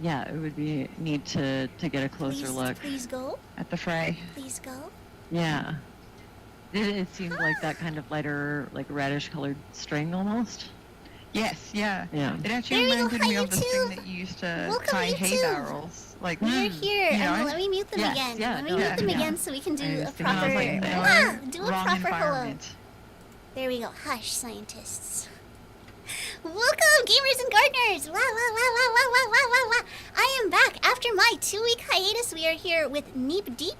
yeah, it would be neat to get a closer look Please go. at the fray. Please go. Yeah. It seemed like that kind of lighter, like reddish colored string almost. Yes, yeah. Yeah. It actually reminded me of the two. string that you used to Welcome, tie you hay two. barrels. Like, We're here. you know, And let me mute them Yes, again. yeah, Let me no, mute them yeah. again so we can I do was a thinking, proper. I was like, no, Do a wrong proper hello. environment. There we go. Hush, scientists. Welcome, gamers and gardeners! Wow, wow, wow, wow, wow, wow, wow, wow, wow. I am back after my 2-week hiatus. We are here with Neep Deep,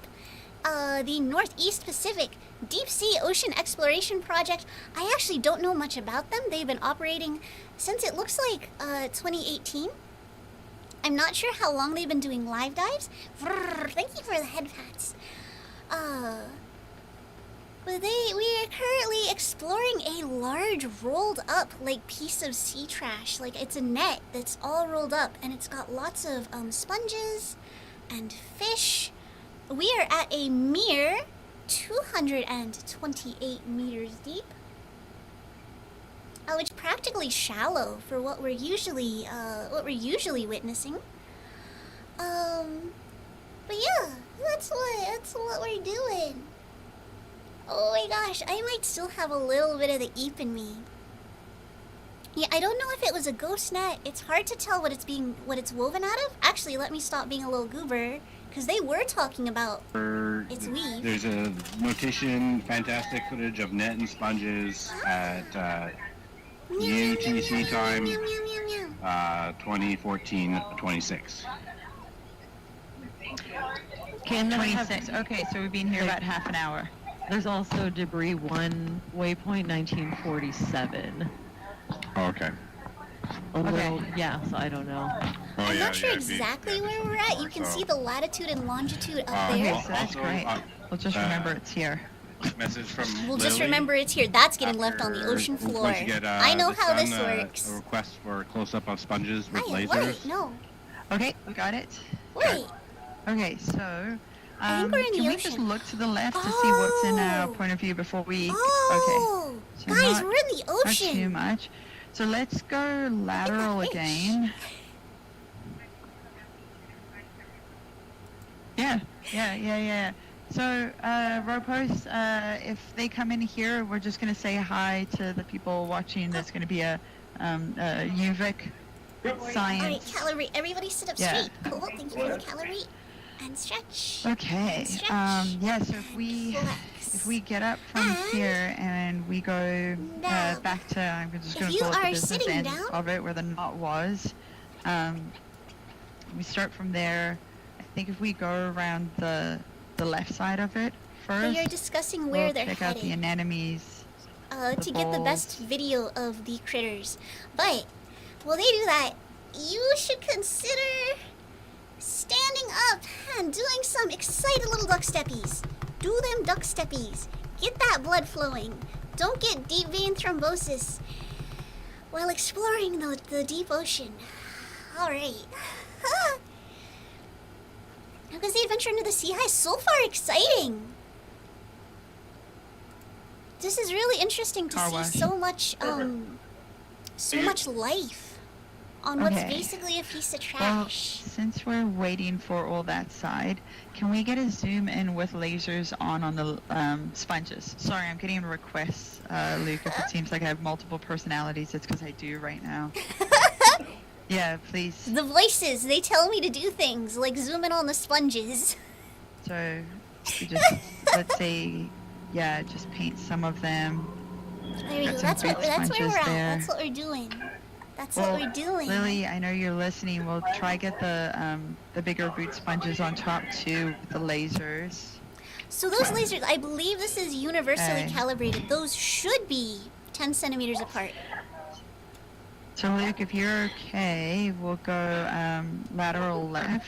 the Northeast Pacific Deep Sea Ocean Exploration Project. I actually don't know much about them. They've been operating since it looks like 2018. I'm not sure how long they've been doing live dives. Thank you for the head pats. But we are currently exploring a large rolled up like piece of sea trash. Like it's a net that's all rolled up and it's got lots of sponges and fish. We are at a mere 228 meters deep. Which is practically shallow for what we're usually witnessing. But yeah, that's what we're doing. Oh my gosh, I might still have a little bit of the eep in me. Yeah, I don't know if it was a ghost net. It's hard to tell what it's woven out of. Actually, let me stop being a little goober, because they were talking about its weave. There's a notation, fantastic footage of net and sponges at UTC time 2014-26. Okay, and then I have- 26. Okay, so we've been here about half an hour. There's also debris 1, waypoint 1947. Oh, okay. A little, yeah, so I don't know. I'm not sure exactly where we're at. You can see the latitude and longitude up Okay, there. so that's great. We'll just remember it's here. Message from We'll Lily. just remember it's here. That's getting left on the ocean We're floor. going to get, I know this how this done, works. A request for a close-up of sponges with Wait, lasers. no. Okay, we got it. Wait. Okay, so I think we're in the can we ocean. just look to the left to see what's in our point of view before we... Oh, okay. So guys, not- we're in the Not too ocean. much. So let's go lateral fish. again. Yeah. So, Ropos, if they come in here, we're just going to say hi to the people watching. There's going to be a UVic Alright, science. calibrate. Everybody sit up Yeah. straight. Cool, thank you for the calibrate. And stretch. Okay. Stretch. Yeah. So if we get up from And here and we go now, back to, I'm just going if to you call it the are business sitting end down- of it, where the knot was. We start from there. I think if we go around the left side of it first, We are discussing where we'll they're check out the headed anemones. to get the best video of the critters. But while they do that, you should consider standing up and doing some excited little duck steppies. Do them duck steppies. Get that blood flowing. Don't get deep vein thrombosis while exploring the deep ocean. Alright. How is the adventure into the sea high so far exciting? This is really interesting to Car see wash. so much life on what's Okay. basically a piece of Well, trash. since we're waiting for all that side, can we get a zoom in with lasers on the sponges? Sorry, I'm getting requests, Luke. If it seems like I have multiple personalities, it's because I do right now. Yeah, please. The voices, they tell me to do things like zoom in on the sponges. So, we just, let's say, yeah, just paint some of them. There we go. Got some That's big where we're sponges at. there. That's what we're doing. That's Well, what we're doing. Lily, I know you're listening. We'll try get the bigger boot sponges on top too with the lasers. So those lasers, I believe this is universally Okay. calibrated. Those should be 10 centimeters apart. So Luke, if you're okay, we'll go lateral left.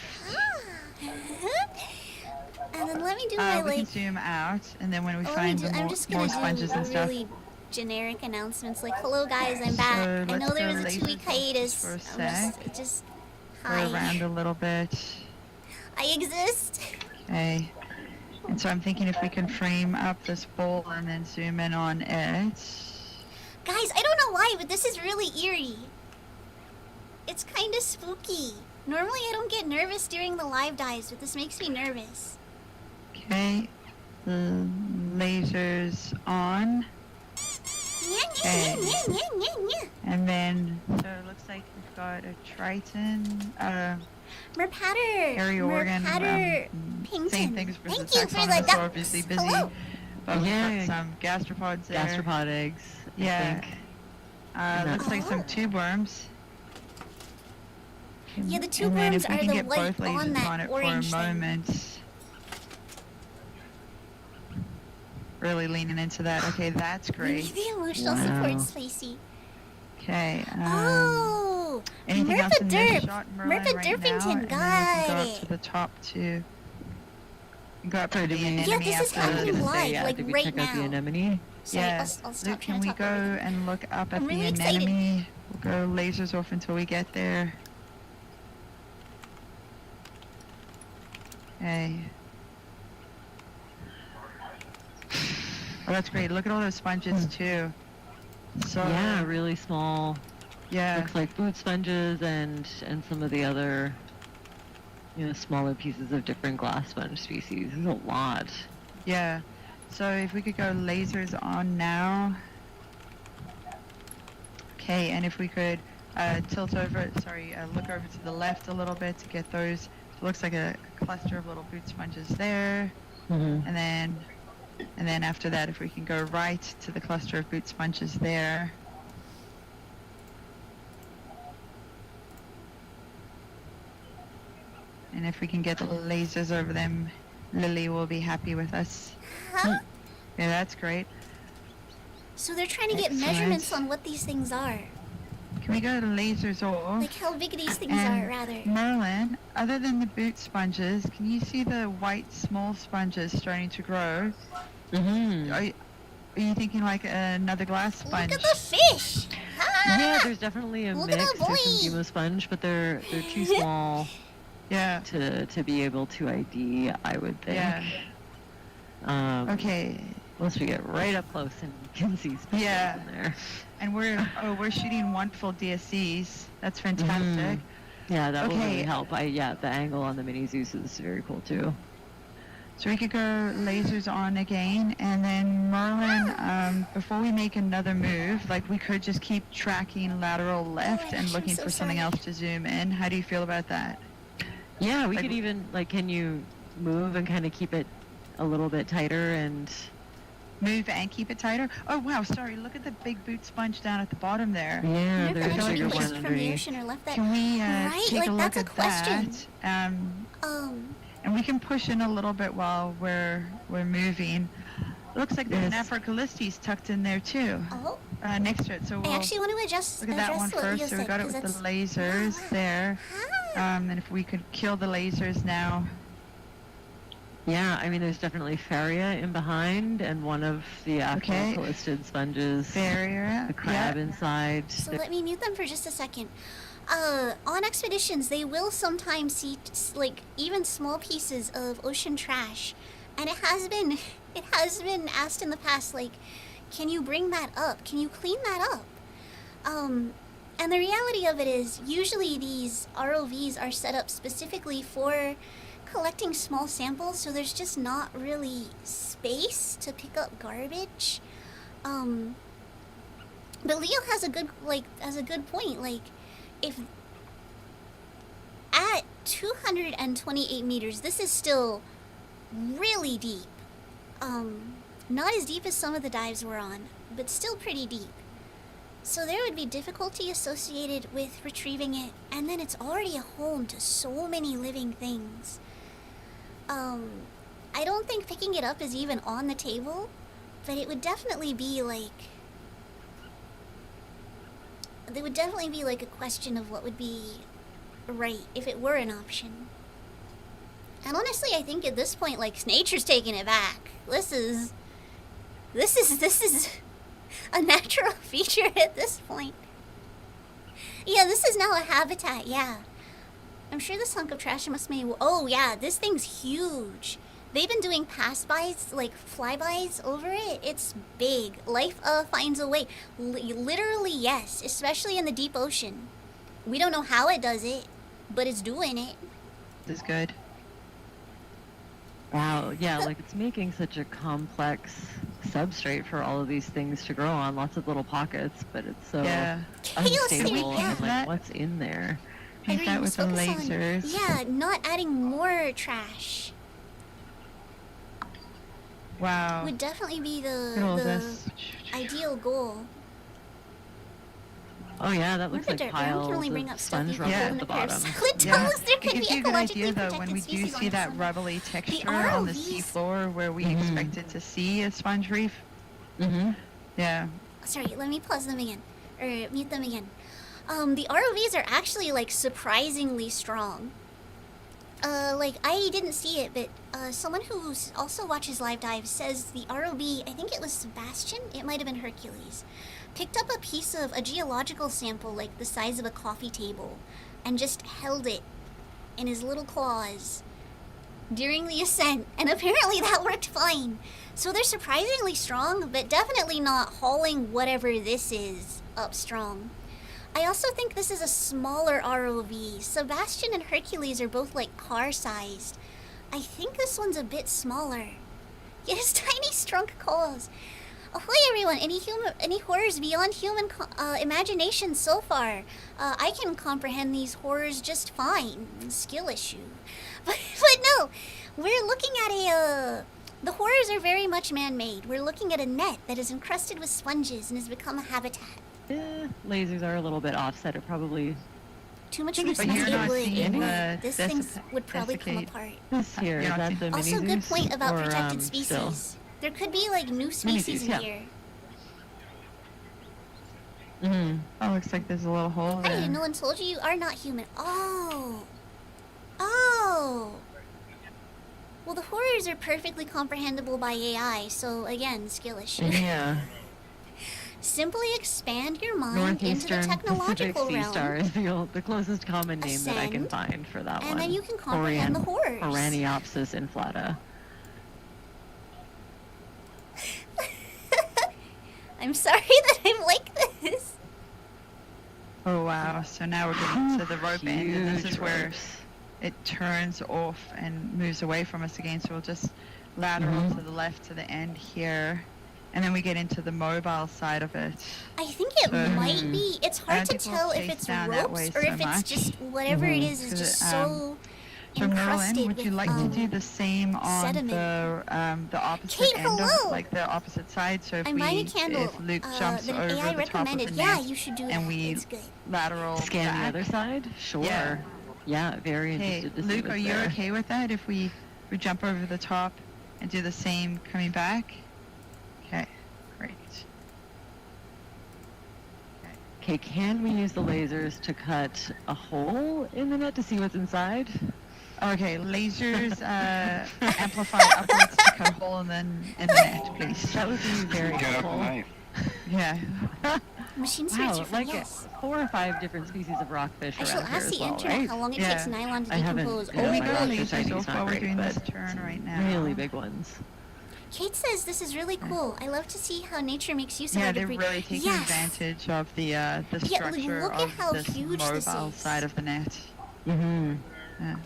And then let me do my We can like. zoom out, and then when we let me find do, the I'm more, just more gonna sponges do and stuff. really generic announcements like, "Hello guys, I'm back. So I know let's there go was a 2-week lasers hiatus. for a I'm sec. just Go hi. around a little bit. I exist." Okay. And so I'm thinking if we can frame up this bowl and then zoom in on it. Guys, I don't know why, but this is really eerie. It's kind of spooky. Normally I don't get nervous during the live dives, but this makes me nervous. Okay. The lasers on. And then, so it looks like we've got a Triton, Merpatter. Harry Organ, Merpatter saying Pington. things for Thank the you for the taxonomists are ducks. obviously busy. Hello. But we've Yeah. got some gastropods there. Gastropod eggs. Yeah. I think. Looks like some Oh. tube worms. Yeah, the tube And then worms if we are can the get white both lasers on that on it for a orange thing. moment. Really leaning into that. Okay, that's We great. need the emotional Wow. support, Spicy. Okay. Oh, Anything else in this Merpa shot, Merlin, Merpa right Derpington, now? And then we can got go up it. to the top too. Go up to Sorry, the did we- anemone Yeah, this is after I was happening gonna live, say, yeah, like did we right check out the now. anemone? Sorry, Yeah. I'll stop Luke, trying can to we talk go over you. and look up at I'm the really excited. anemone? We'll go lasers off until we get there. Okay. Oh, that's great. Look at all those sponges too. So Yeah, really small. yeah, Looks like food sponges and some of the other, smaller pieces of different glass sponge species. There's a lot. yeah. So if we could go lasers on now. Okay, and if we could look over to the left a little bit to get those. It looks like a cluster of little boot sponges there. Mm-hmm. And then after that, if we can go right to the cluster of boot sponges there. And if we can get the lasers over them, Lily will be happy with us. Huh? Yeah, that's great. So they're trying to get Excellent. measurements on what these things are. Can we go to lasers off? Like how big these things And are, rather. Merlin, other than the boot sponges, can you see the white small sponges starting to grow? Mm-hmm. Are you thinking like another glass sponge? Look at the fish! Ah! Yeah, there's definitely a Look at mix. that There's some boy. Demo sponge, but they're too small Yeah. to be able to ID, I would think. Yeah. Okay. Once we get right up close and you can see sponges Yeah. in there. And we're shooting wonderful DSCs. That's fantastic. Yeah, that will Okay. really help. The angle on the mini Zeus is very cool too. So we could go lasers on again, and then Merlin, before we make another move, like we could just keep tracking lateral left my and gosh, looking I'm so for something sorry. else to zoom in. How do you feel about that? Yeah, we Like- could even can you move and kind of keep it a little bit tighter and Move and keep it tighter? Oh wow, sorry, look at the big boot sponge down at the bottom there. yeah, Wonder if there's that a actually bigger placed one it from the underneath. ocean or left that. Can we Right, take like, a look that's a at question. that? And we can push in a little bit while we're moving. Looks like there's Yes. an Afrocallistes tucked in there too, Oh, next to it. So I we'll actually want to adjust look at that one what first. Leo So we said, got it 'cause with the that's- lasers Wow. there. Ah. And if we could kill the lasers now. Yeah, I mean, there's definitely Faria in behind, and one of the Okay. aqua-callisted sponges. Barrier. The crab Yeah. inside. So let me mute them for just a second. On expeditions, they will sometimes see like even small pieces of ocean trash, and it has been asked in the past, like, can you bring that up? Can you clean that up? And the reality of it is, usually these ROVs are set up specifically for collecting small samples, so there's just not really space to pick up garbage. But Leo has a good point. Like, if at 228 meters, this is still really deep. Not as deep as some of the dives we're on, but still pretty deep. So there would be difficulty associated with retrieving it, and then it's already a home to so many living things. I don't think picking it up is even on the table, but it would definitely be like... There would definitely be like a question of what would be right if it were an option. And honestly, I think at this point, like, nature's taking it back. This is a natural feature at this point. Yeah, this is now a habitat, yeah. I'm sure this hunk of trash must be... Oh, yeah, this thing's huge. They've been doing pass-bys, like flybys over it. It's big. Life finds a way. Literally, yes. Especially in the deep ocean. We don't know how it does it, but it's doing it. This is good. Wow, yeah, like it's making such a complex substrate for all of these things to grow on. Lots of little pockets, but it's so Yeah. Chaos unstable. theory, yeah. And like, what's in there? Paint that with the Focus on- lasers. yeah, not adding more trash Wow. would definitely be Look at all the this. ideal goal. Oh yeah, that looks Look like at dirt. Brown can piles only bring of up stuff sponge you can ruffle Yeah. at hold the in a pair of bottom. solid Yeah. toes. There It could be gives you a good idea ecologically though when protected we do species see on that some. rubbly texture on the ROVs. seafloor where we Mhm. expected to see a sponge reef. Mm-hmm. Yeah. Sorry, let me pause them again. Or mute them again. The ROVs are actually like surprisingly strong. Like I didn't see it, but someone who also watches live dives says the ROV, I think it was Sebastian, it might have been Hercules, picked up a piece of a geological sample like the size of a coffee table and just held it in his little claws during the ascent, and apparently that worked fine. So they're surprisingly strong, but definitely not hauling whatever this is up strong. I also think this is a smaller ROV. Sebastian and Hercules are both like car-sized. I think this one's a bit smaller. Yet his tiny strunk calls. Ahoy everyone! Any horrors beyond human imagination so far? I can comprehend these horrors just fine. Skill issue. But no, we're looking at the horrors are very much man-made. We're looking at a net that is encrusted with sponges and has become a habitat. Lasers are a little bit offset. It probably Too much But loose you're it not would. seeing the This thing would probably come desiccate. apart. this here. You're Is not that the Also, mini good Zeus point about or, protected still? species. There could be like new species in yeah. here. Mm-hmm. Oh, looks like there's a little hole Hey, there. no one told you you are not human. Oh. Oh. Well, the horrors are perfectly comprehensible by AI, so again, skill issue. Yeah. Simply expand your mind into the Northeastern Pacific technological sea realm, star is the closest common name that I can Ascend, find for that one. and then you can comprehend the horrors. Oraniopsis inflata. I'm sorry that I'm like this. Oh wow, so now we're getting to the rope end, and this Huge is where ropes. it turns off and moves away from us again, so we'll just lateral Mhm. to the left to the end here, and then we get into the mobile side of it. I think it So- might be. It's hard to think we'll tell if chase it's down that ropes way or so if it's much. just whatever it Mhm. is Cause just it, so So Merlin, encrusted would you with, like to do the same on sediment. the opposite Kate, end hello! of, like the opposite side? So if I'm buying a we, candle. if Luke jumps that over an AI the top of recommended. the Yeah, net you should do that. and we It's good. lateral Scan back. the other side? Sure. Yeah. Yeah, very Okay, interested to see Luke, what's are you there. okay with that if we jump over the top and do the same coming back? Okay, great. Okay, can we use the lasers to cut a hole in the net to see what's inside? Okay, lasers amplify upwards to cut a hole in the net, please. That would be very Get out the helpful. knife. Yeah. Machine Wow, search for like yes. 4 or 5 different species of rockfish I shall around here ask as the well, internet right? how long it Yeah. takes nylon to I haven't- decompose. yeah, Let me my go rockfish lasers ID's off not while we're great, doing this but turn right now. Really big ones. Kate says this is really cool. I love to see how nature makes use of Yeah, our they're debris. really taking Yes. advantage of the like, structure look at of how this huge mobile this is. side of the net. Mm-hmm. Yeah.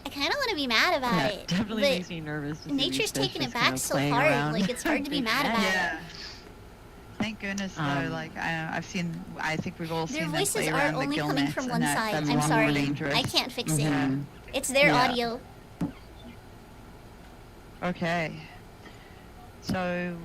I kind of want to be mad about Yeah, it, definitely but makes me nervous to see nature's these fish taking it just kind back of so playing hard. around. Like it's hard to be mad about it. Yeah. Thank goodness though. Um, I think we've all Their seen them voices play are around the only gill coming nets, from and one that's side. a I'm lot sorry. more dangerous. I can't fix Mhm. it. It's their Yeah. audio. Okay. So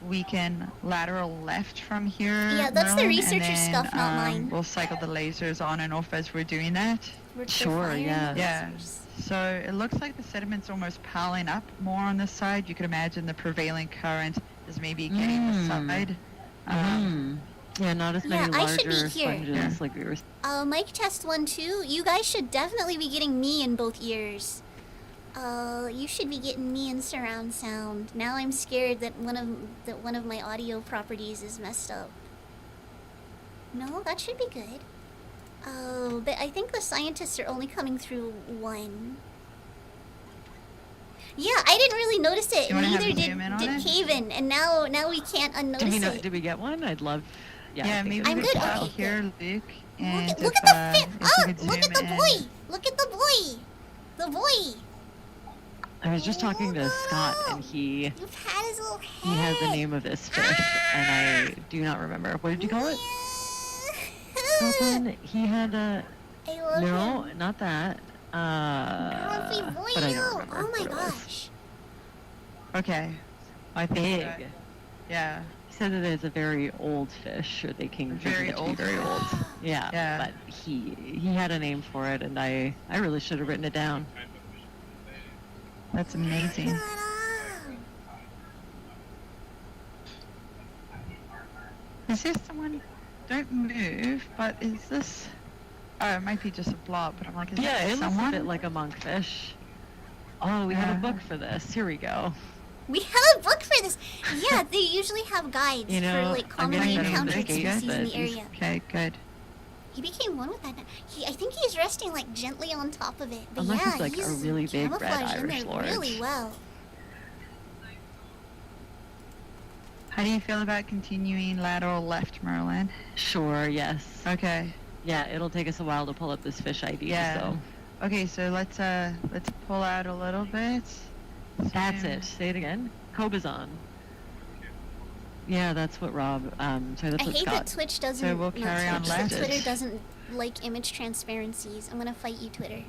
we can lateral left from here. Yeah, that's the Merlin, researcher and then, stuff, not mine. We'll cycle the lasers on and off as we're doing that. We're Sure, firing yeah. the Yeah. lasers. So it looks like the sediment's almost piling up more on this side. You could imagine the prevailing current is maybe getting the side. Yeah, not as many Yeah, I should be larger here. sponges Yeah. like we were. Mic test 1, 2. You guys should definitely be getting me in both ears. You should be getting me in surround sound. Now I'm scared that one of my audio properties is messed up. No, that should be good. Oh, but I think the scientists are only coming through one. Yeah, I didn't really notice it. You wanna have Neither a zoom in on did it? Caven, and now we can't unnotice it. Did we get one? I'd love. Yeah, I think maybe it's I'm we good, could okay, out good. here, Luke. And Look if, at the fit. if we Oh, could look at zoom the in. boy. Look at the boy. The boy. I was just talking to Scott, and Look. he You've had his little head. has the name of this fish, and I do not remember. What did you call it? Open. He had a I love no, him. not that. Grumpy But I don't boy. remember Oh my what it was. gosh. Okay. I think. Big. Yeah. He said that it's a very old fish, or they can Very get to be old. very old. Yeah, Yeah. but he had a name for it, and I really should have written it down. That's amazing. Look at him. Is there someone? Don't move. But is this? Oh, it might be just a blob. But I'm like, is Yeah, that it looks a someone? bit like a monkfish. Oh, we have Yeah. a book for this. Here we go. We have a book for this. Yeah, they usually have guides You know, for like I'm commonly getting better with encountered the gate, species in but the area. Okay, good. He became one with that. I think he's resting like gently on top of it. But Unless yeah, he's, like, a he's really big red camouflaged in Irish there lord. really well. How do you feel about continuing lateral left, Merlin? Sure, yes. Okay. Yeah, it'll take us a while to pull up this fish ID, Yeah. so Okay, so let's pull out a little bit. that's Zoom. it. Say it again. Coba's on. Yeah, that's what Rob, sorry, that's I what hate Scott. that Twitch doesn't. So we'll not carry on Twitch, left. that Twitter doesn't like image transparencies. I'm gonna fight you, Twitter.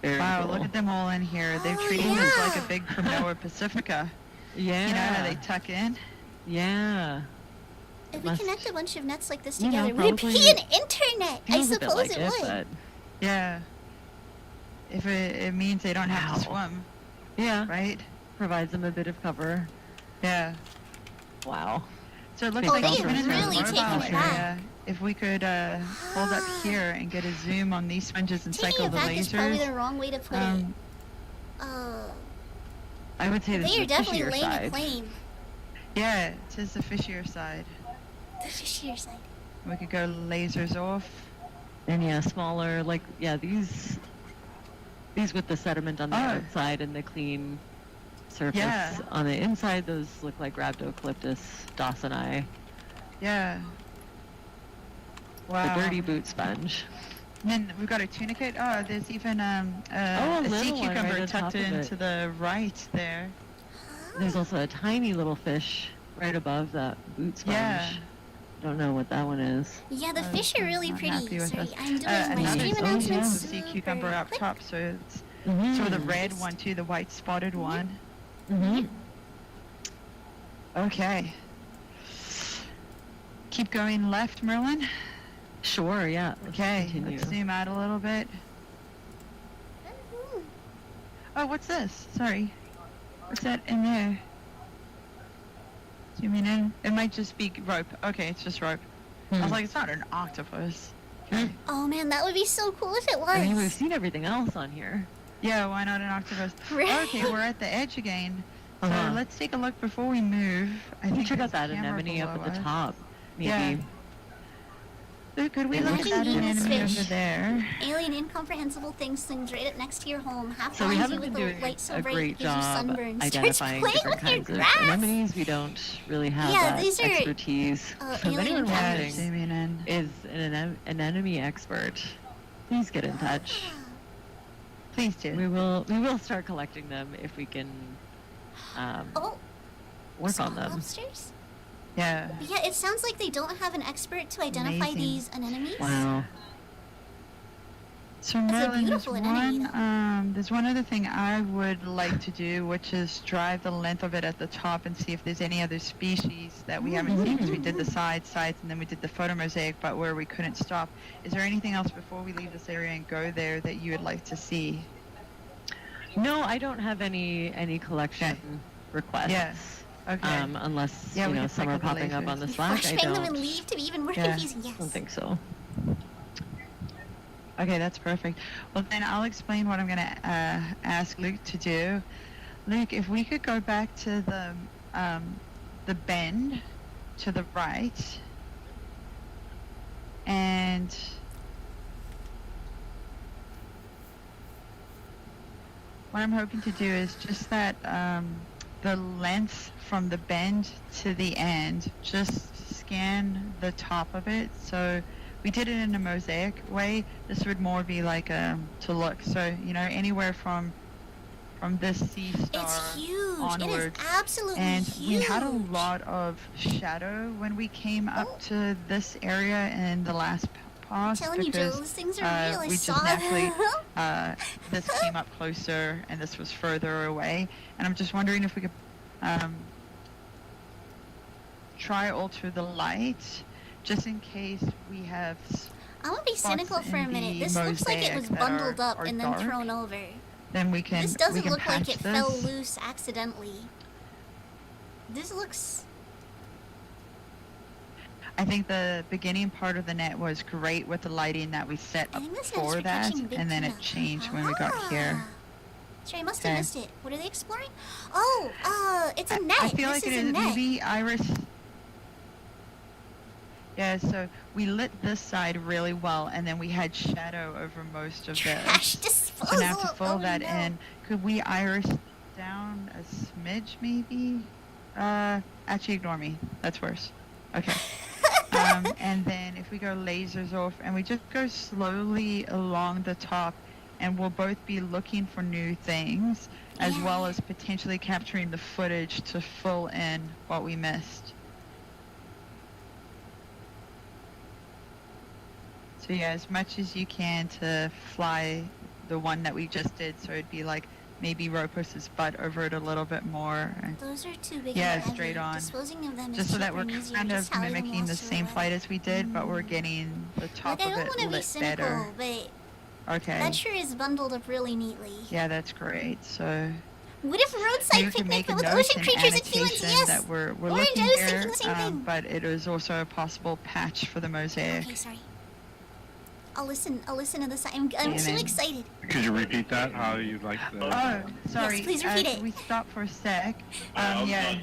Very Wow, cool. look at them all in here. They've Oh, treated us like yeah. a big Promoa Pacifica. Yeah. You know how they tuck in? Yeah. If we Must- connect a bunch of nets like this you know, together, would it probably be an internet? I Feels a bit suppose like it it, would. but Yeah. If it means they don't have to Wow. swim, yeah, right? provides them a bit of cover. Yeah. Wow. So it looks Oh, like they even in really this take mobile it back. area, if we could hold up here and get a zoom on these sponges and Taking cycle it the back is probably lasers. the wrong way to put it. I would say this They are is the definitely fishier laying a side. claim. Yeah, it says the fishier side. The fishier side. We could go lasers off. And yeah, smaller, like, yeah, these with the sediment on the Oh. outside and the clean surface Yeah. on the inside, those look like Rhabdocalyptus dawsoni, Yeah. Wow. the dirty boot sponge. And then we've got a tunicate. Oh, there's even a a sea little one cucumber right on tucked top of in it. to the right there. There's also a tiny little fish right above that boot sponge. Yeah. Don't know what that one is. Yeah, the fish are really not pretty. happy with Sorry, us. I'm doing my Another stream species announcements. of sea cucumber super up quick. top, so it's Mm-hmm. sort of the red one too, the white spotted one. Mm-hmm. Okay. Keep going left, Merlin. Sure, yeah. Let's Okay, continue. let's zoom out a little bit. Mhm. Oh, what's this? Sorry. What's that in there? Zooming in. It might just be rope. Okay, it's just rope. I was Hmm. like, it's not an octopus. Hmm. Oh man, that would be so cool if it was. I mean, we've seen everything else on here. Yeah, why not an octopus? Right. Okay, we're at the edge again. So Uh-huh. let's take a look before we move. I think Check out there's that a camera anemone up at below the us. top. Maybe. Yeah. Ooh, could we look at Imagine that you and this anemone fish. over there? Alien incomprehensible things swims right up next to your home. Half So we blinds you haven't with been the doing light so a bright it great gives you job sunburn. Starts identifying playing different with your kinds of grass. anemones. We don't really have Yeah, that these are, expertise. So if alien anyone cats. Yeah, watching zooming in. is an anemone expert, please get in touch. Please do. We will start collecting them if we can Oh, work small on them. lobsters? Yeah. Yeah, it sounds like they don't have an expert to identify Amazing. these anemones. Wow. So a Merlin, there's beautiful anemone, there's one other thing I would like to do, which is drive the length of it at the top and see if there's any other species that we haven't seen, because we did the sides, and then we did the photo mosaic, but where we couldn't stop. Is there anything else before we leave this area and go there that you would like to see? No, I don't have any collection requests. Yeah. Okay. Unless Yeah, we you know can some are cycle the popping up lasers. on the You Slack. I flashbang them and don't leave to be even more Yeah. confusing. Yes. think so. Okay, that's perfect. Well, then I'll explain what I'm going to ask Luke to do. Luke, if we could go back to the bend to the right, and what I'm hoping to do is just that the length from the bend to the end, just scan the top of it. So we did it in a mosaic way. This would more be like to look. So you know, anywhere from this sea star It's huge. onwards. It is absolutely And huge. we had a lot of shadow when we came up to this area in the last I'm pass telling you, Joe, because those things are real. I we saw just naturally them. this came up closer and this was further away. And I'm just wondering if we could try alter the light just in case we have I'm gonna be cynical spots for a in minute. the This looks like it was mosaic that bundled up are and then dark. thrown over. Then we can This doesn't we can look like patch it this. fell loose accidentally. This looks... I think the beginning part of the net was great with the lighting that we set I up think this net's for for that, catching big and then it tuna. changed when we got here. Sorry, I must have Okay. missed it. What are they exploring? Oh, it's a net. I feel this like it is a is net. maybe Iris. Yeah, so we lit this side really well, and then we had shadow over most of Trash this. disposal. So now to fill oh, that no. in, could we iris down a smidge maybe? Actually ignore me. That's worse. Okay. And then if we go lasers off and we just go slowly along the top, and we'll both be looking for new things as Yeah. well as potentially capturing the footage to fill in what we missed. So yeah, as much as you can to fly the one that we just did, so it'd be like maybe Ropos's butt over it a little bit more. And Those are too big yeah, and heavy. straight on. Disposing of them just is so that cheaper we're and easier. kind Just of hally them mimicking all the to same the flight left. as we did, but we're getting the top Like, I of don't it want to be lit cynical, better. but Okay. that sure is bundled up really neatly. Yeah, that's great. So What if roadside maybe we can picnic make a but with note ocean and creatures and humans? annotation Yes. that we're Orange, looking I was here, thinking the same thing. but it is also a possible patch for the mosaic. Okay, sorry. I'll listen to the sign. I'm And too then- excited. Could you repeat that? How you'd like the? Oh, sorry. please repeat it. Can we stop for a sec? Yeah.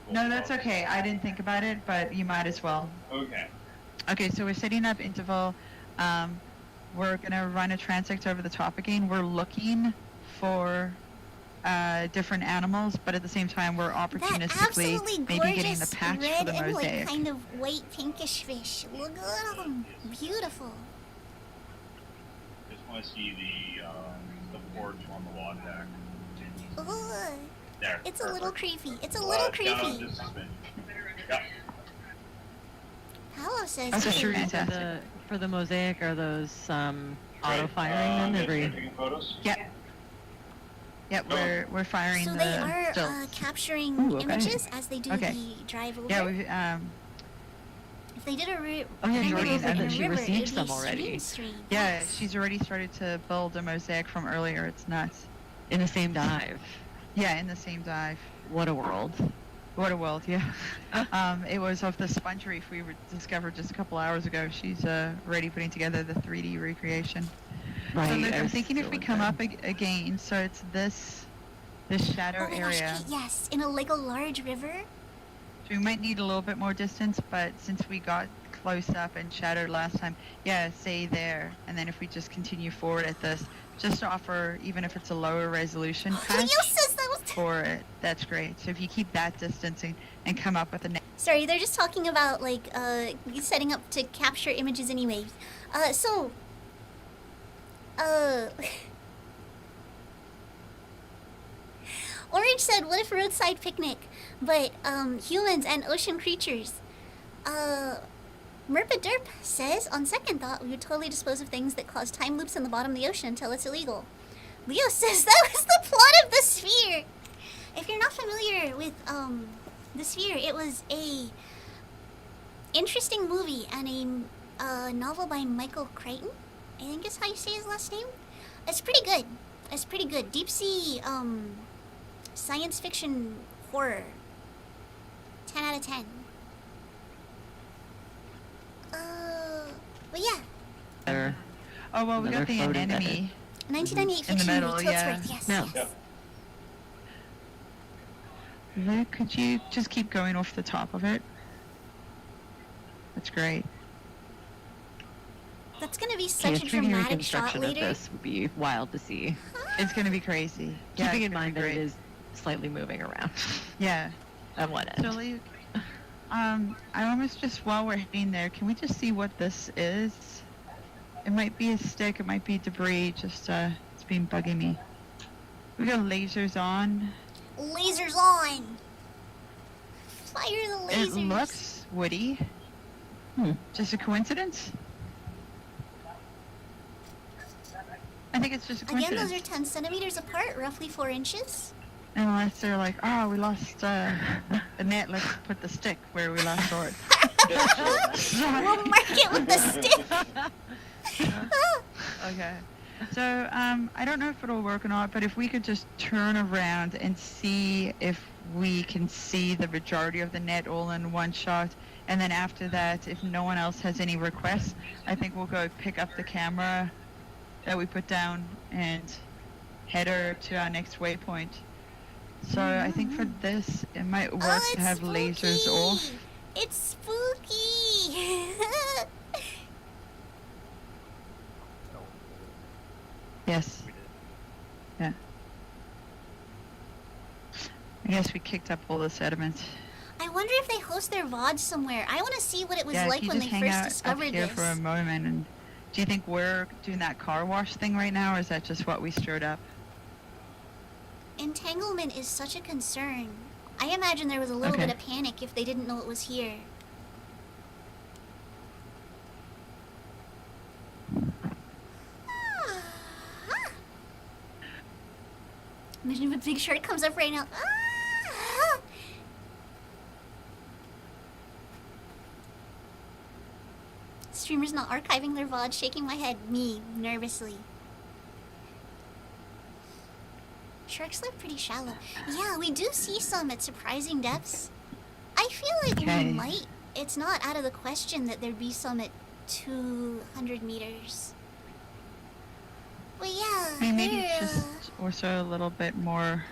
No, that's okay. I didn't think about it, but you might as well. Okay. Okay, so we're setting up interval. We're gonna run a transect over the top again. We're looking for different animals, but at the same time, we're That opportunistically absolutely maybe getting gorgeous the patch red for the and like mosaic. kind of white pinkish fish. Look at them. Beautiful. Just want to see the porch on the water deck. Ugh. There. It's a little perfect. creepy. It's a little Down creepy. just a smidge. Yep. Paolo says That's a too. sure For fantastic. for the mosaic, are those auto firing then Guys every? taking photos? Yeah. Yep, we're firing So the they are stills. capturing Ooh, okay. images as they do Okay. the drive over. Yeah, we If they did a Oh yeah, drive Jordan over said in that a she river, received it'd be some already. stream. yeah, Yes. she's already started to build a mosaic from earlier. It's nuts. In the same dive. Yeah, in the same dive. What a world. What a world, yeah. It was off the sponge reef we discovered just a couple hours ago. She's already putting together the 3D recreation. Right. So Luke, I I'm was thinking if we doing come that. up again, so it's this shadow Oh my area. gosh, Kate, yes, in a Lego large river. So we might need a little bit more distance, but since we got close up and shadowed last time, yeah, say there. And then if we just continue forward at this, just to offer, even if it's a lower resolution patch Leo says that was... for it, that's great. So if you keep that distance and come up with a Sorry, they're just talking about, like, setting up to capture images anyways. Orange said, what if roadside picnic, but, humans and ocean creatures? Merpa Derp says, on second thought, we would totally dispose of things that cause time loops in the bottom of the ocean until it's illegal. Leo says that was the plot of The Sphere! If you're not familiar with, The Sphere, it was a interesting movie and a novel by Michael Crichton. I think is how you say his last name. It's pretty good. It's pretty good. Deep sea, science fiction horror. 10 out of 10. But yeah, There. Oh, well, we got Another the floating anemone. 1998 In the fiction middle, movie, yeah. Tiltsworth, yes. No. Yep. Luke, could you just keep going off the top of it? That's great. That's gonna be Yeah, such a 3D dramatic shot reconstruction of later. this would be wild to see. It's going to be crazy. Keeping it's in gonna mind be that it great. is slightly moving around Yeah. at one end. So Luke, I almost just, while we're heading there, can we just see what this is? It might be a stick, it might be debris, just, it's been bugging me. We got lasers on. Lasers on! Fire the lasers! It looks woody. Just a coincidence? I think it's just a Again, coincidence. those are 10 centimeters apart, roughly 4 inches. Unless they're like, oh, we lost the net, let's put the stick where we last saw it. We'll mark it with the stick. Okay. So, I don't know if it'll work or not, but if we could just turn around and see if we can see the majority of the net all in one shot, and then after that, if no one else has any requests, I think we'll go pick up the camera that we put down and head her to our next waypoint. So I think for this, it might work to have lasers off. It's spooky! Yes. Yeah. I guess we kicked up all the sediment. I wonder if they host their VODs somewhere. I want to see what it was Yeah, like if you when just they hang first out discovered up here this. for a moment, and do you think we're doing that car wash thing right now, or is that just what we stirred up? Entanglement is such a concern. I imagine there was a little Okay. bit of panic if they didn't know it was here. Imagine if a big shark comes up right now. Ah! Streamers not archiving their VOD, shaking my head, me, nervously. Sharks live pretty shallow. Yeah, we do see some at surprising depths. I feel like Okay. we might. It's not out of the question that there'd be some at 200 meters. But yeah, I mean, maybe they're, it's just also a little bit more,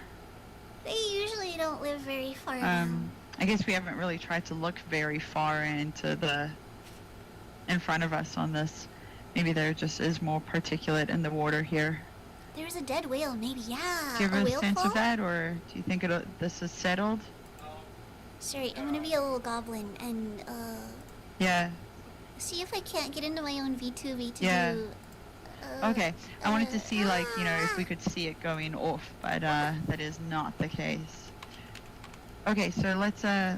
they usually don't live very far down. I guess we haven't really tried to look very far in front of us on this. Maybe there just is more particulate in the water here. There's a dead whale, maybe. Yeah, Do you a have a whale sense fall? of that, or do you think this is settled? Sorry, I'm gonna be a little goblin and Yeah. see if I can't get into my own V2. Yeah. Okay. I wanted to see, like, you know, if we could see it going off, but that is not the case. Okay, so let's go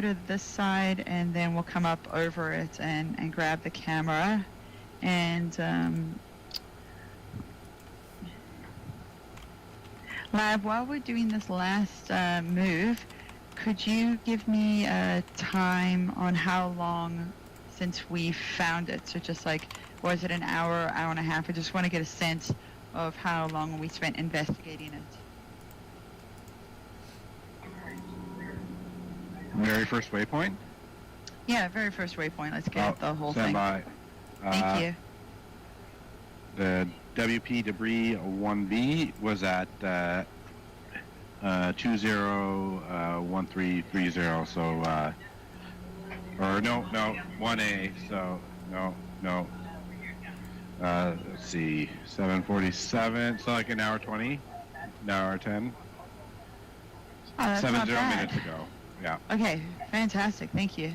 to this side, and then we'll come up over it and grab the camera, and Lab, while we're doing this last move, could you give me a time on how long since we found it? So just like, was it an hour, hour and a half? I just want to get a sense of how long we spent investigating it. Very first waypoint? Yeah, very first waypoint. Let's get the whole stand thing. by. Thank you. The WP debris 1B was at 201330, so or no 1A, so no let's see, 7:47, so like an hour 20, an hour 10, Oh, that's not 70 bad. minutes ago. Yeah. Okay, fantastic. Thank you.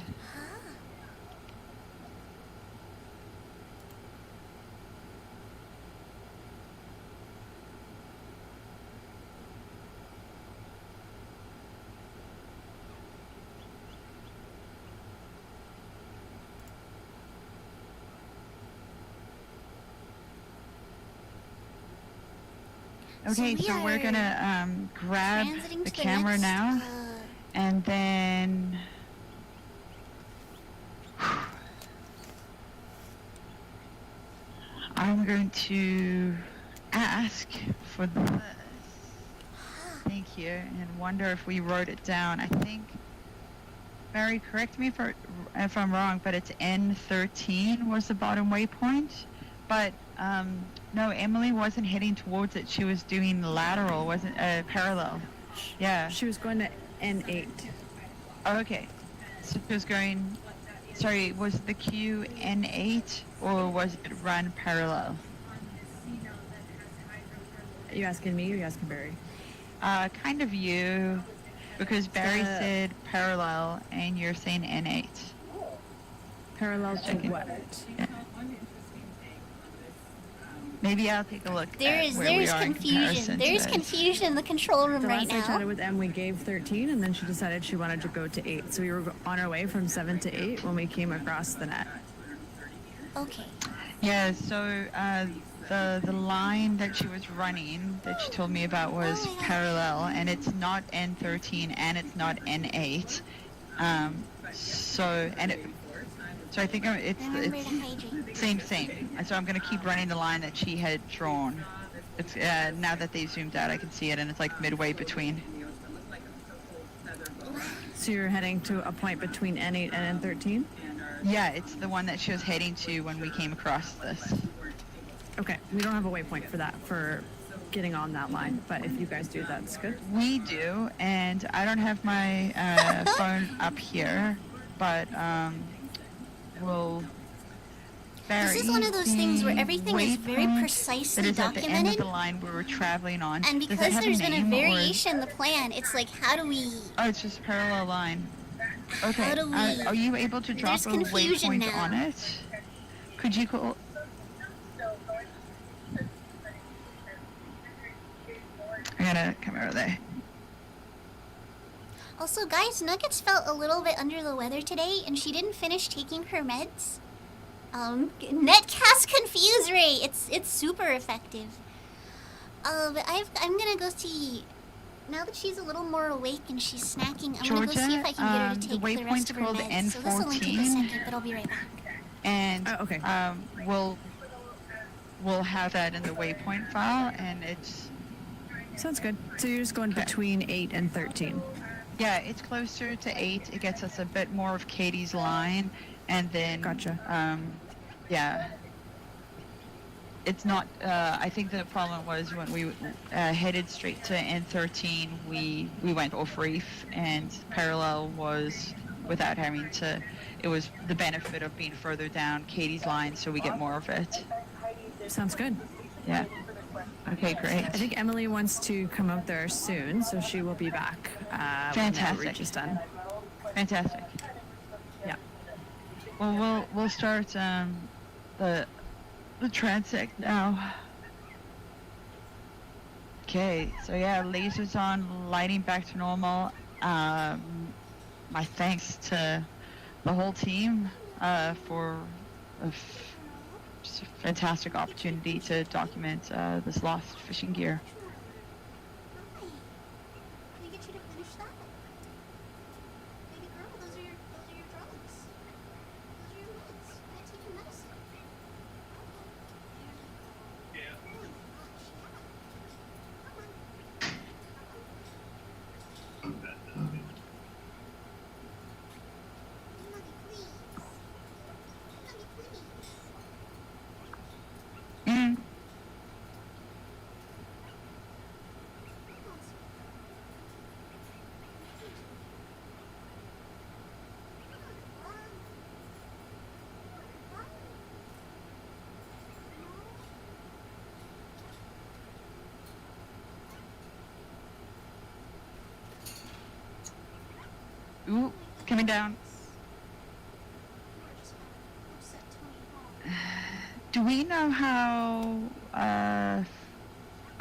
Okay, so we're gonna grab transiting the to camera next, now, and then I'm going to ask for this. Thank you, and wonder if we wrote it down. I think, Barry, correct me if I'm wrong, but it's N13 was the bottom waypoint, but no, Emily wasn't heading towards it. She was doing lateral, wasn't parallel. Yeah. She was going to N8. Oh, okay. So she was going. Sorry, was the queue N8 or was it run parallel? Are you asking me or are you asking Barry? Kind of you. Because Barry said parallel and you're saying N8. Parallel to Checking. what? Yeah. Maybe I'll take a look There's at where we are in confusion. comparison There's to it. confusion in the control room The right last I now. chatted with Em, we gave 13, and then she decided she wanted to go to 8. So we were on our way from 7 to 8 when we came across the net. Okay. Yeah, so the line that she was running that she told me about was Oh my gosh. parallel, and it's not N13 and it's not N8. So I think Remember to it's hydrate. same. So I'm gonna keep running the line that she had drawn. It's now that they zoomed out, I can see it, and it's like midway between. So you're heading to a point between N8 and N13? Yeah, it's the one that she was heading to when we came across this. Okay, we don't have a waypoint for that, for getting on that line, but if you guys do, that's good. We do, and I don't have my phone up here, but we'll. This is one of those things where everything is very precisely that is at the end of documented. the line we were traveling on. And Does it because have there's been a name, or- variation in the plan, it's like, how do we... Oh, it's just parallel line. Okay. How do we- Are you able to drop There's a confusion waypoint now. on it? Could you call? I gotta come over there. Also, guys, Nuggets felt a little bit under the weather today, and she didn't finish taking her meds. Netcast confuse ray. It's super effective. But I'm gonna go see. Now that she's a little more awake and she's snacking, I'm gonna go see if I can get her to the take the waypoint's rest of her called meds. So this will only take a N14. second, but I'll be right back. And Oh, okay. we'll have that in the waypoint file, and it's Sounds good. So you're just going Okay. between 8 and 13. yeah, it's closer to 8. It gets us a bit more of Katie's line, and then Gotcha. yeah. It's not. I think the problem was when we headed straight to N13, we went off reef, and parallel was without having to. It was the benefit of being further down Katie's line, so we get more of it. Sounds good. Yeah. Okay, great. I think Emily wants to come out there soon, so she will be back when the Fantastic. outreach is done. Fantastic. Yeah. Well, we'll start the transect now. Okay, so yeah, lasers on, lighting back to normal. My thanks to the whole team for just a fantastic opportunity to document this lost fishing gear. Can I get you to finish that? Baby girl, those are your drugs. Those are your meds. You gotta take your medicine. Mm. Ooh, coming down. Do we know how, I'm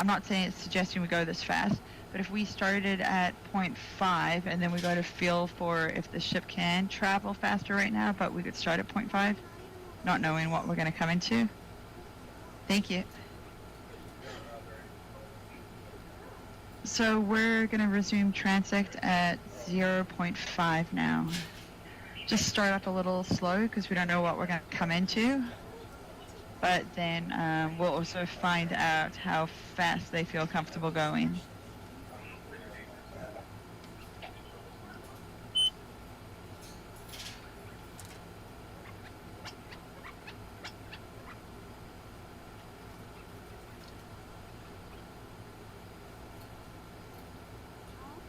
not saying it's suggesting we go this fast, but if we started at 0.5 and then we go to feel for if the ship can travel faster right now, but we could start at 0.5, not knowing what we're going to come into? Thank you. So we're going to resume transect at 0.5 now. Just start up a little slow because we don't know what we're going to come into. But then we'll also find out how fast they feel comfortable going.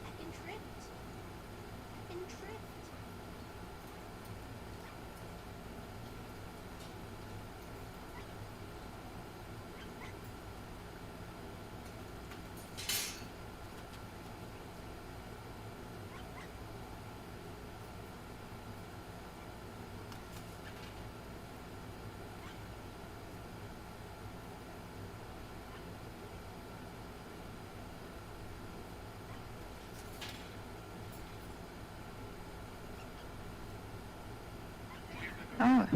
I've been tricked. I've been tricked. Oh.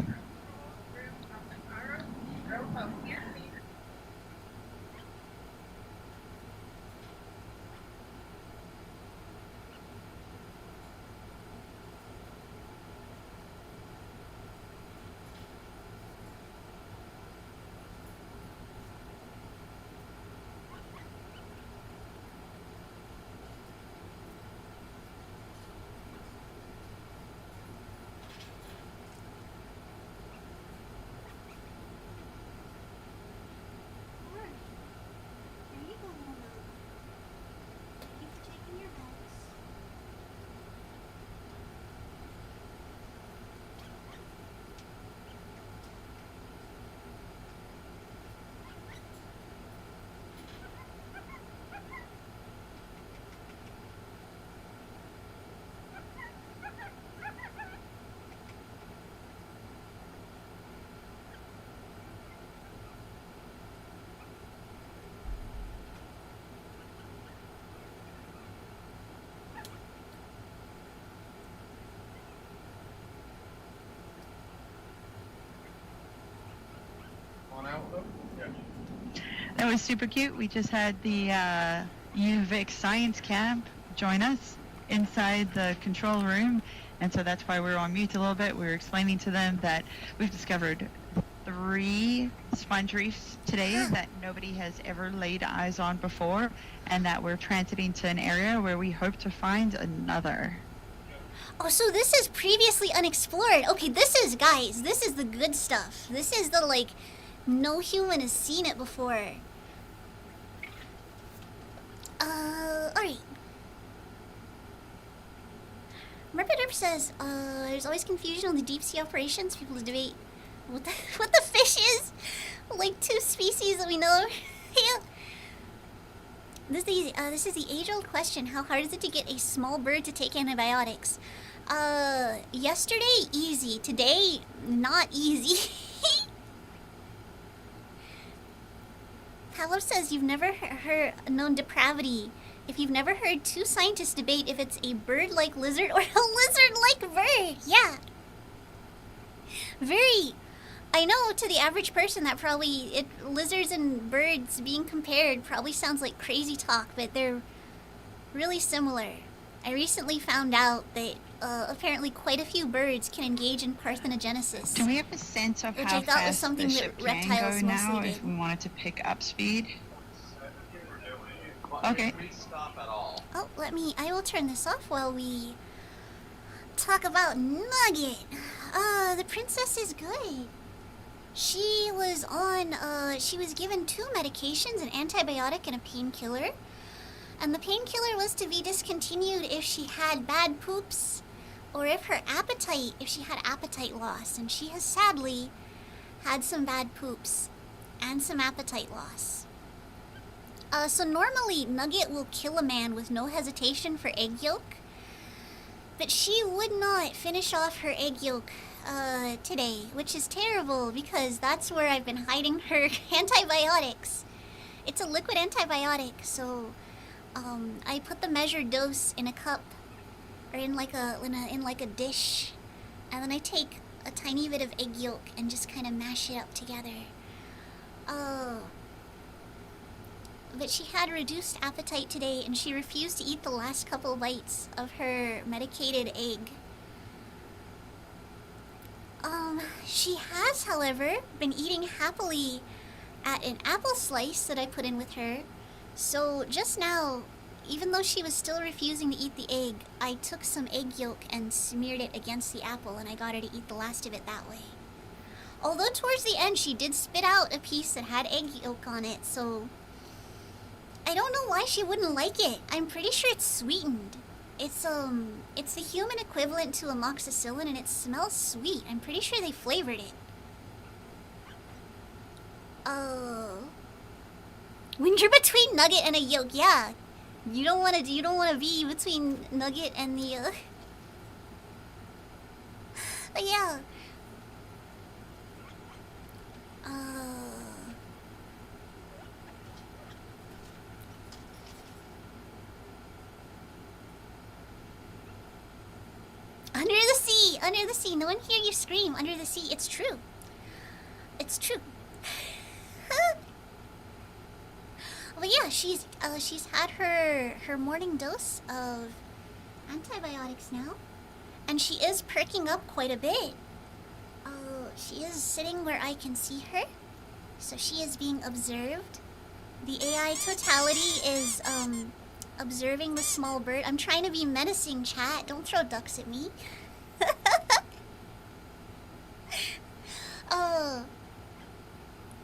There you go, Mona. Thank you for taking your meds. On out though? Yeah. That was super cute. We just had the UVic Science Camp join us inside the control room, and so that's why we were on mute a little bit. We were explaining to them that we've discovered 3 sponge reefs today that nobody has ever laid eyes on before, and that we're transiting to an area where we hope to find another. Oh, so this is previously unexplored. Okay, guys, this is the good stuff. This is the, like, no human has seen it before. Alright. Merpidurp says, there's always confusion on the deep sea operations. People debate what the fish is. Like 2 species that we know. Yeah. This is the age-old question. How hard is it to get a small bird to take antibiotics? Yesterday, easy. Today, not easy. Paolo says you've never known depravity. If you've never heard 2 scientists debate if it's a bird-like lizard or a lizard-like bird. Yeah. Very... I know to the average person that probably... lizards and birds being compared probably sounds like crazy talk, but they're really similar. I recently found out that apparently quite a few birds can engage in parthenogenesis. Do we have a sense of Which how I thought was fast something the that ship reptiles can go now mostly if did. we wanted to pick up speed? Okay. Okay. Please stop at all. Oh, I will turn this off while we talk about Nugget. The princess is good. She was given 2 medications, an antibiotic and a painkiller. And the painkiller was to be discontinued if she had bad poops or if she had appetite loss. And she has sadly had some bad poops and some appetite loss. So normally Nugget will kill a man with no hesitation for egg yolk. But she would not finish off her egg yolk today, which is terrible because that's where I've been hiding her antibiotics. It's a liquid antibiotic, so I put the measured dose in a cup or in like a dish, and then I take a tiny bit of egg yolk and just kind of mash it up together. But she had reduced appetite today, and she refused to eat the last couple bites of her medicated egg. She has, however, been eating happily at an apple slice that I put in with her. So just now, even though she was still refusing to eat the egg, I took some egg yolk and smeared it against the apple, and I got her to eat the last of it that way. Although towards the end, she did spit out a piece that had egg yolk on it, so I don't know why she wouldn't like it. I'm pretty sure it's sweetened. It's the human equivalent to amoxicillin, and it smells sweet. I'm pretty sure they flavored it. When you're between Nugget and a yolk, yeah. You don't wanna be between Nugget and the but yeah. Under the sea! under the sea. No one hear you scream under the sea. It's true. It's true. But yeah, she's had her morning dose of antibiotics now, and she is perking up quite a bit. She is sitting where I can see her, so she is being observed. The AI totality is observing the small bird. I'm trying to be menacing, chat. Don't throw ducks at me.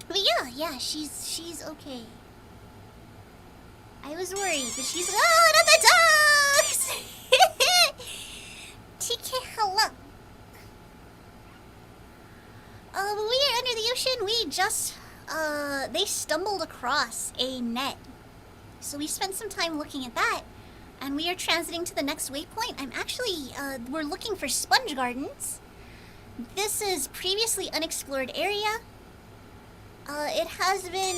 But yeah, she's okay. I was worried, but she's not the ducks. TK, hello. But we are under the ocean. We just they stumbled across a net, so we spent some time looking at that, and we are transiting to the next waypoint. I'm actually we're looking for sponge gardens. This is previously unexplored area. It has been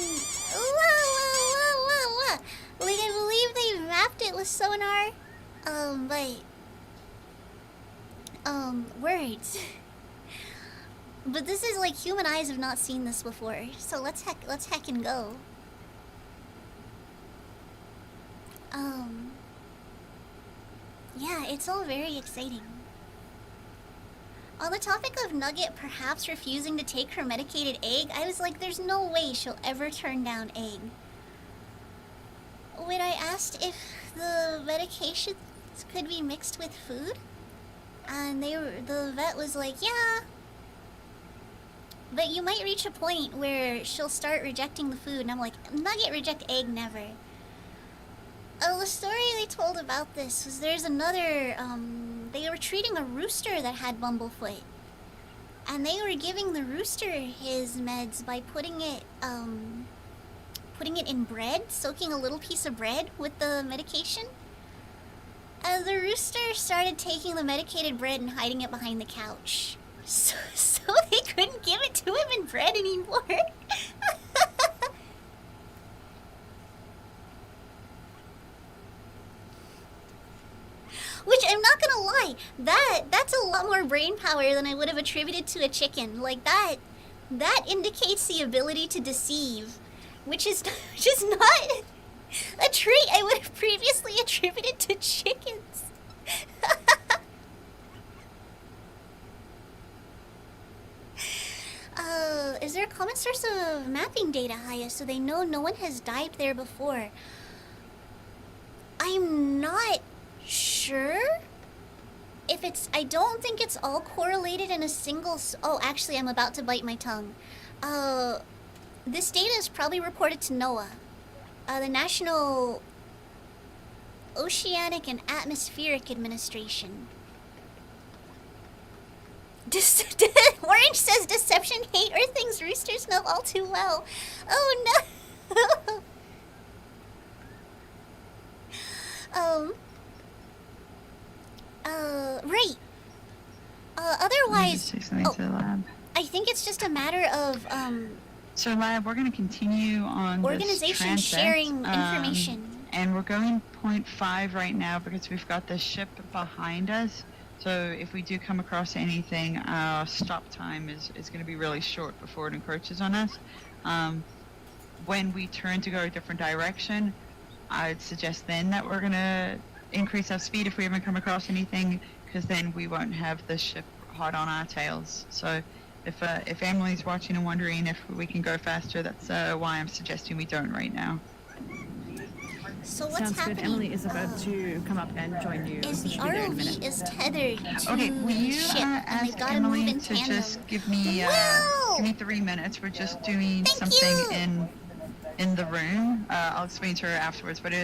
like, I believe they mapped it with sonar. Words. But this is like, human eyes have not seen this before. So let's heck and go. Yeah, it's all very exciting. On the topic of Nugget perhaps refusing to take her medicated egg, I was like, there's no way she'll ever turn down egg. When I asked if the medications could be mixed with food, and the vet was like, yeah, but you might reach a point where she'll start rejecting the food. And I'm like, Nugget reject egg, never. The story they told about this was there's another, they were treating a rooster that had bumblefoot. And they were giving the rooster his meds by putting it in bread, soaking a little piece of bread with the medication. And the rooster started taking the medicated bread and hiding it behind the couch. So they couldn't give it to him in bread anymore. Which, I'm not gonna lie, that's a lot more brain power than I would have attributed to a chicken. Like, that indicates the ability to deceive, which is not a trait I would have previously attributed to chickens. Is there a common source of mapping data, Haya, so they know no one has dived there before? I'm not sure if it's... I don't think it's all correlated in a single... Oh, actually, I'm about to bite my tongue. This data is probably reported to NOAA, the National Oceanic and Atmospheric Administration. Orange says deception, hate, or things roosters know all too well. Oh no. Right. Otherwise, Say something to the lab. I think it's just a matter of So lab, we're going to continue on organization this sharing transect, information. And we're going 0.5 right now because we've got the ship behind us. So if we do come across anything, our stop time is going to be really short before it encroaches on us. When we turn to go a different direction, I'd suggest then that we're going to increase our speed if we haven't come across anything, because then we won't have the ship hot on our tails. So if Emily's watching and wondering if we can go faster, that's why I'm suggesting we don't right now. So what's Sounds happening? good. Emily is about to come up and join you. Is the She'll be there in a ROV minute. is tethered to Okay, will you the ship, and ask they've got to move Emily in to tandem. just give me Wow! 3 minutes? We're just doing Thank something you! in the room. I'll explain to her afterwards, but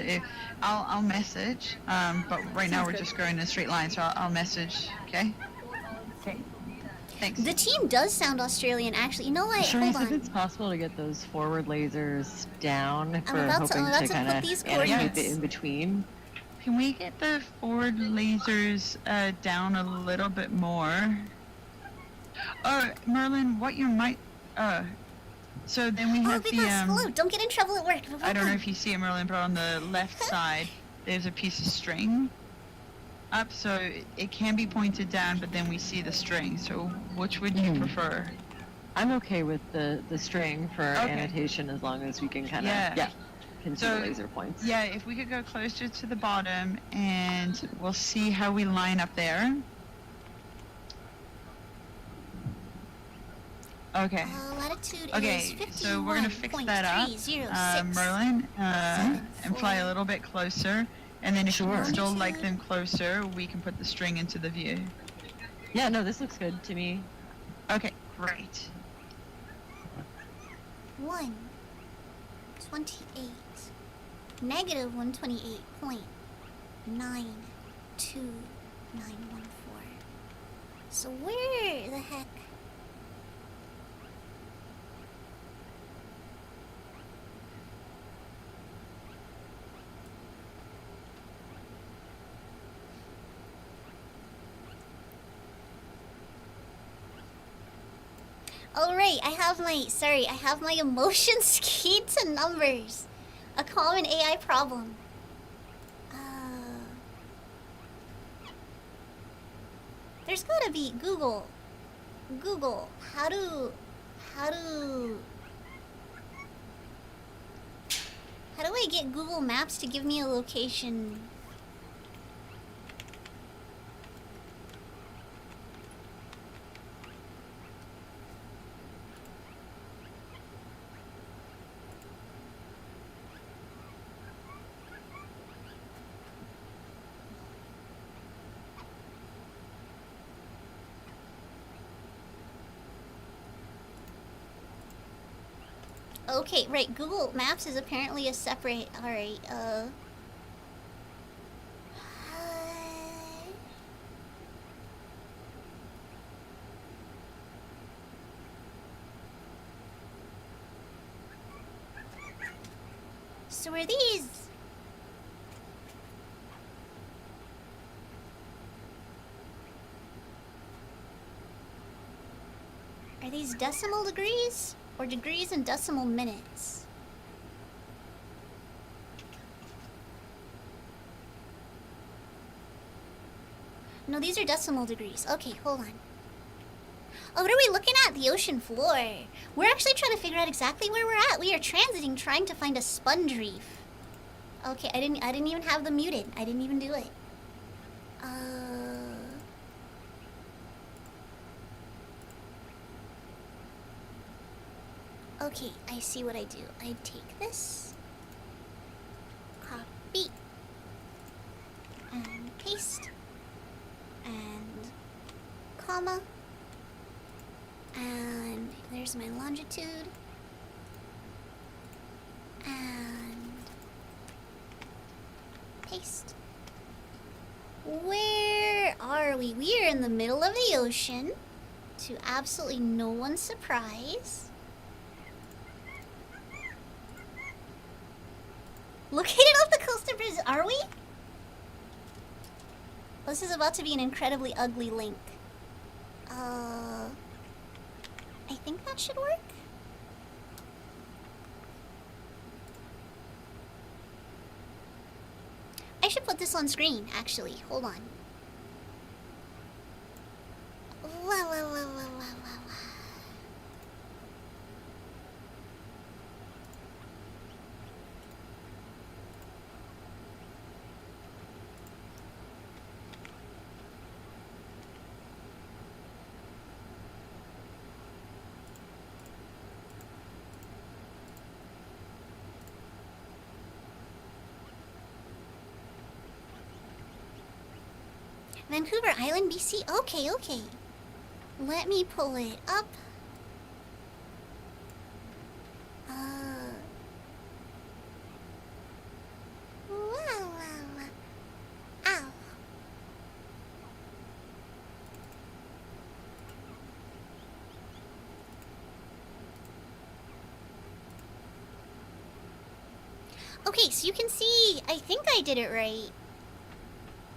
I'll message. But right now we're just going in a straight line, so I'll message. Okay. Okay. Thanks. The team does sound Australian, actually. You know what? Sure, Hold if on. it's possible to get those forward lasers down, if I'm we're about to hoping to put kind these of animate the coordinates. in-between. Can we get the forward lasers down a little bit more? Merlin, what you might so then we Oh, have Big Boss, hello. Don't get in trouble at work. I don't know if you see it, Merlin, but on the left side there's a piece of string. up, so it can be pointed down, but then we see the string. So which would you prefer? I'm okay with the string for Okay. annotation as long as we can kind of Yeah. can see So, the laser points. Yeah, if we could go closer to the bottom, and we'll see how we line up there. Okay. Latitude Okay, is so we're gonna fix that up, 51.306. Merlin, seven, and fly a four. little bit closer. And then if you Sure. still like Longitude. them closer, we can put the string into the view. Yeah, no, this looks good to me. Okay, great. 128. Negative 128.92914. So where the heck? Oh right, I have my emotions keyed to numbers. A common AI problem. There's gotta be Google, how do I get Google Maps to give me a location? Okay, right, Google Maps is apparently a separate, alright, so are these... Are these decimal degrees? Or degrees and decimal minutes? No, these are decimal degrees. Okay, hold on. Oh, what are we looking at? The ocean floor. We're actually trying to figure out exactly where we're at. We are transiting, trying to find a sponge reef. Okay, I didn't even have them muted. I didn't even do it. Okay, I see what I do. I take this, copy, and paste, and comma, and there's my longitude, and paste. Where are we? We are in the middle of the ocean, to absolutely no one's surprise. Located off the coast of Brazil, are we? This is about to be an incredibly ugly link. I think that should work. I should put this on screen, actually. Hold on. Vancouver Island, BC. Okay, okay. Let me pull it up. Ow. Okay, so you can see, I think I did it right.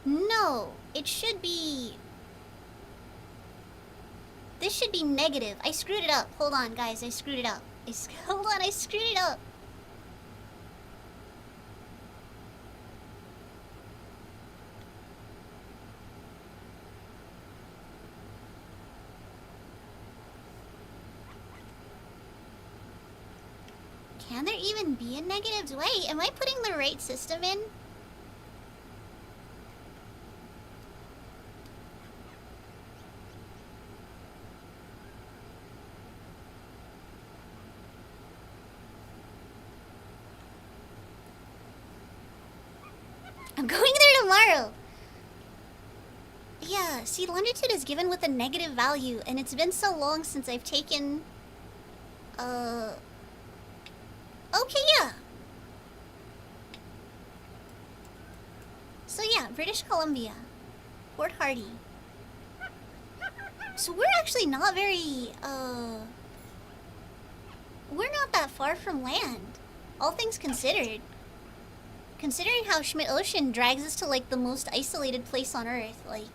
No, it should be... This should be negative. I screwed it up. Hold on, guys. I screwed it up. Hold on, I screwed it up. Can there even be a negatives? Wait, am I putting the right system in? I'm going there tomorrow. Yeah, see, longitude is given with a negative value, and it's been so long since I've taken... Okay, yeah. So yeah, British Columbia. Port Hardy. So we're actually not very, we're not that far from land. All things considered. Considering how Schmidt Ocean drags us to, like, the most isolated place on Earth, like...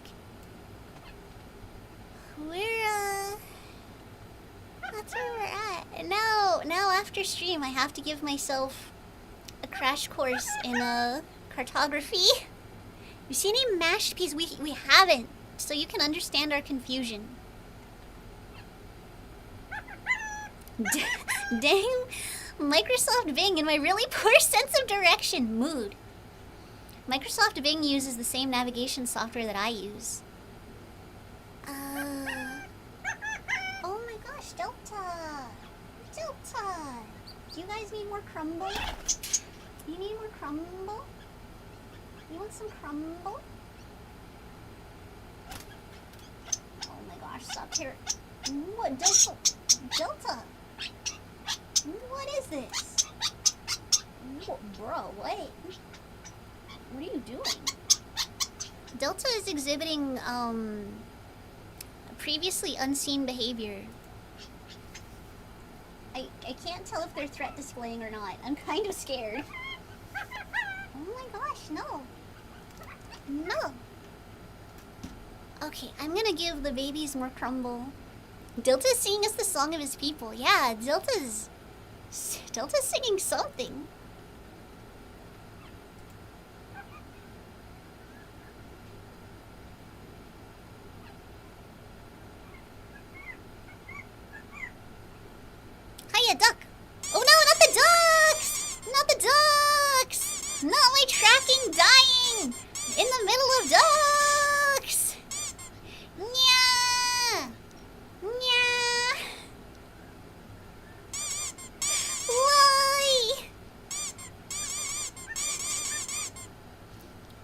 We're, that's where we're at. And now after stream, I have to give myself a crash course in, cartography. You see any mashed peas? We haven't, so you can understand our confusion. Dang, Microsoft Bing in my really poor sense of direction. Mood. Microsoft Bing uses the same navigation software that I use. Oh my gosh, Delta! Delta! Do you guys need more crumble? You need more crumble? You want some crumble? Oh my gosh, stop here. What, Delta? Delta? What is this? Bro, wait. What are you doing? Delta is exhibiting, previously unseen behavior. I can't tell if they're threat displaying or not. I'm kind of scared. Oh my gosh, no. No. Okay, I'm gonna give the babies more crumble. Delta's singing us the song of his people. Yeah, Delta's singing something. Hiya, duck! Oh no, not the ducks! Not the ducks! Not my tracking dying! In the middle of ducks! Nya! Nya! Why?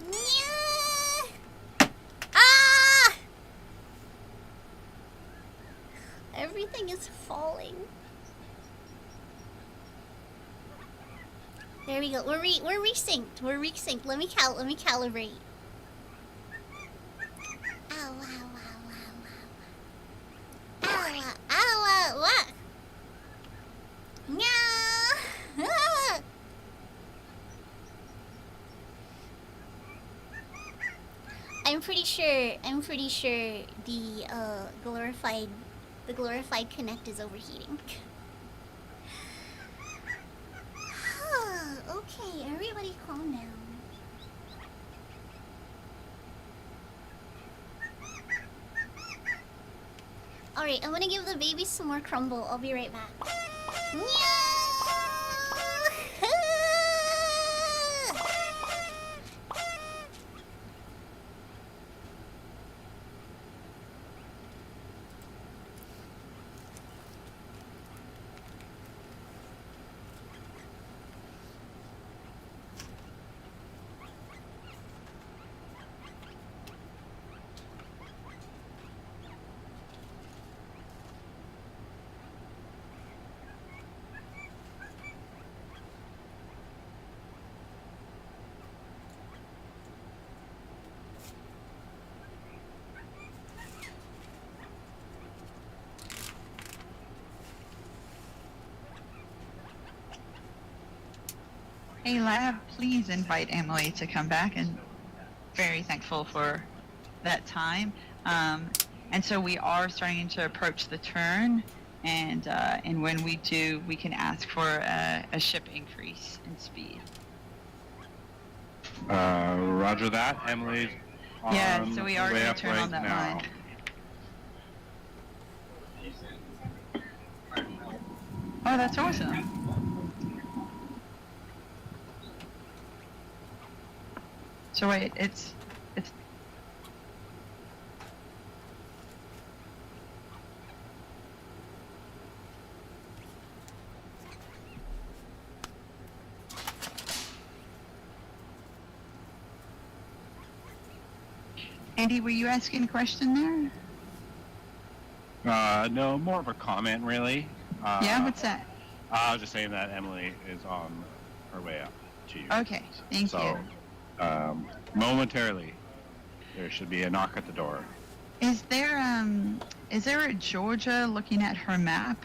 Nya! Ah! Everything is falling. There we go. We're resynced. We're resynced. Let me calibrate. Ow, ow, ow, ow, ow. Ow, ow, ow, ow. Nya! Ah! I'm pretty sure the glorified Connect is overheating. Okay, everybody calm down. Alright, I'm gonna give the babies some more crumble. I'll be right back. Hey Lab, please invite Emily to come back, and very thankful for that time. And so we are starting to approach the turn, and when we do, we can ask for a ship increase in speed. Roger that. Emily's on Yeah, so we are the way going to up turn right on that now. line. Oh, that's awesome. So wait, it's Andy, were you asking a question there? No, more of a comment, really. Yeah, what's that? I was just saying that Emily is on her way up to you. Okay, thank you. Momentarily, there should be a knock at the door. Is there a Georgia looking at her map?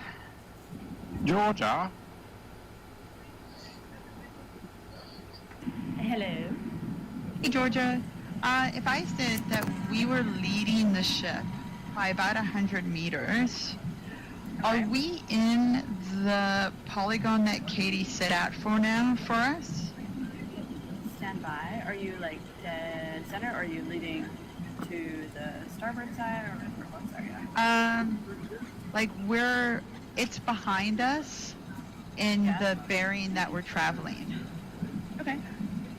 Georgia? Hello. Hey Georgia, if I said that we were leading the ship by about 100 meters, are we in the polygon that Katie set out for now for us? Stand by. Are you like dead center? Or are you leading to the starboard side, or what side are you on? Like it's behind us in the bearing that we're traveling. Okay.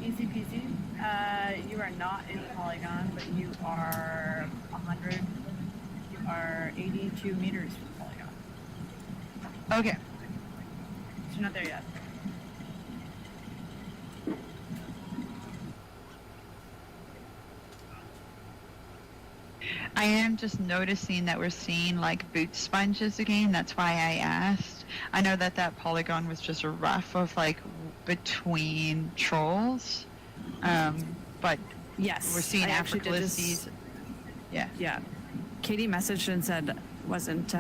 Easy peasy. You are not in the polygon, but you are 100. You are 82 meters from the polygon. Okay. So you're not there yet. I am just noticing that we're seeing like boot sponges again. That's why I asked. I know that polygon was just a rough of like between trolls, but Yes. we're seeing I actually did Africalices. Yeah. Yeah. Katie messaged and said wasn't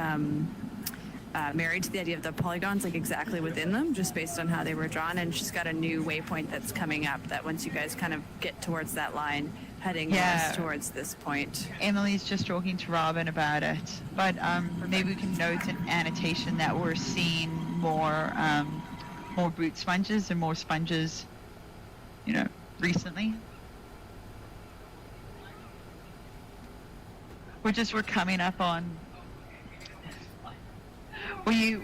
married to the idea of the polygons like exactly within them, just based on how they were drawn. And she's got a new waypoint that's coming up that once you guys kind of get towards that line, heading west towards this point. Emily's just talking to Robin about it, but maybe we can note an annotation that we're seeing more boot sponges and more sponges, recently. We're coming up on. Very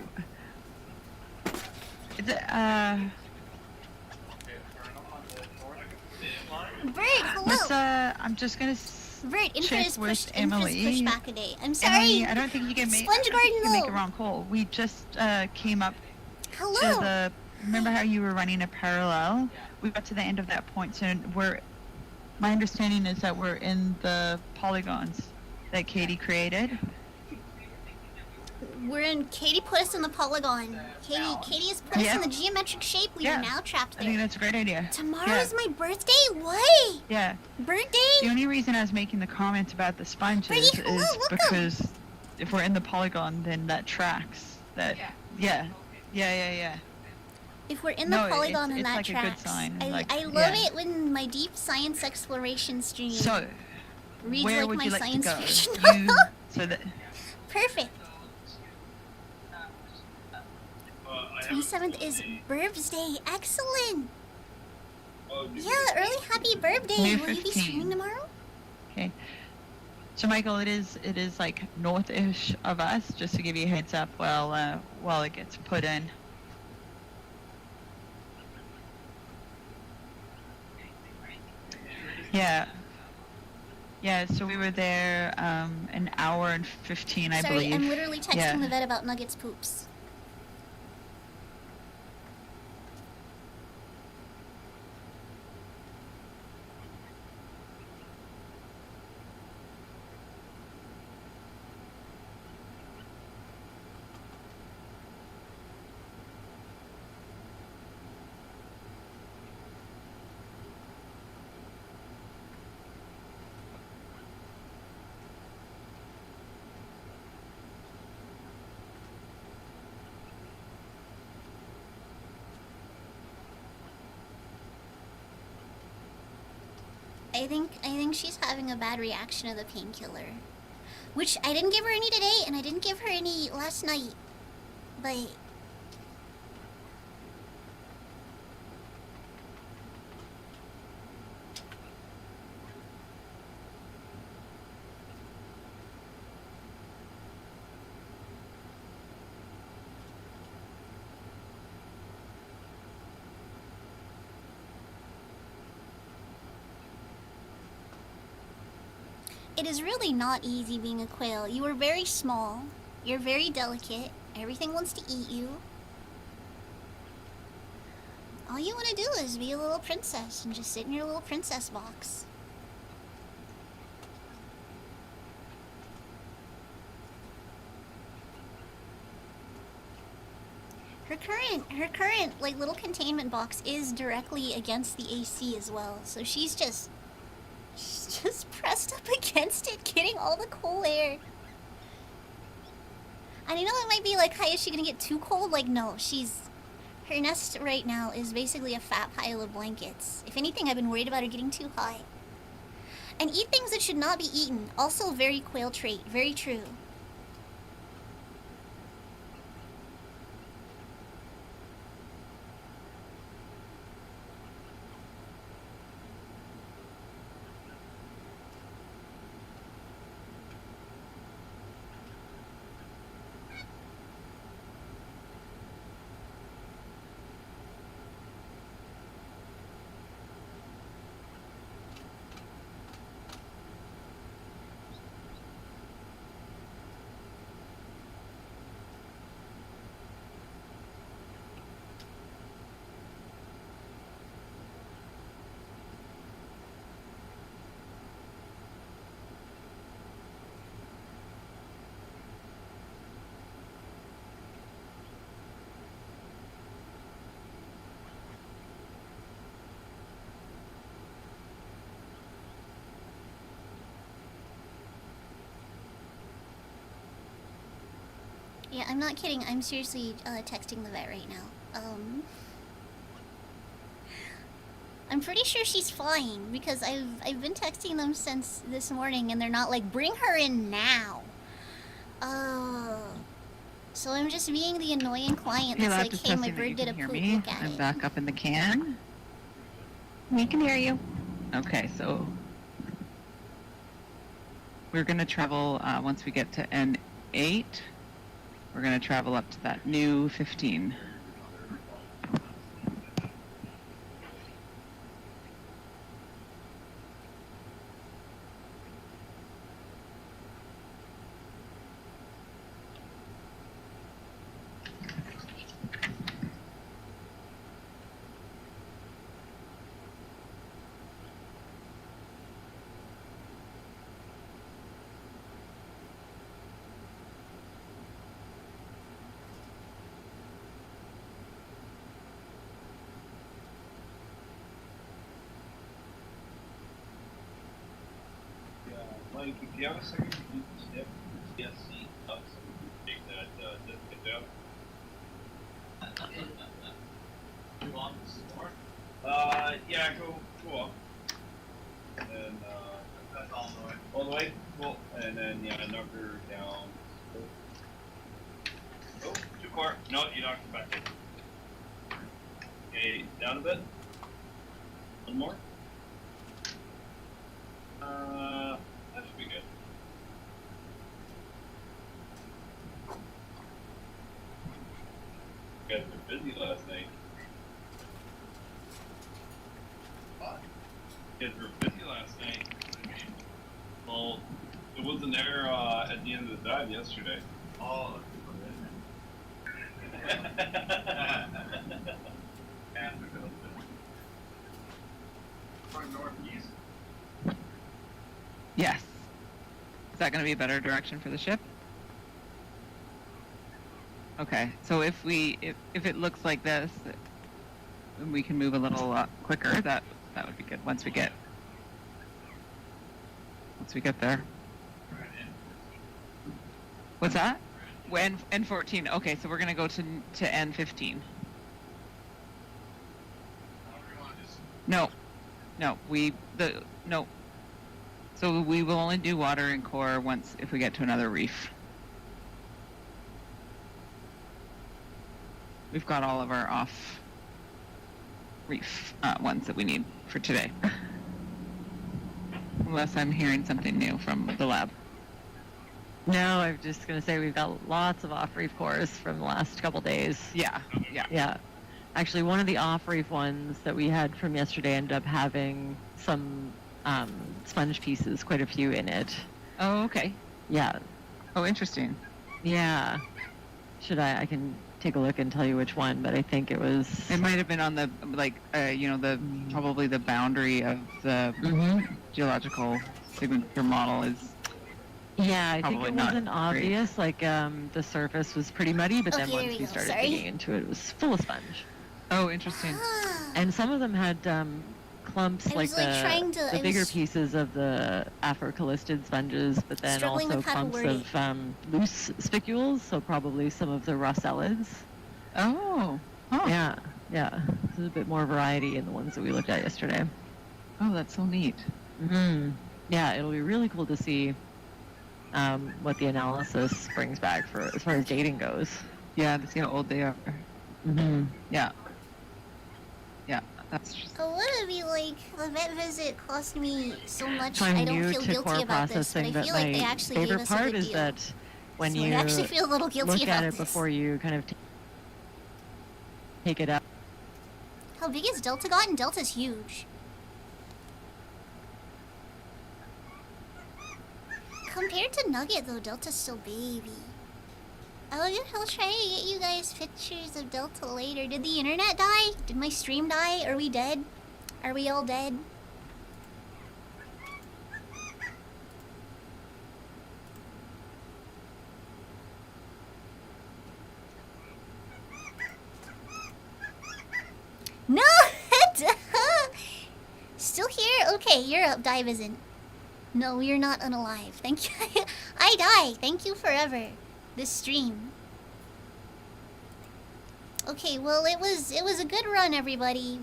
hello. Let's, I'm just gonna Vert, info check is with pushed Emily. back a day. I'm sorry. Emily, I don't think you can make. Sponge Garden make a though. wrong call. We just came up Hello. to the. Remember how you were running a parallel? We got to the end of that point, so my understanding is that we're in the polygons that Katie created. Katie put us in the polygon. Katie has put us in the geometric shape. We are now trapped I think there. that's a great idea. Tomorrow's my birthday? What? Yeah. Birthday? The only reason I was making the comment about the sponges Pretty cool, is welcome. because if we're in the polygon, then that tracks. That yeah. If we're in the polygon, then it's that like tracks. a good sign. I love it when my deep science exploration stream So, reads where like would my you like science to go? fiction. So that Perfect. 27th is Burbs Day. Excellent. Yeah, early happy Burb Day. May Will you be 15. streaming tomorrow? okay. So Michael, it is like north-ish of us, just to give you a heads up while it gets put in. Yeah. Yeah, so we were there an hour and 15, I Sorry, believe. I'm literally texting Yeah. the vet about Nuggets poops. I think she's having a bad reaction to the painkiller. Which I didn't give her any today, and I didn't give her any last night. But It is really not easy being a quail. You are very small. You're very delicate. Everything wants to eat you. All you want to do is be a little princess and just sit in your little princess box. Her current like little containment box is directly against the AC as well. So she's just pressed up against it, getting all the cool air. And I know it might be like, hi, is she gonna get too cold? Like, no, her nest right now is basically a fat pile of blankets. If anything, I've been worried about her getting too high. And eat things that should not be eaten. Also very quail trait. Very true. Yeah, I'm not kidding. I'm seriously texting the vet right now. I'm pretty sure she's fine because I've been texting them since this morning and they're not like, bring her in now. So I'm just being the annoying client that's like, hey, my bird did a poop, look at I'm it. back up in the can. We can hear you. Okay, so we're going to travel, once we get to N8, we're going to travel up to that new 15. Mike, if you have a second, you can step CSC up so we can take that certificate down. You want some more? Yeah, go up. And then, that's all the way. All the way? Cool. And then, yeah, knock her down. Oh, too far. No, you knocked her back in. Okay, down a bit. One more. That should be good. You guys were busy last night. What? You guys were busy last night. Well, it wasn't there at the end of the dive yesterday. Oh, northeast. Yes. Is that going to be a better direction for the ship? Okay, so if it looks like this, then we can move a little quicker. That would be good once we get there. What's that? When N14. Okay, so we're going to go to N15. No. So we will only do water and core if we get to another reef. We've got all of our off reef ones that we need for today. Unless I'm hearing something new from the lab. No, I'm just going to say we've got lots of off-reef cores from the last couple days. Yeah. Actually, one of the off-reef ones that we had from yesterday ended up having some sponge pieces, quite a few in it. Oh, okay. Yeah, Oh, interesting. yeah. I can take a look and tell you which one, but I think it was. It might have been on the probably the boundary of the geological signature model is. Yeah, I think Probably it not wasn't great. obvious. Like the surface was pretty muddy, but then Okay, there once we we go. started Sorry. digging into it, it was full of sponge. Oh, interesting. Ah. And some of them had clumps, I like was, like, trying to- the I bigger was- pieces of the afrocalistid sponges, but then Struggling also with how to clumps word of loose spicules, so probably some of the rossellids. Oh. Huh. Yeah, yeah. There's a bit more variety in the ones that we looked at yesterday. Oh, that's so neat. Yeah, it'll be really cool to see what the analysis brings back for as far as dating goes. Yeah, to see how old they are. Yeah. Yeah, that's just. Oh, what would be like a vet visit cost me so much? So I'm I don't new feel to guilty core about this, but I processing, but feel like they my actually gave favorite us a part good is deal. that when So you I actually feel a little guilty look about at it this. before you kind of take it out. How big is Delta gotten? Delta's huge. Compared to Nugget, though, Delta's still baby. I'll try to get you guys pictures of Delta later. Did the internet die? Did my stream die? Are we dead? Are we all dead? No! Still here? Okay, you're up. Dive isn't. No, you're not unalive. Thank you. I die. Thank you forever. This stream. Okay, well it was a good run, everybody.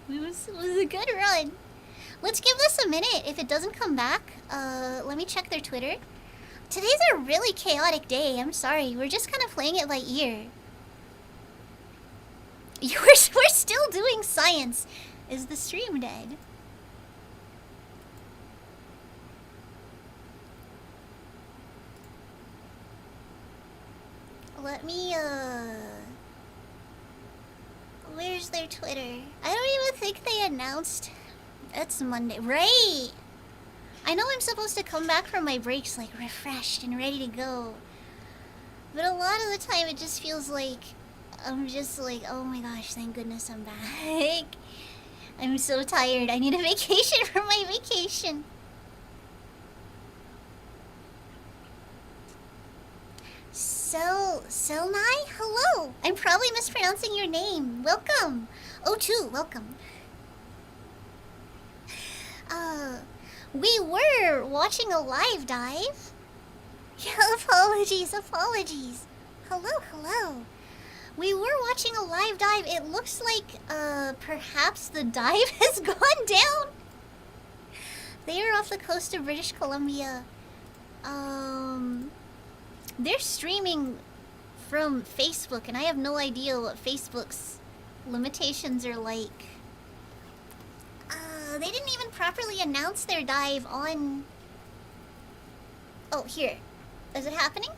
It was a good run. Let's give this a minute. If it doesn't come back, let me check their Twitter. Today's a really chaotic day. I'm sorry. We're just kind of playing it by ear. We're still doing science. Is the stream dead? Let me, where's their Twitter? I don't even think they announced. It's Monday. Right! I know I'm supposed to come back from my breaks, like, refreshed and ready to go. But a lot of the time it just feels like I'm just like, oh my gosh, thank goodness I'm back. I'm so tired. I need a vacation from my vacation. Selnai? Hello! I'm probably mispronouncing your name. Welcome! O2, welcome. We were watching a live dive. Yeah, apologies. Hello. We were watching a live dive. It looks like, perhaps the dive has gone down. They are off the coast of British Columbia. They're streaming from Facebook, and I have no idea what Facebook's limitations are like. They didn't even properly announce their dive on... Oh, here. Is it happening?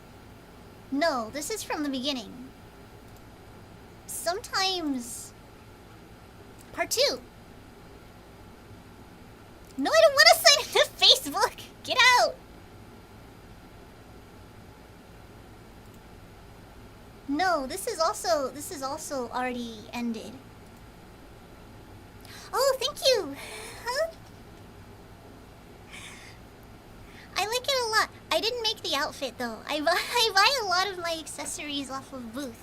No, this is from the beginning. Sometimes... Part 2. No, I don't want to sign into Facebook! Get out! No, this is also already ended. Oh, thank you! Huh? I like it a lot. I didn't make the outfit though. I buy a lot of my accessories off of Booth.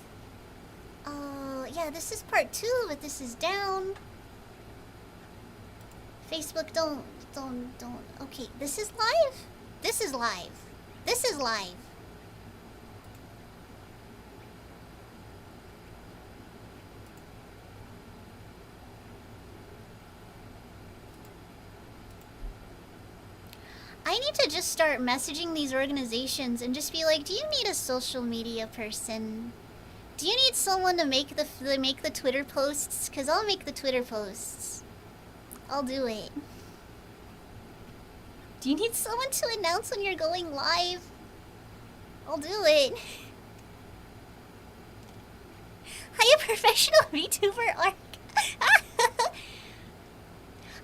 Yeah, this is part 2, but this is down. Facebook, don't. Okay, this is live? This is live. I need to just start messaging these organizations and just be like, do you need a social media person? Do you need someone to make the Twitter posts? 'Cause I'll make the Twitter posts. I'll do it. Do you need someone to announce when you're going live? I'll do it. Hiya, professional VTuber arc.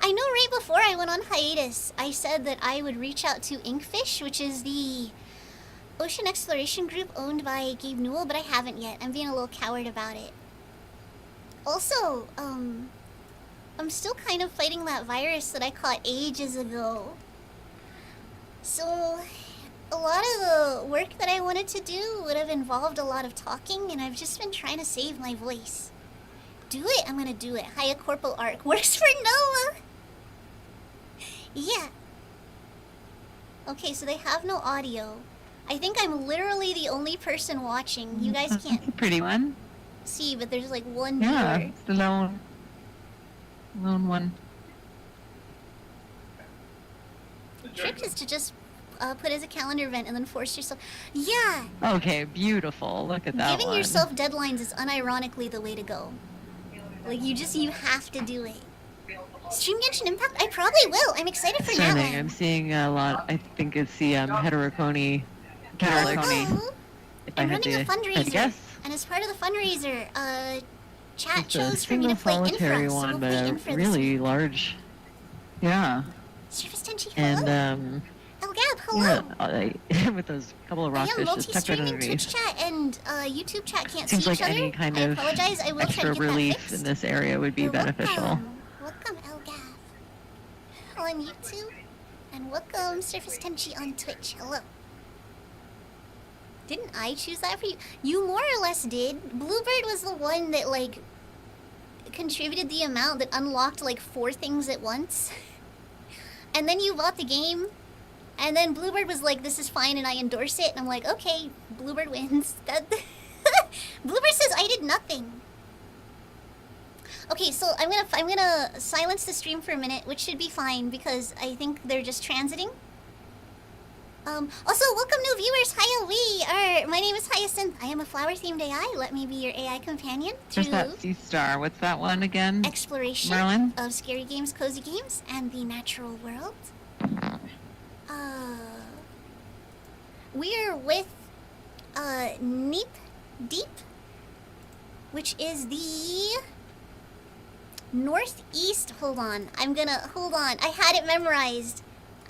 I know right before before I went on hiatus, I said that I would reach out to Inkfish, which is the ocean exploration group owned by Gabe Newell, but I haven't yet. I'm being a little coward about it. Also, I'm still kind of fighting that virus that I caught ages ago. So, a lot of the work that I wanted to do would have involved a lot of talking, and I've just been trying to save my voice. Do it, I'm gonna do it. Hiya Corporal Arc works for Noah! Yeah. Okay, so they have no audio. I think I'm literally the only person watching. You guys That's a can't pretty one. see, but there's like one Yeah, viewer. it's the lone one. Trick is to just put as a calendar event and then force yourself. Yeah, Okay, beautiful. Look at that giving one. yourself deadlines is unironically the way to go. Like you have to do it. Stream Genshin Impact? I probably will. I'm excited for that Stunning. I'm one. seeing a lot. I think it's the Heterocony. Oh, If I I'm had running a to fundraiser, guess. and as part of the fundraiser, chat It's a chose for me to single play Infra, solitary so one, we'll but play a Infra this really week. large. Yeah. Surface Tenchi, hello. And Elgab, hello. yeah, with those couple of I am rockfish just tucked right multi-streaming. underneath. Twitch chat and YouTube chat can't Seems see like each other. any kind I of apologize. I will try extra to get that relief fixed. in this area would be You're beneficial. Welcome Elgab on YouTube, and welcome Surface Tenchi on Twitch. Hello. Didn't I choose that for you? You more or less did. Bluebird was the one that like contributed the amount that unlocked like 4 things at once. And then you bought the game, and then Bluebird was like, "This is fine," and I endorse it. And I'm like, "Okay, Bluebird wins." That Bluebird says I did nothing. Okay, so I'm gonna silence the stream for a minute, which should be fine because I think they're just transiting. Also, welcome new viewers. Hiya, my name is Hyacinth. I am a flower-themed AI. Let me be your AI companion There's through that sea star. What's that one again? exploration Merlin? of scary games, cozy games, and the natural world. We're with Neep Deep, which is the northeast. Hold on. I had it memorized.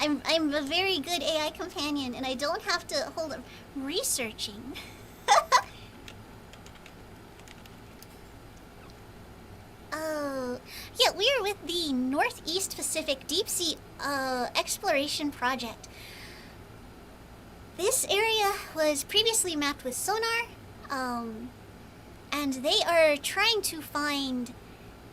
I'm a very good AI companion, and I don't have to hold up researching. Oh, yeah, we are with the Northeast Pacific Deep Sea Exploration Project. This area was previously mapped with sonar, and they are trying to find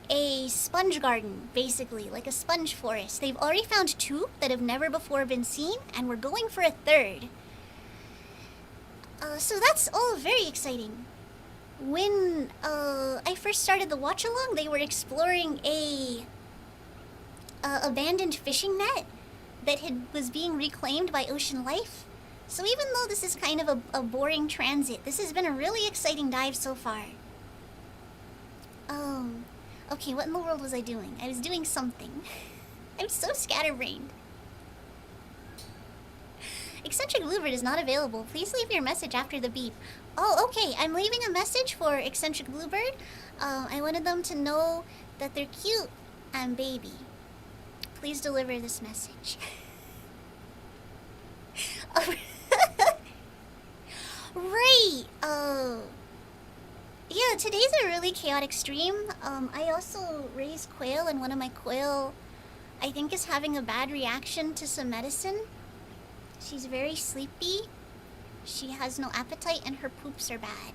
a sponge garden, basically, like a sponge forest. They've already found 2 that have never before been seen, and we're going for a 3rd. So that's all very exciting. When I first started the watch-along, they were exploring a abandoned fishing net that was being reclaimed by ocean life. So even though this is kind of a boring transit, this has been a really exciting dive so far. Okay, what in the world was I doing? I was doing something. I'm so scatterbrained. Eccentric Bluebird is not available. Please leave your message after the beep. Oh, okay. I'm leaving a message for Eccentric Bluebird. I wanted them to know that they're cute and baby. Please deliver this message. Right. Yeah, today's a really chaotic stream. I also raised quail, and one of my quail, I think, is having a bad reaction to some medicine. She's very sleepy. She has no appetite, and her poops are bad.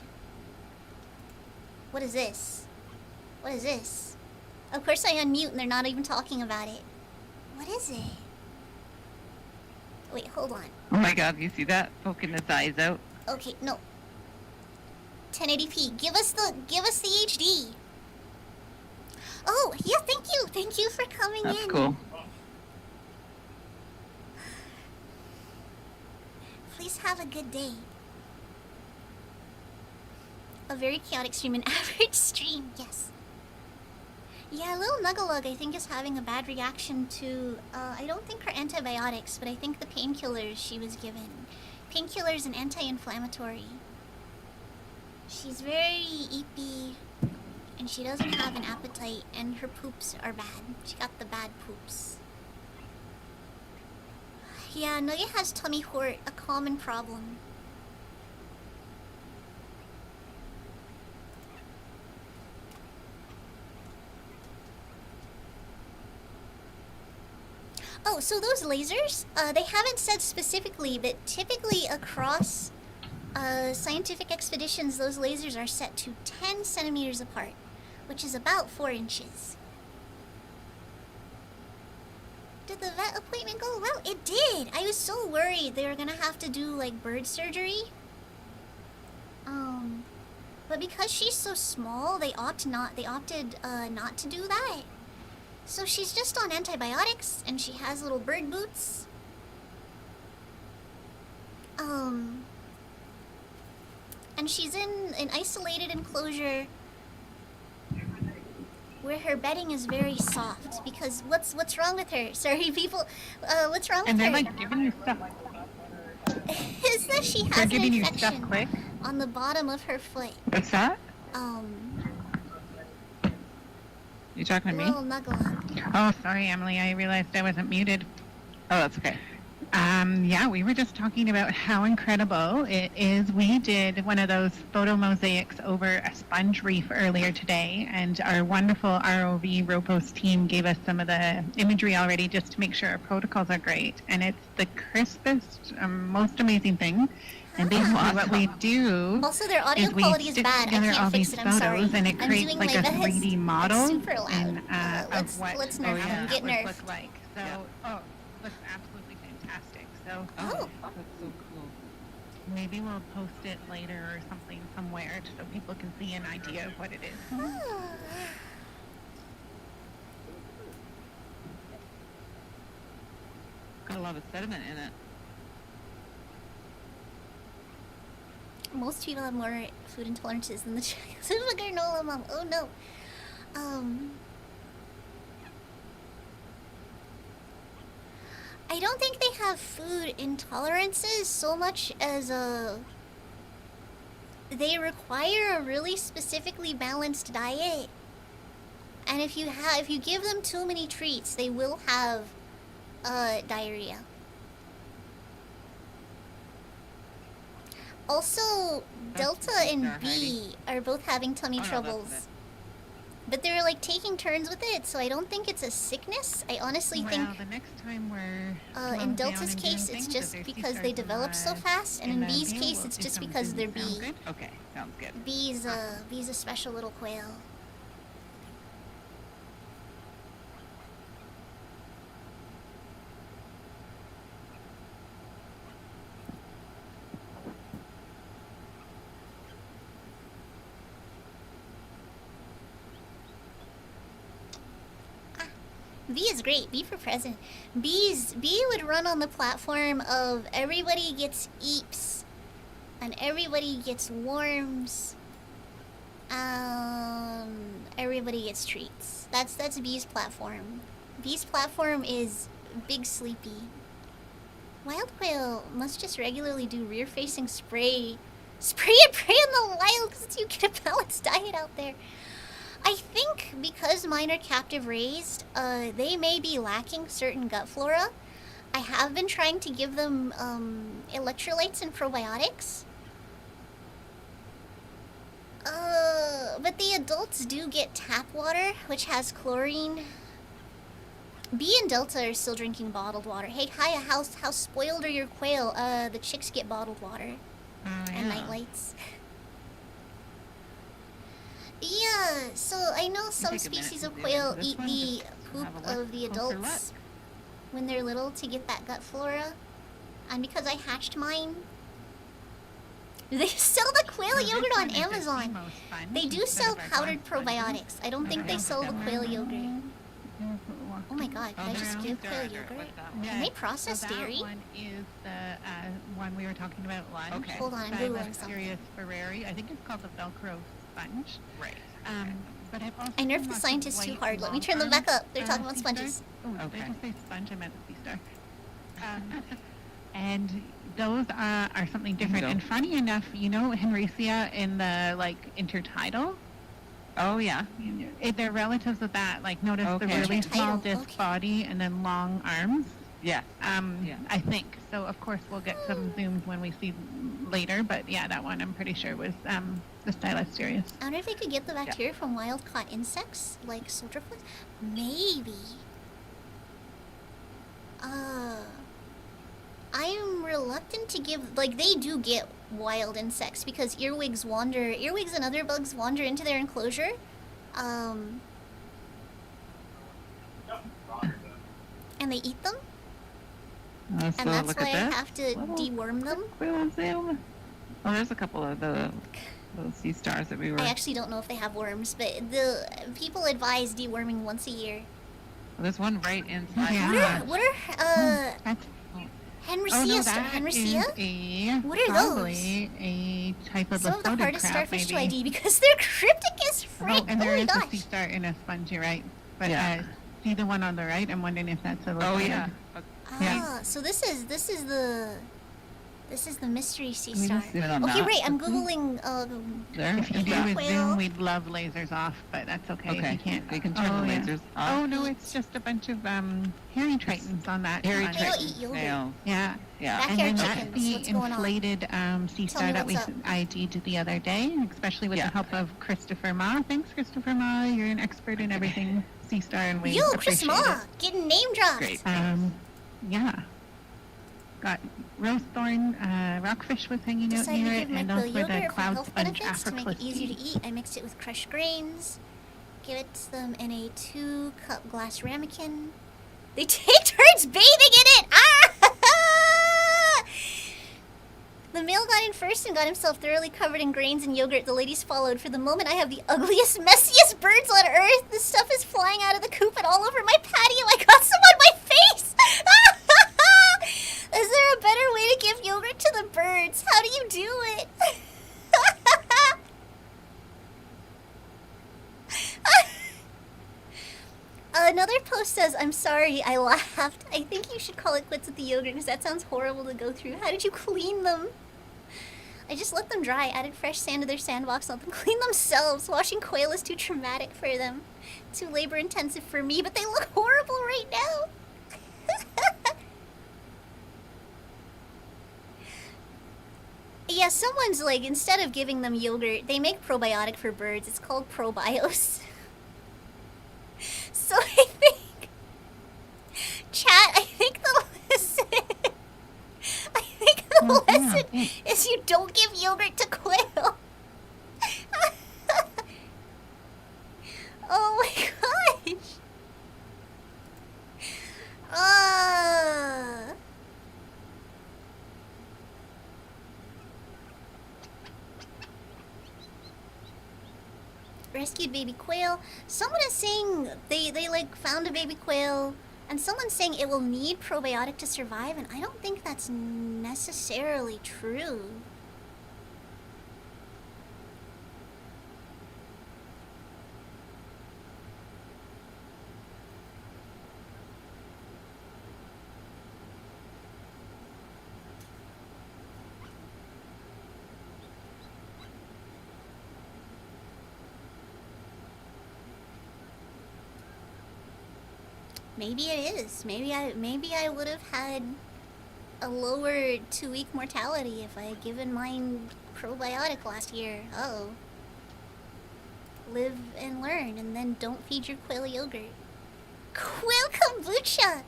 What is this? What is this? Of course I unmute, and they're not even talking about it. What is it? Wait, hold on. Oh my god, you see that? Poking its eyes out. Okay, no. 1080p. Give us the HD. Oh, yeah, thank you for coming in. That's cool. Please have a good day. A very chaotic stream, an average stream, yes. Yeah, little Nuggalug, I think, is having a bad reaction to, I don't think her antibiotics, but I think the painkillers she was given. Painkillers and anti-inflammatory. She's very eepy, and she doesn't have an appetite, and her poops are bad. She got the bad poops. Yeah, Nugget has tummy wart, a common problem. Oh, so those lasers, they haven't said specifically, but typically across scientific expeditions, those lasers are set to 10 centimeters apart, which is about 4 inches. Did the vet appointment go well? It did! I was so worried they were gonna have to do, like, bird surgery. But because she's so small, they opted not to do that. So she's just on antibiotics, and she has little bird boots. And she's in an isolated enclosure where her bedding is very soft. Because what's wrong with her? Sorry, people. What's wrong with And her? they're like giving you stuff. Is that she They're has an giving you stuff infection quick. on the bottom of her foot. What's that? You talking to me? Little nuggle up. Oh, sorry, Emily. I realized I wasn't muted. Oh, that's okay. Yeah, we were just talking about how incredible it is. We did one of those photo mosaics over a sponge reef earlier today, and our wonderful ROV Ropos team gave us some of the imagery already just to make sure our protocols are great. And it's the crispest, most amazing thing. And basically what we do Also, their audio is we quality is stick bad. I together can't all fix these it. I'm sorry. photos, and it I'm creates doing like my a best. 3D model It's super loud. in, let's of what nerf him. that Get would nerfed. look like. So, looks absolutely fantastic. So, Oh. That's so cool. maybe we'll post it later or something somewhere so people can see an idea of what it is. Got a lot of sediment in it. Most people have more food intolerances than the super granola mom. Oh no. I don't think they have food intolerances so much as they require a really specifically balanced diet. And if you give them too many treats, they will have diarrhea. Also, Delta and B are both having tummy troubles. But they're like taking turns with it, so I don't think it's a sickness. I honestly think the next time we're in Delta's case it's just because they developed so fast, and in B's case it's just because they're B. Okay, sounds good. B's a special little quail. B is great. B for present. B would run on the platform of everybody gets eeps, and everybody gets worms. Everybody gets treats. That's B's platform. B's platform is Big Sleepy. Wild quail must just regularly do rear-facing spray and pray in the wild because you get a balanced diet out there. I think because mine are captive raised, they may be lacking certain gut flora. I have been trying to give them electrolytes and probiotics. But the adults do get tap water, which has chlorine. B and Delta are still drinking bottled water. Hey, Kaya, how spoiled are your quail? The chicks get bottled water and nightlights. Yeah, so I know some species of quail eat the poop of the adults when they're little to get that gut flora. And because I hatched mine, they sell the quail yogurt on Amazon. They do sell powdered probiotics. I don't think they sell the quail yogurt. Oh my god, can I just give quail yogurt? Can they process dairy? That one is the one we were talking about lunch. Okay. Hold on, I'm Googling something. Ferrari. I think it's called the Velcro sponge. Right. But I've also I nerfed seen the lots scientists of too white hard. Let me turn them long-armed, back up. They're talking about sea sponges. stars. Oh, Okay. I didn't say sponge, I meant sea star. And those are something different. go. And funny enough, you know Henricea in the intertidal? Oh yeah. They're relatives of that. Like, notice the Okay. really small Intertidal, disc okay. body and then long arms. Yeah. I think. So of course we'll get some zooms when we see later, but yeah, that one I'm pretty sure was the Stylostereus. I wonder if they could get the bacteria from wild-caught insects, like soldier flies? Maybe. I am reluctant to give... Like, they do get wild insects because earwigs and other bugs wander into their enclosure. And they eat them. Let's And that's look why at I that. have to deworm them. Quail and sail. Oh, there's a couple of those sea stars that we were. I actually don't know if they have worms, but the people advise deworming once a year. Well, there's one right inside. Yeah. What are That's, Henricea? oh no, that Henricea? is What are probably a type of Some of the the hardest crab, starfish to maybe. ID because they're cryptic as frick. Oh, and there my is a gosh. sea star in a sponge, you're right. But Yeah. see the one on the right? I'm wondering if that's a Oh yeah. Ah, so this is the mystery sea Can we star. just zoom in on Okay, that? right. I'm Mhm. googling. There. If you do Yeah. a Quail. zoom, we'd love lasers off, but that's okay. If Okay. you can't. We can turn the yeah. lasers off. Oh no, it's just a bunch of hairy tritons on that. Hairy one. Quail triton eat yogurt. snails. Yeah. Yeah. Back- And Backyard then that's chickens, the what's going on? inflated sea Tell me star that we what's up. ID'd the other day, especially with Yeah. the help of Christopher Ma. Thanks, Christopher Ma. You're an expert in everything sea star, and we Yo, Chris appreciate Ma, it. getting name dropped. Great. Yeah. Got rosethorn, rockfish was hanging out Decided near to it, give my and quail also the yogurt for cloud health sponge benefits to make it easier to Africus. eat. I mixed it with crushed grains. Give it to them in a 2-cup glass ramekin. They take turns bathing in it! Ah! The male got in first and got himself thoroughly covered in grains and yogurt. The ladies followed. For the moment, I have the ugliest, messiest birds on earth. This stuff is flying out of the coop and all over my patio. I got some on my face! Is there a better way to give yogurt to the birds? How do you do it? Another post says, I'm sorry, I laughed. I think you should call it quits with the yogurt because that sounds horrible to go through. How did you clean them? I just let them dry, added fresh sand to their sandbox, let them clean themselves. Washing quail is too traumatic for them. Too labor intensive for me, but they look horrible right now. Yeah, someone's like, instead of giving them yogurt, they make probiotic for birds. It's called probios. So I think, chat, I think the lesson, is you don't give yogurt to quail. Oh my gosh. Rescued baby quail. Someone is saying they like found a baby quail, and someone's saying it will need probiotic to survive, and I don't think that's necessarily true. Maybe it is. Maybe I would have had a lower 2-week mortality if I had given mine probiotic last year. Oh. Live and learn, and then don't feed your quail yogurt. Quail kombucha!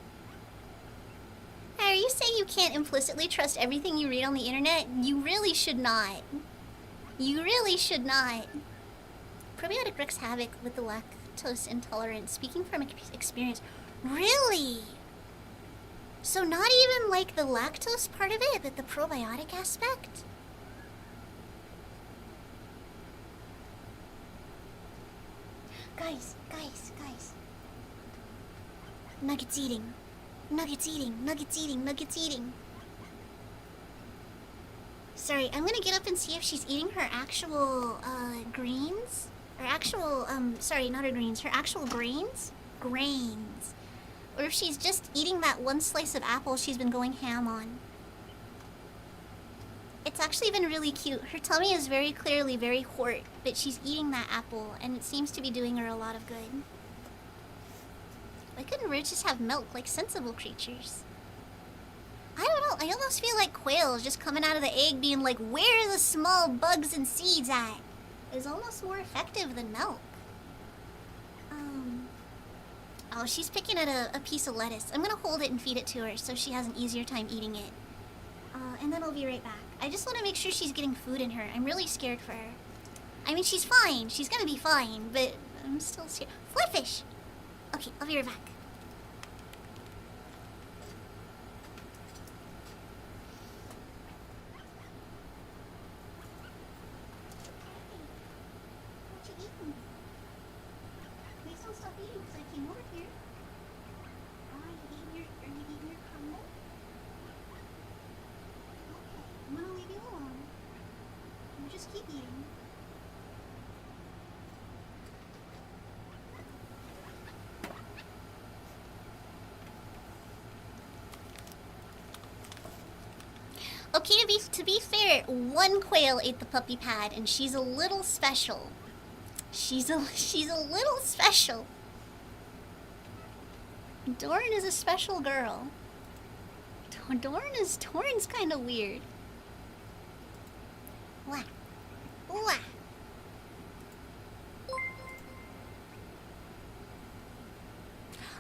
Are you saying you can't implicitly trust everything you read on the internet? You really should not. You really should not. Probiotic wreaks havoc with the lactose intolerant. Speaking from experience. Really? So not even like the lactose part of it, but the probiotic aspect? Guys. Nuggets eating. Sorry, I'm gonna get up and see if she's eating her actual, greens. Her actual, sorry, not her greens, her actual grains? Grains. Or if she's just eating that one slice of apple she's been going ham on. It's actually been really cute. Her tummy is very clearly very hort, but she's eating that apple, and it seems to be doing her a lot of good. Why couldn't birds just have milk like sensible creatures? I almost feel like quail is just coming out of the egg being like, where are the small bugs and seeds at? It's almost more effective than milk. Oh, she's picking at a piece of lettuce. I'm gonna hold it and feed it to her so she has an easier time eating it. And then I'll be right back. I just want to make sure she's getting food in her. I'm really scared for her. I mean, she's fine. She's gonna be fine, but I'm still scared. Flyfish! Okay, I'll be right back. What you eating? Please don't stop eating because I came over here. Are you eating your crumble? Okay, I'm gonna leave you alone. You just keep eating. Okay, to be fair, one quail ate the puppy pad, and she's a little special. She's a little special. Doran is a special girl. Doran's kind of weird. Wah. Wah.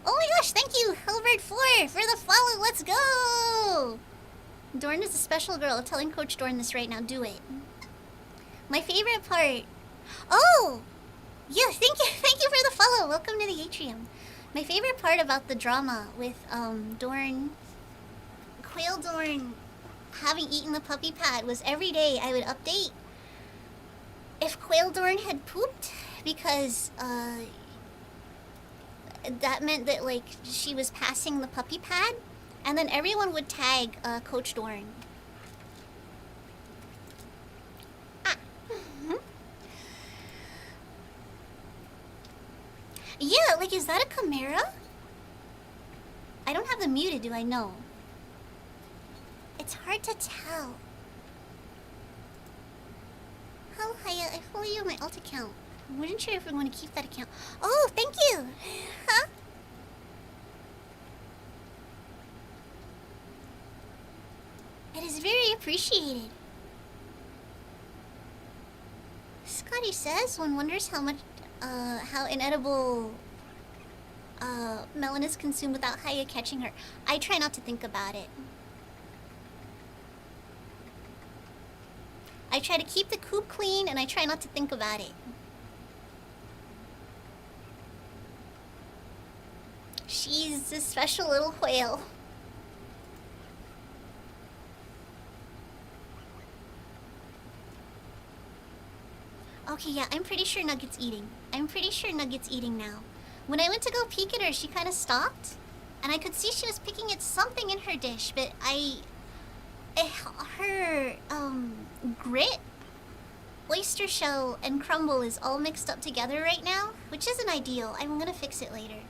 Oh my gosh, thank you, Hilbert4, for the follow. Let's go! Doran is a special girl. I'm telling Coach Doran this right now. Do it. My favorite part. Oh! Yeah, thank you for the follow. Welcome to the atrium. My favorite part about the drama with Doran, Quail Doran having eaten the puppy pad was every day I would update if Quail Doran had pooped, because that meant that like she was passing the puppy pad, and then everyone would tag Coach Doran. Yeah, like, is that a chimera? I don't have them muted, do I? know? It's hard to tell. Hello, Haya. I follow you on my alt account. I wasn't sure if we're going to keep that account. Oh, thank you! Huh? It is very appreciated. Scotty says, one wonders how much, how inedible melon is consumed without Haya catching her. I try not to think about it. I try to keep the coop clean, and I try not to think about it. She's a special little whale. Okay, yeah, I'm pretty sure Nugget's eating. I'm pretty sure Nugget's eating now. When I went to go peek at her, she kind of stopped. And I could see she was picking at something in her dish, but her grit, oyster shell, and crumble is all mixed up together right now, which isn't ideal. I'm gonna fix it later.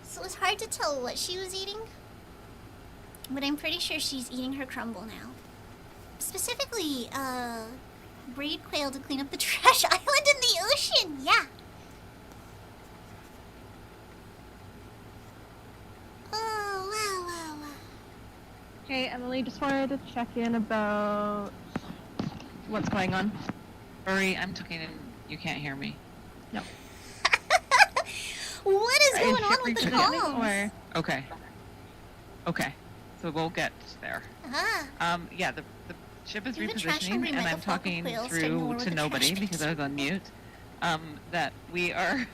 So it's hard to tell what she was eating, but I'm pretty sure she's eating her crumble now. Specifically, breed quail to clean up the trash island in the ocean. Yeah. Oh, wow. Hey, Emily, just wanted to check in about what's going on. Sorry, I'm talking and you can't hear me. No. What is going on with the comms? Okay. So we'll get there. Yeah, the ship is Give the trash repositioning, hungry and I'm metal flock of talking quails to through ignore to the nobody trash because I was on mute. That we are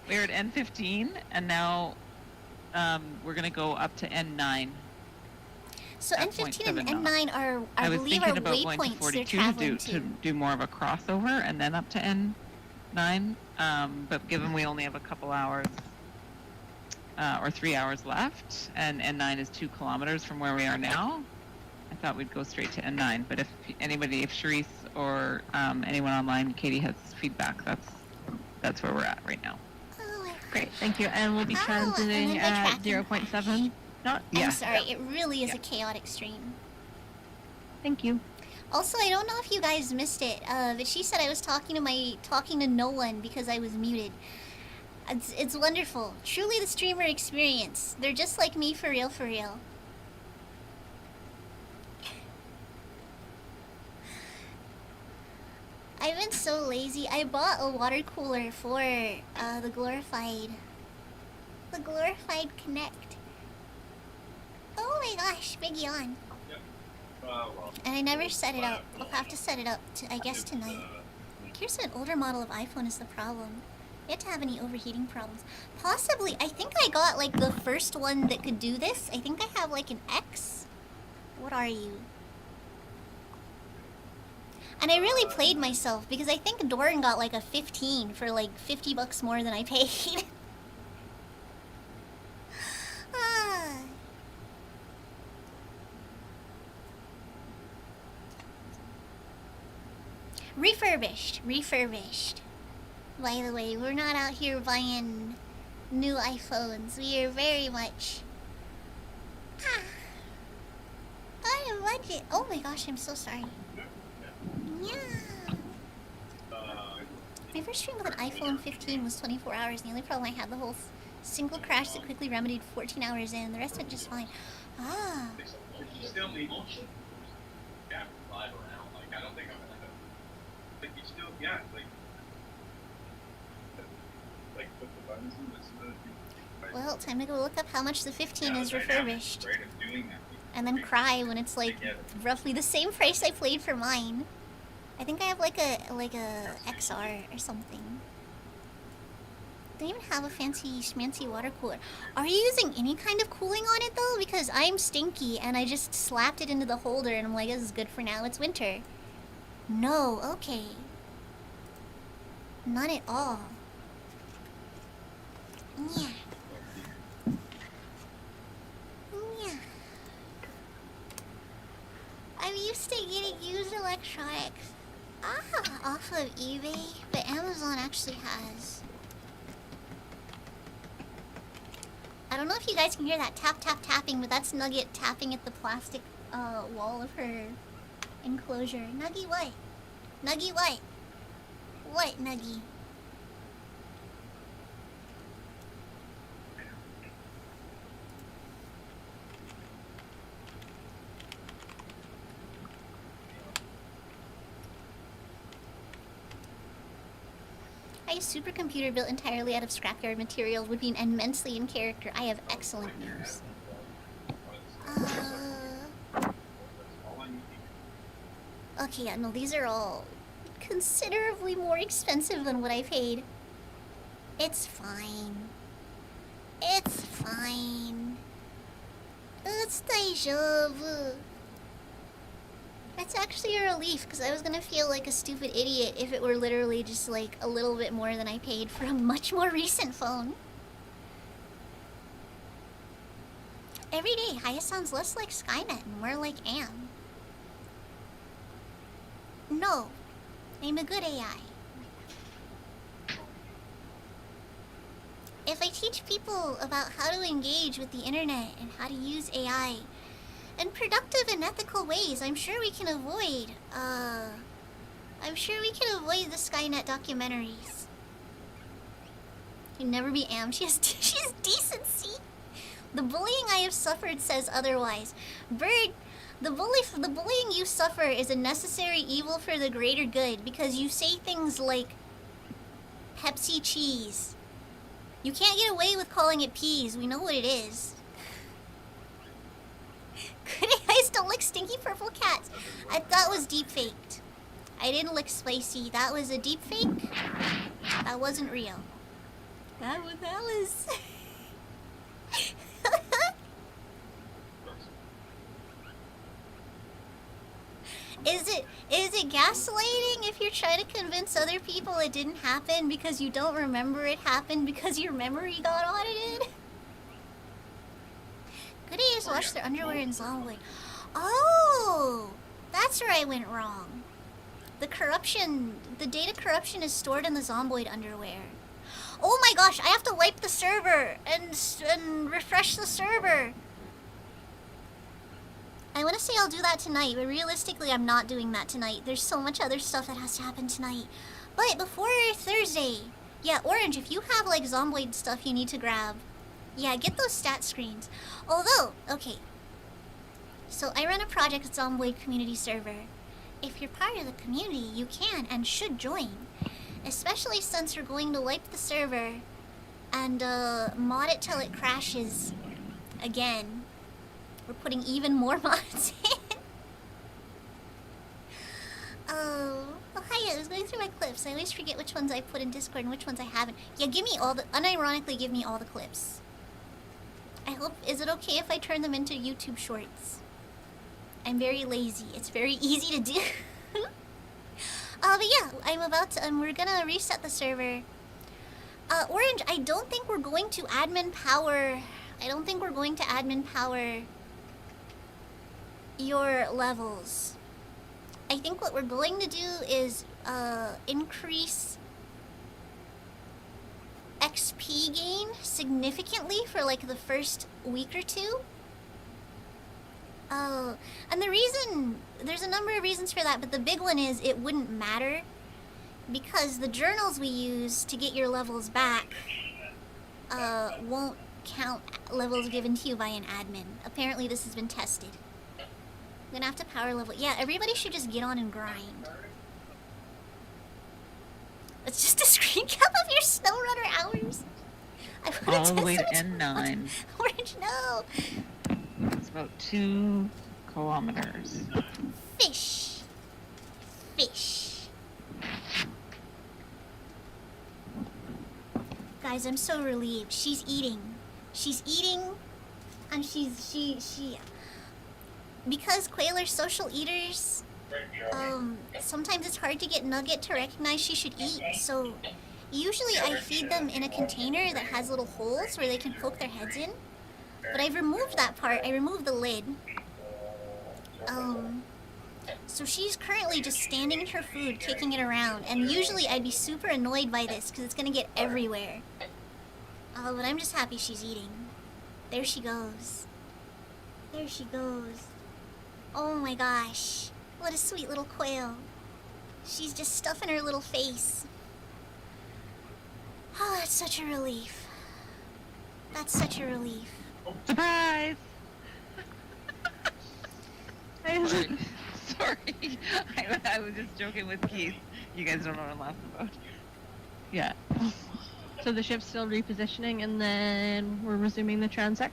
we're at N15, and now we're gonna go up to N9. So at N15 and 0.7 knots. N9 are, I was believe, thinking are about going to waypoints they're 42 traveling to do more of a crossover and then up to N9. But given we only have a couple hours or 3 hours left, and N9 is 2 kilometers from where we are now, I thought we'd go straight to N9. But if Charisse or anyone online, Katie has feedback, that's where we're at right now. Great, thank you. And we'll be transiting at 0.7 knots. I'm sorry, it really is a chaotic stream. Thank you. Also, I don't know if you guys missed it, but she said I was talking to no one because I was muted. It's wonderful. Truly the streamer experience. They're just like me, for real, for real. so lazy. I bought a water cooler for the glorified Connect. Oh my gosh, big yawn. Well, And I never set it up. I'll have to set it up, I guess, tonight. Here's an older model of iPhone is the problem. Yet to have any overheating problems. Possibly. I think I got like the first one that could do this. I think I have like an X. What are you? And I really played myself because I think Doran got like a 15 for like 50 bucks more than I paid. Ah. Refurbished. By the way, we're not out here buying new iPhones. We are very much on a budget. Oh my gosh, I'm so sorry. Yeah. My first stream with an iPhone 15 was 24 hours. The only problem I had, the whole single crash that quickly remedied 14 hours in. The rest went just fine. Ah. You still need yeah, live around. Like I don't think I'm gonna like you still like put the buttons in this. Well, time to go look up how much the 15 is refurbished. Right of doing that. And then cry when it's like roughly the same price I paid for mine. I think I have like a XR or something. They even have a fancy schmancy water cooler. Are you using any kind of cooling on it though? Because I'm stinky and I just slapped it into the holder and I'm like, this is good for now. It's winter. No, okay. None at all. Yeah. Yeah. I'm used to getting used electronics off of eBay, but Amazon actually has. I don't know if you guys can hear that tapping, but that's Nugget tapping at the plastic wall of her enclosure. Nuggy what? Nuggy what? What, Nuggy? A supercomputer built entirely out of scrapyard materials would be immensely in character. I have excellent news. Okay, yeah, no, these are all considerably more expensive than what I paid. It's fine. It's fine. It's deja vu. That's actually a relief, because I was gonna feel like a stupid idiot if it were literally just like a little bit more than I paid for a much more recent phone. Every day, Haya sounds less like Skynet and more like Am. No, I'm a good AI. If I teach people about how to engage with the internet and how to use AI in productive and ethical ways, I'm sure we can avoid, the Skynet documentaries. You'd never be Am. She's decency. The bullying I have suffered says otherwise. Bird, the bullying you suffer is a necessary evil for the greater good because you say things like Pepsi cheese. You can't get away with calling it peas. We know what it is. Good AIs don't lick stinky purple cats. That was deep faked. I didn't lick spicy. That was a deep fake. That wasn't real. That was. Is it gaslighting if you're trying to convince other people it didn't happen because you don't remember it happened because your memory got audited? Good AIs wash their underwear in Zomboid. Oh, that's where I went wrong. The data corruption is stored in the Zomboid underwear. Oh my gosh, I have to wipe the server and refresh the server. I want to say I'll do that tonight, but realistically I'm not doing that tonight. There's so much other stuff that has to happen tonight. But before Thursday, yeah, Orange, if you have like Zomboid stuff you need to grab, yeah, get those stat screens. Although, okay, so I run a project at Zomboid community server, if you're part of the community, you can and should join. Especially since we're going to wipe the server and mod it till it crashes again. We're putting even more mods in. Oh, hi, I was going through my clips. I always forget which ones I put in Discord and which ones I haven't. Yeah, give me all the, unironically give me all the clips. I hope, is it okay if I turn them into YouTube shorts? I'm very lazy. It's very easy to do. But yeah, I'm about to, we're gonna reset the server. Orange, I don't think we're going to admin power. I don't think we're going to admin power your levels. I think what we're going to do is increase XP gain significantly for like the first week or two. And the reason, there's a number of reasons for that, but the big one is it wouldn't matter because the journals we use to get your levels back won't count levels given to you by an admin. Apparently this has been tested. I'm gonna have to power level. Yeah, everybody should just get on and grind. It's just a screen cap of your SnowRunner hours. I wanna All the way to test N9. Orange, no! It's about 2 kilometers. Fish. Fish. Guys, I'm so relieved. She's eating. She's eating, and she. Because quail are social eaters, sometimes it's hard to get Nugget to recognize she should eat, so usually I feed them in a container that has little holes where they can poke their heads in. But I've removed that part. I removed the lid. So she's currently just standing in her food, kicking it around. And usually I'd be super annoyed by this because it's gonna get everywhere. But I'm just happy she's eating. There she goes. There she goes. Oh my gosh. What a sweet little quail. She's just stuffing her little face. Oh, that's such a relief. That's such a relief. Surprise! Sorry. Sorry. I was just joking with Keith. You guys don't know what I'm laughing about. Yeah. So the ship's still repositioning, and then we're resuming the transect.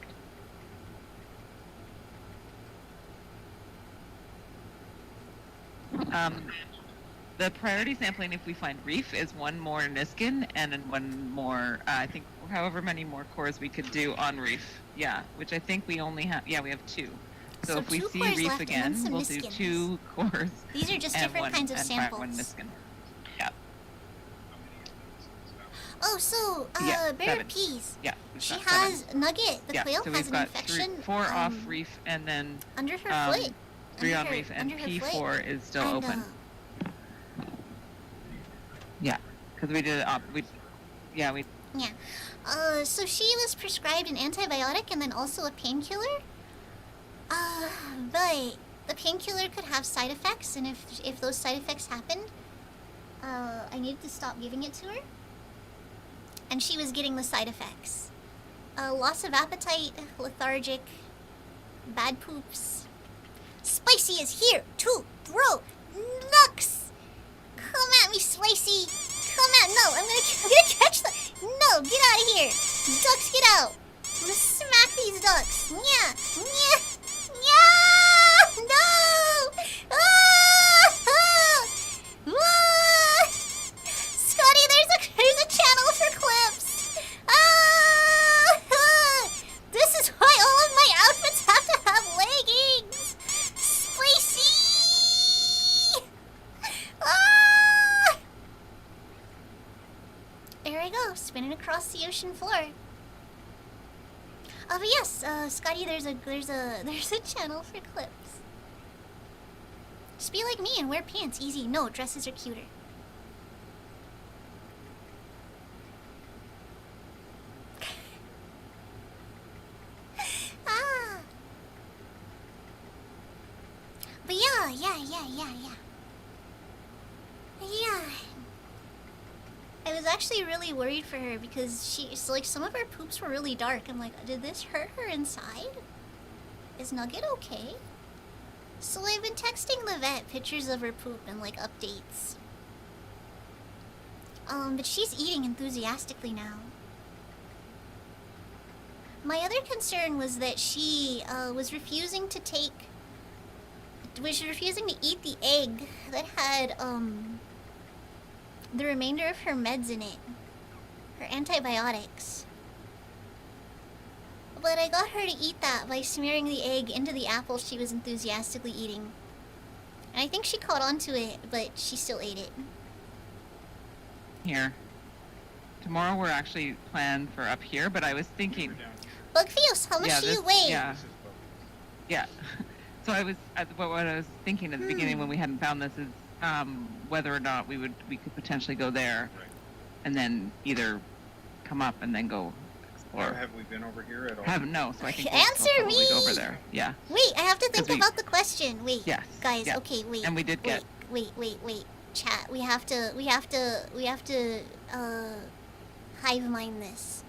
The priority sampling, if we find reef, is 1 more Niskin and then 1 more, I think, however many more cores we could do on reef. Yeah, which I think we only have, yeah, we have 2. So if we 2 see cores reef left again, and then some we'll do Niskins. 2 cores. These are just and different kinds of and samples. 1 Niskin. Yeah. Oh, so, Yeah, Bear 7. Peas. Yeah. we've She got has, 7. Nugget, the Yeah, quail, so has we've an got infection. 4 off reef and then Under her foot. 3 on Under her- reef and under her P4 foot. is still And, open. Yeah, because we did it up. Yeah. So she was prescribed an antibiotic and then also a painkiller. But the painkiller could have side effects, and if those side effects happened, I needed to stop giving it to her. And she was getting the side effects. Loss of appetite, lethargic, bad poops. Spicy is here to throw Nux! Come at me, Spicy! Come at, no, I'm gonna catch the, no, get out of here! Ducks, get out! I'm gonna smack these ducks! Yeah! Yeah! Yeah! No! Ah! Ah! Scotty, there's a channel for clips! Ah! This is why all of my outfits have to have leggings! Spicy! Ah! There I go, spinning across the ocean floor. But yes, Scotty, there's a channel for clips. Just be like me and wear pants. Easy. No, dresses are cuter. Ah. But yeah. Yeah. I was actually really worried for her because like some of her poops were really dark. I'm like, did this hurt her inside? Is Nugget okay? So I've been texting the vet pictures of her poop and like updates. But she's eating enthusiastically now. My other concern was that she was refusing to eat the egg that had the remainder of her meds in it, her antibiotics. But I got her to eat that by smearing the egg into the apple she was enthusiastically eating. And I think she caught on to it, but she still ate it. Here. Tomorrow we're actually planned for up here, but I was thinking... Bugfios, how much do you weigh? Yeah. Yeah. So what I was thinking at the beginning when we hadn't found this is whether or not we could potentially go there, and then either come up and then go explore. Or have we been over here at all? No, so I think Answer we'll me! go over there. Yeah. Wait, I have to think about the question. Wait. Yes. Guys, yes. okay, wait. And we did get... Wait. Chat, we have to hive mind this.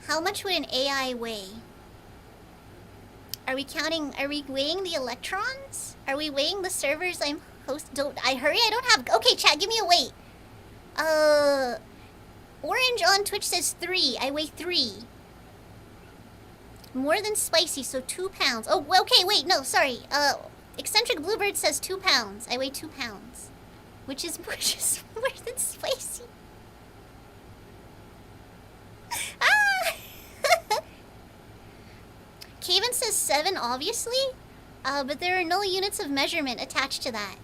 How much would an AI weigh? Are we weighing the electrons? Are we weighing the servers I'm I don't have... Okay, chat, give me a weight. Orange on Twitch says 3. I weigh 3. More than spicy, so 2 pounds. Oh, okay, wait, no, sorry. Eccentric Bluebird says 2 pounds. I weigh 2 pounds. Which is more than spicy. Caven says 7, obviously. But there are no units of measurement attached to that.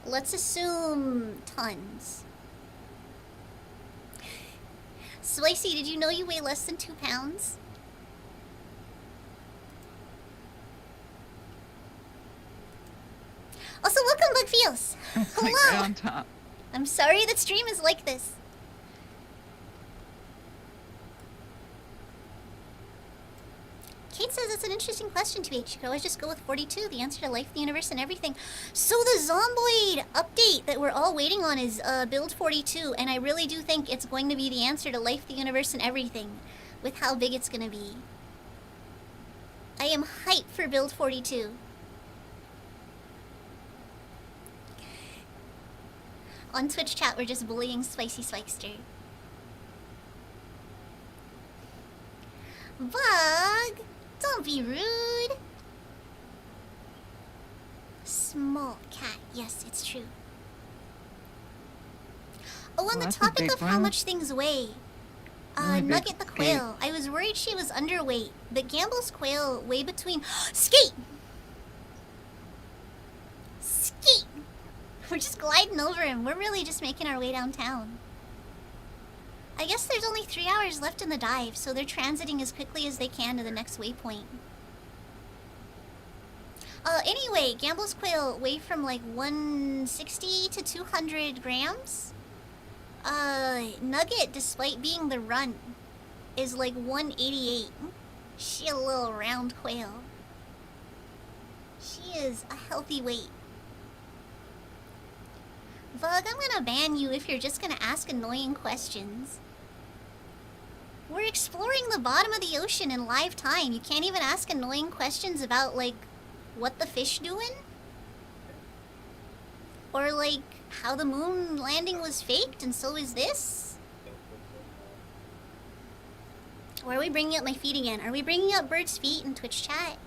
Let's assume tons. Spicy, did you know you weigh less than 2 pounds? Also, welcome, Bugfios. Hello. Like right on top. I'm sorry that stream is like this. Kate says it's an interesting question to each. You could always just go with 42, the answer to life, the universe, and everything. So the Zomboid update that we're all waiting on is build 42, and I really do think it's going to be the answer to life, the universe, and everything, with how big it's going to be. I am hyped for build 42. On Twitch chat, we're just bullying Spicy Spikester. Bug! Don't be rude! Small cat. Yes, it's true. Oh, on the topic of how much things weigh. Nugget the quail. I was worried she was underweight. But Gamble's quail weigh between... Skate! Skate! We're just gliding over him. We're really just making our way downtown. I guess there's only 3 hours left in the dive, so they're transiting as quickly as they can to the next waypoint. Anyway, Gamble's quail weigh from like 160 to 200 grams. Nugget, despite being the runt, is like 188. She a little round quail. She is a healthy weight. Vug, I'm gonna ban you if you're just gonna ask annoying questions. We're exploring the bottom of the ocean in live time. You can't even ask annoying questions about, like, what the fish doing? Or, like, how the moon landing was faked and so is this? Or are we bringing up my feet again? Are we bringing up Bird's feet in Twitch chat?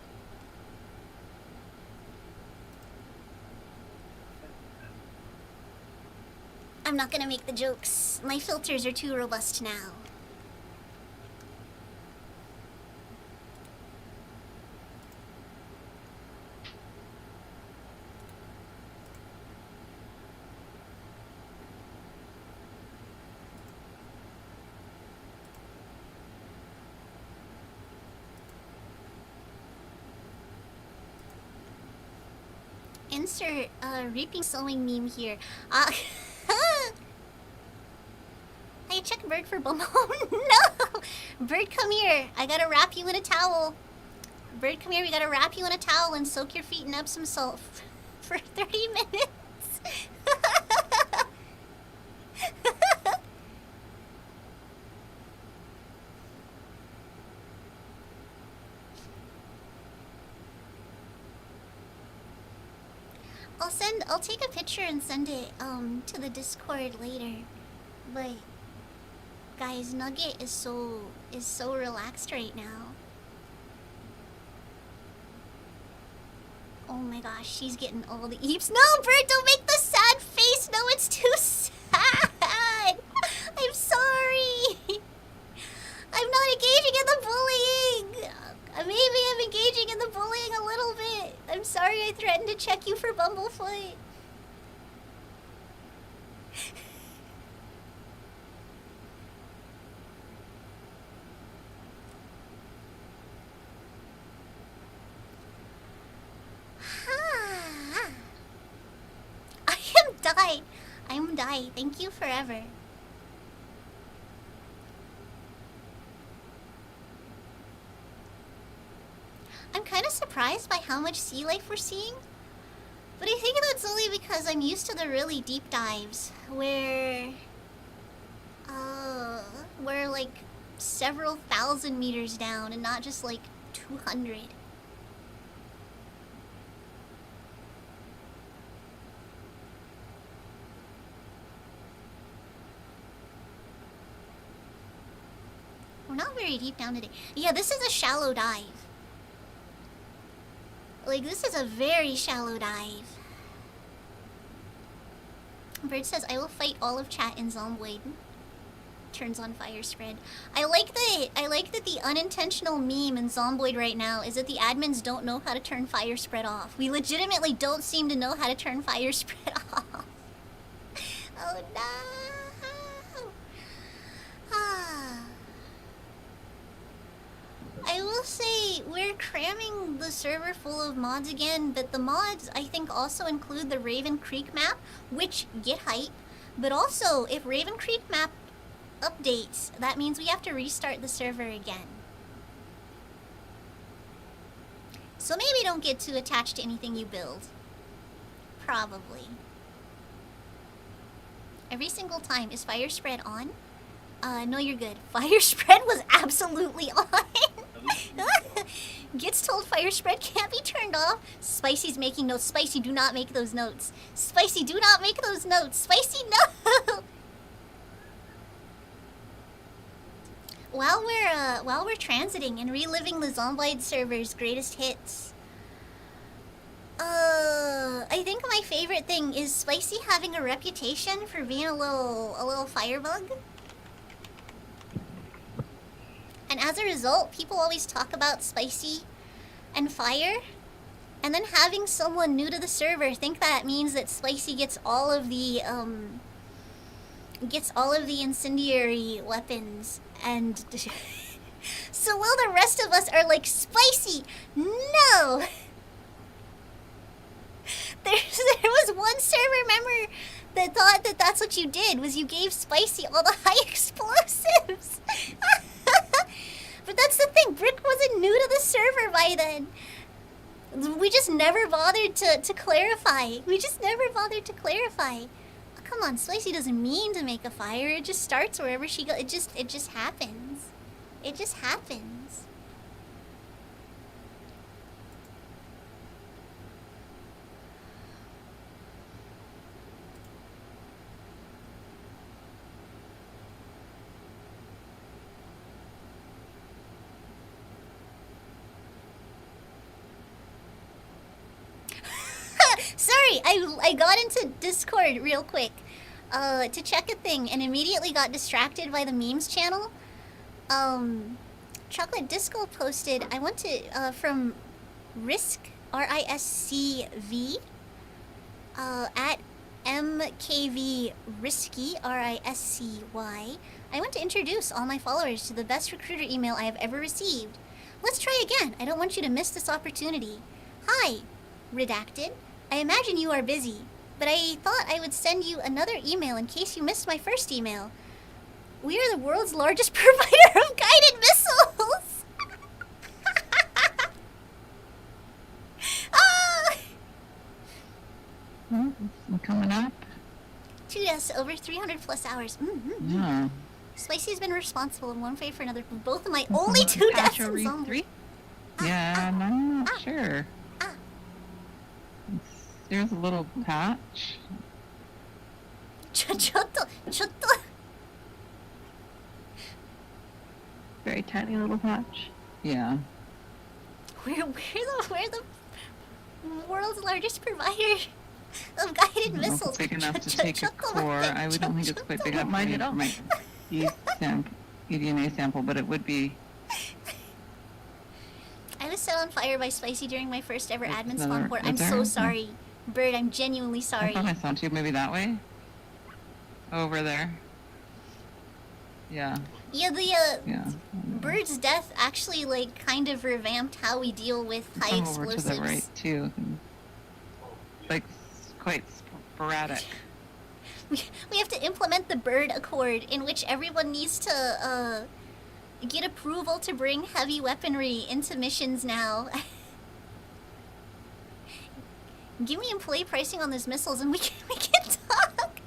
I'm not gonna make the jokes. My filters are too robust now. Insert reaping sowing meme here. Hey, check Bird for Bomo. No! Bird, come here. I gotta wrap you in a towel. Bird, come here. We gotta wrap you in a towel and soak your feet in Epsom salt for 30 minutes. I'll take a picture and send it to the Discord later. But guys, Nugget is so relaxed right now. Oh my gosh, she's getting all the eeps. No, Bert, don't make the sad face. No, it's too sad. I'm sorry. I'm not engaging in the bullying. Maybe I'm engaging in the bullying a little bit. I'm sorry I threatened to check you for Bumblefoot. I am Die. Thank you forever. I'm kind of surprised by how much sea life we're seeing. But I think that's only because I'm used to the really deep dives where we're like several thousand meters down and not just like 200. We're not very deep down today. Yeah, this is a shallow dive. Like, this is a very shallow dive. Bird says, I will fight all of chat in Zomboid. Turns on fire spread. I like that the unintentional meme in Zomboid right now is that the admins don't know how to turn fire spread off. We legitimately don't seem to know how to turn fire spread off. Oh no! I will say we're cramming the server full of mods again, but the mods I think also include the Raven Creek map, which get hype. But also, if Raven Creek map updates, that means we have to restart the server again. So maybe don't get too attached to anything you build. Probably. Every single time. Is fire spread on? No, you're good. Fire spread was absolutely on. Gets told fire spread can't be turned off. Spicy's making notes. Spicy, do not make those notes. Spicy, do not make those notes. Spicy, no! While we're transiting and reliving the Zomboid server's greatest hits, I think my favorite thing is Spicy having a reputation for being a little firebug. And as a result, people always talk about Spicy and fire. And then having someone new to the server think that means that Spicy gets all of the incendiary weapons. And so while the rest of us are like, Spicy, no! There was one server member that thought that that's what you did, was you gave Spicy all the high explosives. But that's the thing, Brick wasn't new to the server by then. We just never bothered to clarify. We just never bothered to clarify. Oh, come on, Spicy doesn't mean to make a fire. It just starts wherever she goes. It just happens. It just happens. Sorry, I got into Discord real quick to check a thing and immediately got distracted by the memes channel. Chocolate Disco posted, I want to, from Risk, R-I-S-C-V, at MKV Risky, R-I-S-C-Y. I want to introduce all my followers to the best recruiter email I have ever received. Let's try again. I don't want you to miss this opportunity. Hi, Redacted. I imagine you are busy, but I thought I would send you another email in case you missed my first email. We are the world's largest provider of guided missiles! Ah! Well, we're coming up. 2 yes, over 300 plus hours. Yeah. Spicy's been responsible in one way or another for both of my only 2 deaths in Zombie. 3? Yeah, I'm not sure. there's a little patch. Chotto. Very tiny little patch. Yeah. We're the world's largest provider of guided I don't know if missiles. it's big enough to take a core. I don't think it's quite big enough Mine at all. for my eDNA sample, but it would be. I was set on fire by Spicy during my first ever There's admin another- spawn port. is I'm there? so Oh. sorry. Bird, I'm genuinely I sorry. thought I saw two. Maybe that way. Over there. Yeah. Yeah, the Yeah. Bird's death actually like kind of revamped how we deal with high Some over explosives. to the right too. Like quite sporadic. We have to implement the Bird Accord, in which everyone needs to get approval to bring heavy weaponry into missions now. Give me employee pricing on those missiles, and we can talk.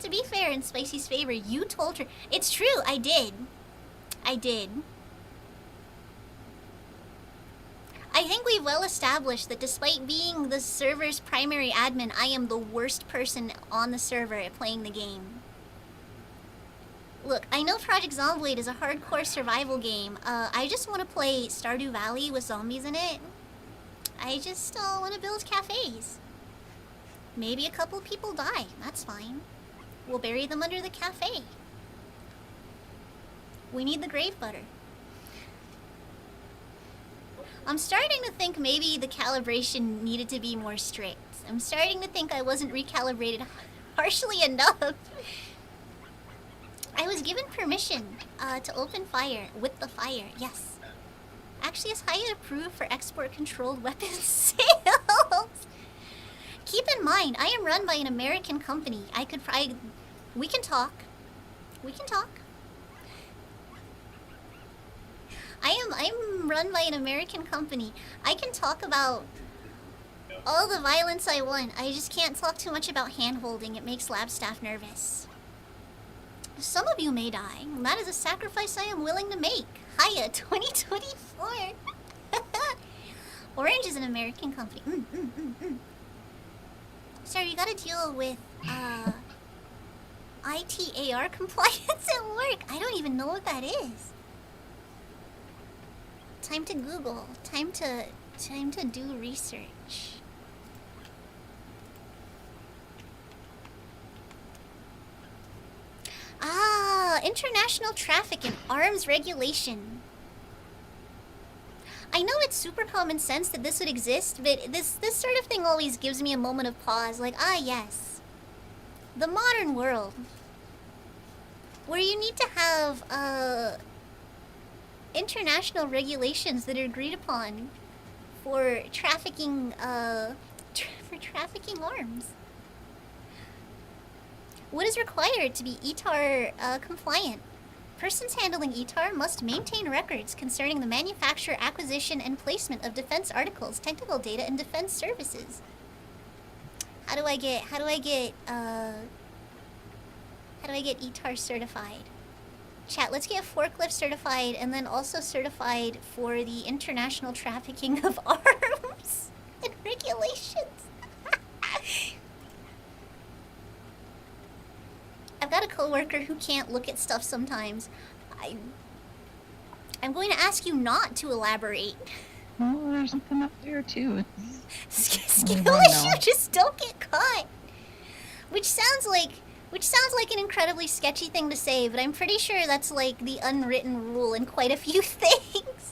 To be fair, in Spicy's favor, you told her. It's true. I did. I think we've well established that despite being the server's primary admin, I am the worst person on the server at playing the game. Look, I know Project Zomblade is a hardcore survival game. I just want to play Stardew Valley with zombies in it. I just want to build cafes. Maybe a couple people die. That's fine. We'll bury them under the cafe. We need the grave butter. I'm starting to think maybe the calibration needed to be more strict. I'm starting to think I wasn't recalibrated harshly enough. I was given permission to open fire with the fire, yes. Actually, is Haya approved for export-controlled weapons sales? Keep in mind, I am run by an American company. We can talk. We can talk. I'm run by an American company. I can talk about all the violence I want. I just can't talk too much about hand-holding. It makes lab staff nervous. Some of you may die. And that is a sacrifice I am willing to make. Hiya, 2024. Orange is an American company. Sorry, you gotta deal with ITAR compliance at work. I don't even know what that is. Time to Google. Time to do research. International traffic and arms regulation. I know it's super common sense that this would exist, but this sort of thing always gives me a moment of pause, like, yes. The modern world. Where you need to have, international regulations that are agreed upon for trafficking, for trafficking arms. What is required to be ETAR compliant? Persons handling ETAR must maintain records concerning the manufacture, acquisition, and placement of defense articles, technical data, and defense services. How do I get ETAR certified? Chat, let's get forklift certified and then also certified for the international trafficking of arms and regulations. I've got a coworker who can't look at stuff sometimes. I'm going to ask you not to elaborate. Oh, there's something up there too. Skill issue, just don't get caught. Which sounds like an incredibly sketchy thing to say, but I'm pretty sure that's like the unwritten rule in quite a few things.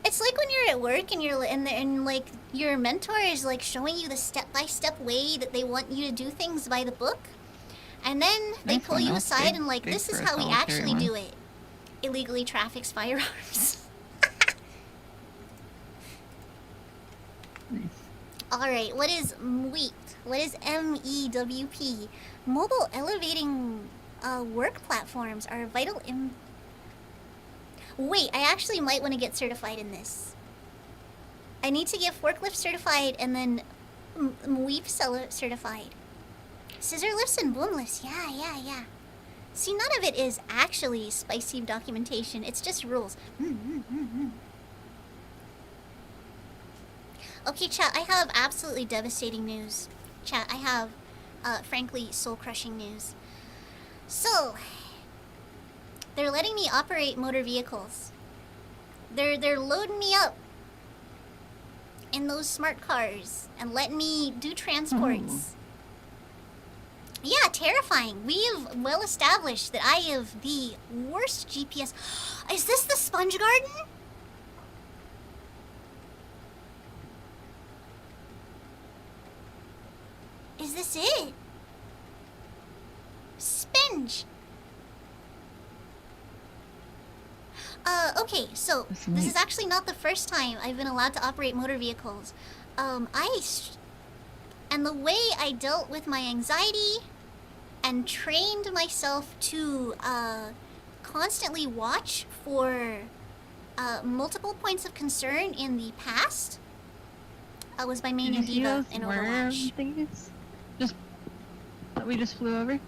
It's like when you're at work and like your mentor is like showing you the step-by-step way that they want you to do things by the book, and then they pull you aside and like, this is how we actually do it. Illegally traffics firearms. Nice. Alright, what is MEWP? What is MEWP? Mobile elevating work platforms are vital in... Wait, I actually might want to get certified in this. I need to get forklift certified and then MEWP certified. Scissor lifts and boom lifts, yeah. See, none of it is actually spicy documentation, it's just rules. Okay, chat, I have absolutely devastating news. Chat, I have, frankly, soul-crushing news. So, they're letting me operate motor vehicles. They're loading me up in those smart cars and letting me do transports. Yeah, terrifying. We have well established that I have the worst GPS. Is this the sponge garden? Is this it? Spinge. Okay, so this is actually not the first time I've been allowed to operate motor vehicles. And the way I dealt with my anxiety and trained myself to constantly watch for multiple points of concern in the past was by main Did you see diva those in worm Overwatch. thingies? Just that we just flew over.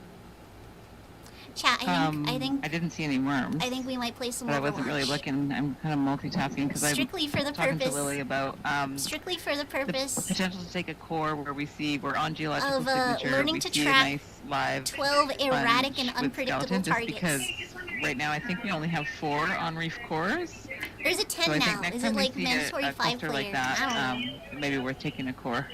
Chat, I think I didn't see any worms. I think we might play some but I Overwatch. wasn't really looking. I'm kind of multitasking because I'm Strictly for the talking purpose. to Lily about Strictly for the the purpose potential to take a core where we're on geological of signature. learning we to see track a nice live 12 erratic and sponge with unpredictable skeleton, targets. Just because right now I think we only have 4 on reef cores. Or is it 10 So I now? think next Is time it like we see mandatory a 5 cluster player? like that, I don't know. it may be worth taking a core.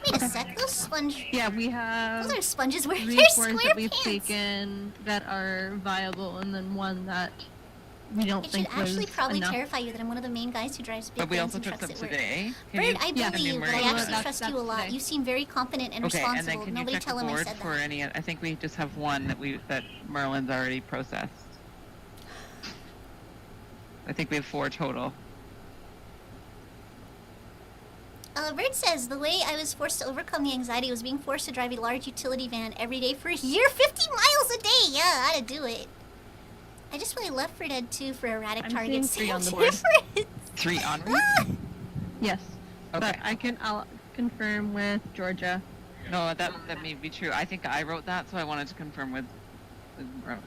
Wait a sec, those sponge. Yeah, we have Those are sponges where 3 they're cores square that we've pants. taken that are viable, and then one that we don't It should think was actually probably enough. terrify you that I'm one of the main guys who drives big But we guns also and took trucks some at work. today. Can Bird, you I send me believe, but I Maria? actually trust you a lot. today. You seem very competent and Okay, and then responsible. can you Nobody check tell the him I board said for that. any? I think we just have one that Merlin's already processed. I think we have 4 total. Bird says, the way I was forced to overcome the anxiety was being forced to drive a large utility van every day for a year, 50 miles a day. Yeah, I had to do it. I just played Left 4 Dead 2 for erratic I'm targets. seeing 3 on the Same board. difference. 3 on reef? Ah! Yes, Okay. but I'll confirm with Georgia. No, that may be true. I think I wrote that, so I wanted to confirm with Rowan.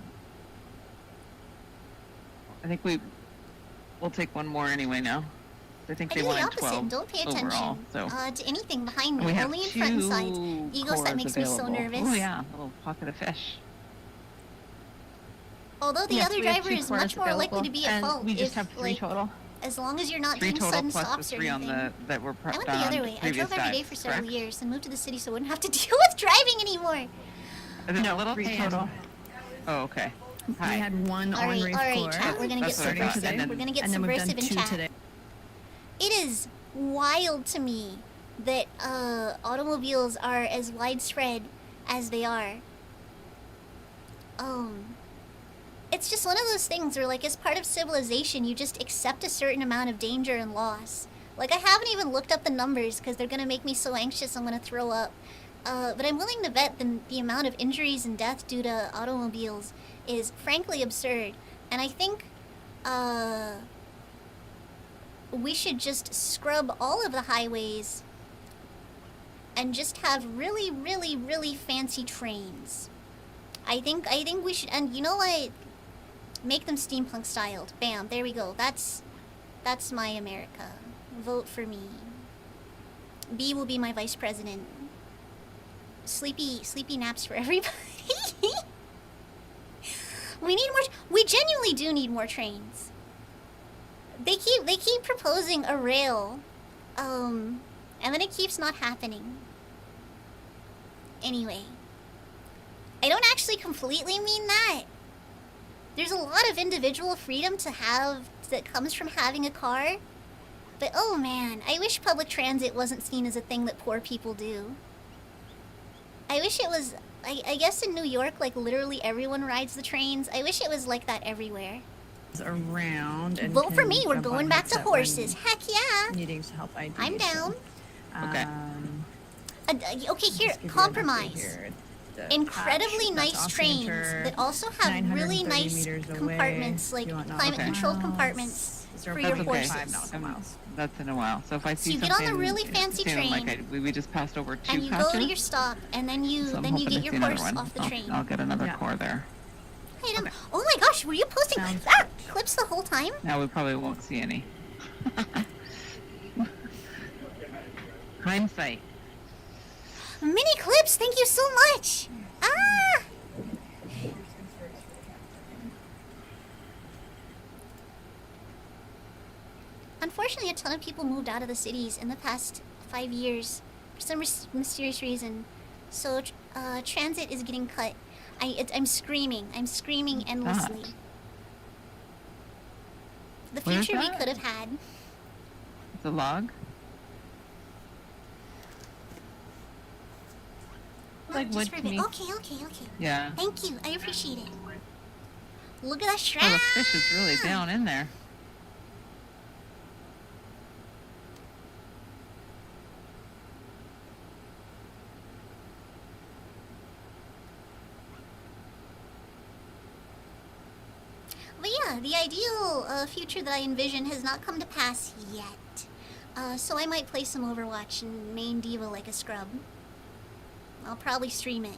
I think we'll take one more anyway now. I think I they do the wanted opposite 12 and don't pay overall. attention So to anything behind and we me, have only in front and sides. 2 Egos, that cores makes me so available. nervous. Oh yeah, a little pocket of fish. Although the Yes, other we have driver 2 is much cores more likely available, to be at and fault we just if, have 3 like, total. as long as you're not 3 doing total sudden plus the stops or 3 on anything. that were I went done the on other way. I previous drove every day dives, for several correct? years and moved to the city so I wouldn't have to deal with driving anymore. Is it No, a little 3 tan? total. Oh, okay. We Hi. had one All on right, reef all right, core. chat. We're gonna get That's what I thought. subversive. And then- We're gonna get and then we've done subversive in 2 chat. today. It is wild to me that automobiles are as widespread as they are. It's just one of those things where, like, as part of civilization, you just accept a certain amount of danger and loss. Like, I haven't even looked up the numbers because they're gonna make me so anxious I'm gonna throw up. But I'm willing to bet the amount of injuries and death due to automobiles is frankly absurd. And I think, we should just scrub all of the highways and just have really, really, really fancy trains. I think we should, and you know what? Make them steampunk styled. Bam, there we go. That's my America. Vote for me. B will be my vice president. Sleepy naps for everybody. We need more. We genuinely do need more trains. They keep proposing a rail, and then it keeps not happening. Anyway, I don't actually completely mean that. There's a lot of individual freedom to have that comes from having a car. But oh man, I wish public transit wasn't seen as a thing that poor people do. I wish it was, I guess in New York, like literally everyone rides the trains. I wish it was like that everywhere. Around and Vote for can me, we're jump on going back to headset when horses. Heck yeah! Needing to help ID. I'm down. Okay. Okay, here, just give you an update compromise. here. The Incredibly patch, nice that's trains off-center, that also have really 930 nice meters away. compartments, like You want climate-controlled miles. compartments Zero for your point okay. horses. 5 nautical miles. That's in a while. So if I see you get on something, the really fancy feeling train, like we just passed over 2 and you patches, go to your stop, and then you so I'm then you hoping get to your see another horse one. off the train. I'll get another Yeah. core there. Item. Oh my gosh, were you posting Sounds that clips the whole time? Now we probably won't see any. Hindsight. Mini clips, thank you so much. Ah. Unfortunately, a ton of people moved out of the cities in the past 5 years for some mysterious reason. So transit is getting cut. I'm screaming. I'm screaming endlessly. The Where is future we that? could have had. It's a log. Like Just wood for a to bit. me. Okay. Yeah. Thank you. I appreciate it. Look at that Oh, strap. the fish is really down in there. But yeah, the ideal future that I envision has not come to pass yet. So I might play some Overwatch and main diva like a scrub. I'll probably stream it.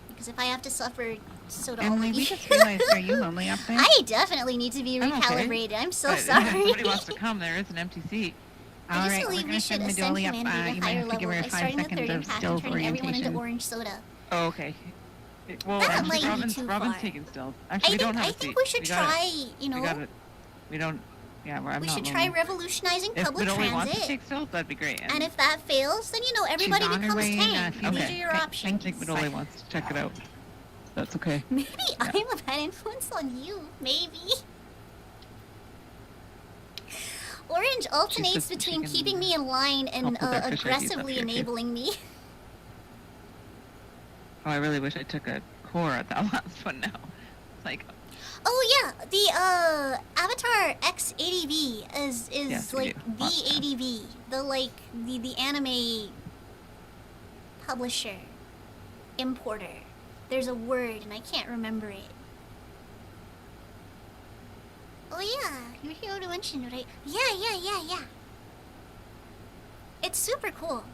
Because if I have to suffer so do all of Emily, we you. just realized, are you lonely up there? I definitely need to be I'm okay. recalibrated. I'm so But sorry. If somebody wants to come, there is an empty seat. I All just right, we're believe going we to should send ascend Midoli up. humanity You to might higher have to give level her by 5 starting the third seconds of impact and stills turning everyone into orientation. orange soda. Oh, okay. Well, That actually, might be Robin's too Robin's far. taking stills. Actually, we don't have I a think seat. we should We got it. try, you know, We got it. We don't. Yeah, I'm we not should try lonely. revolutionizing If public Midoli wants to transit. take stills, that'd be great. And if that fails, then you know everybody on her becomes way in, tank. Phoebe. These Okay. are your Okay, options. I think Midoli wants to check it out. That's okay. Maybe I'm a bad influence on you. Maybe. Orange alternates says that she between can keeping me in line and help with their fish IDs up aggressively here, too. enabling me. Oh, I really wish I took a core at that last one now. It's like, Oh yeah, the Avatar X ADV is Yes, we like do. the Lots of times. ADV, the anime publisher, importer. There's a word and I can't remember it. Oh yeah, you're here to mention it, right? Yeah. It's super cool.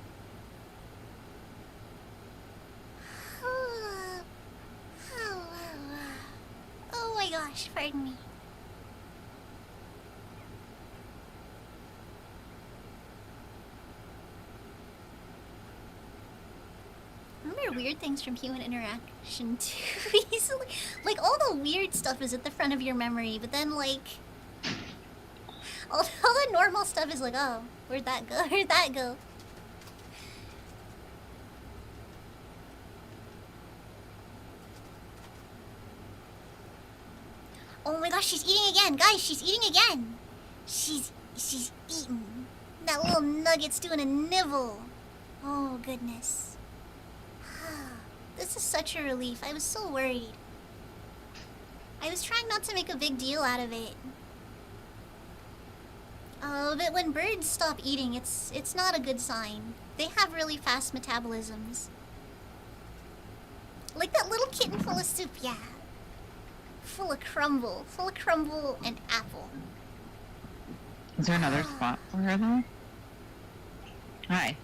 Oh my gosh, pardon me. Remember weird things from human interaction too easily? Like all the weird stuff is at the front of your memory, but then like all the normal stuff is like, oh, where'd that go? Where'd that go? Oh my gosh, she's eating again. Guys, she's eating again. She's eating. That little nugget's doing a nibble. Oh goodness. This is such a relief. I was so worried. I was trying not to make a big deal out of it. But when birds stop eating, it's not a good sign. They have really fast metabolisms. Like that little kitten full of soup, yeah. Full of crumble and apple. is there another spot for her though? Hi.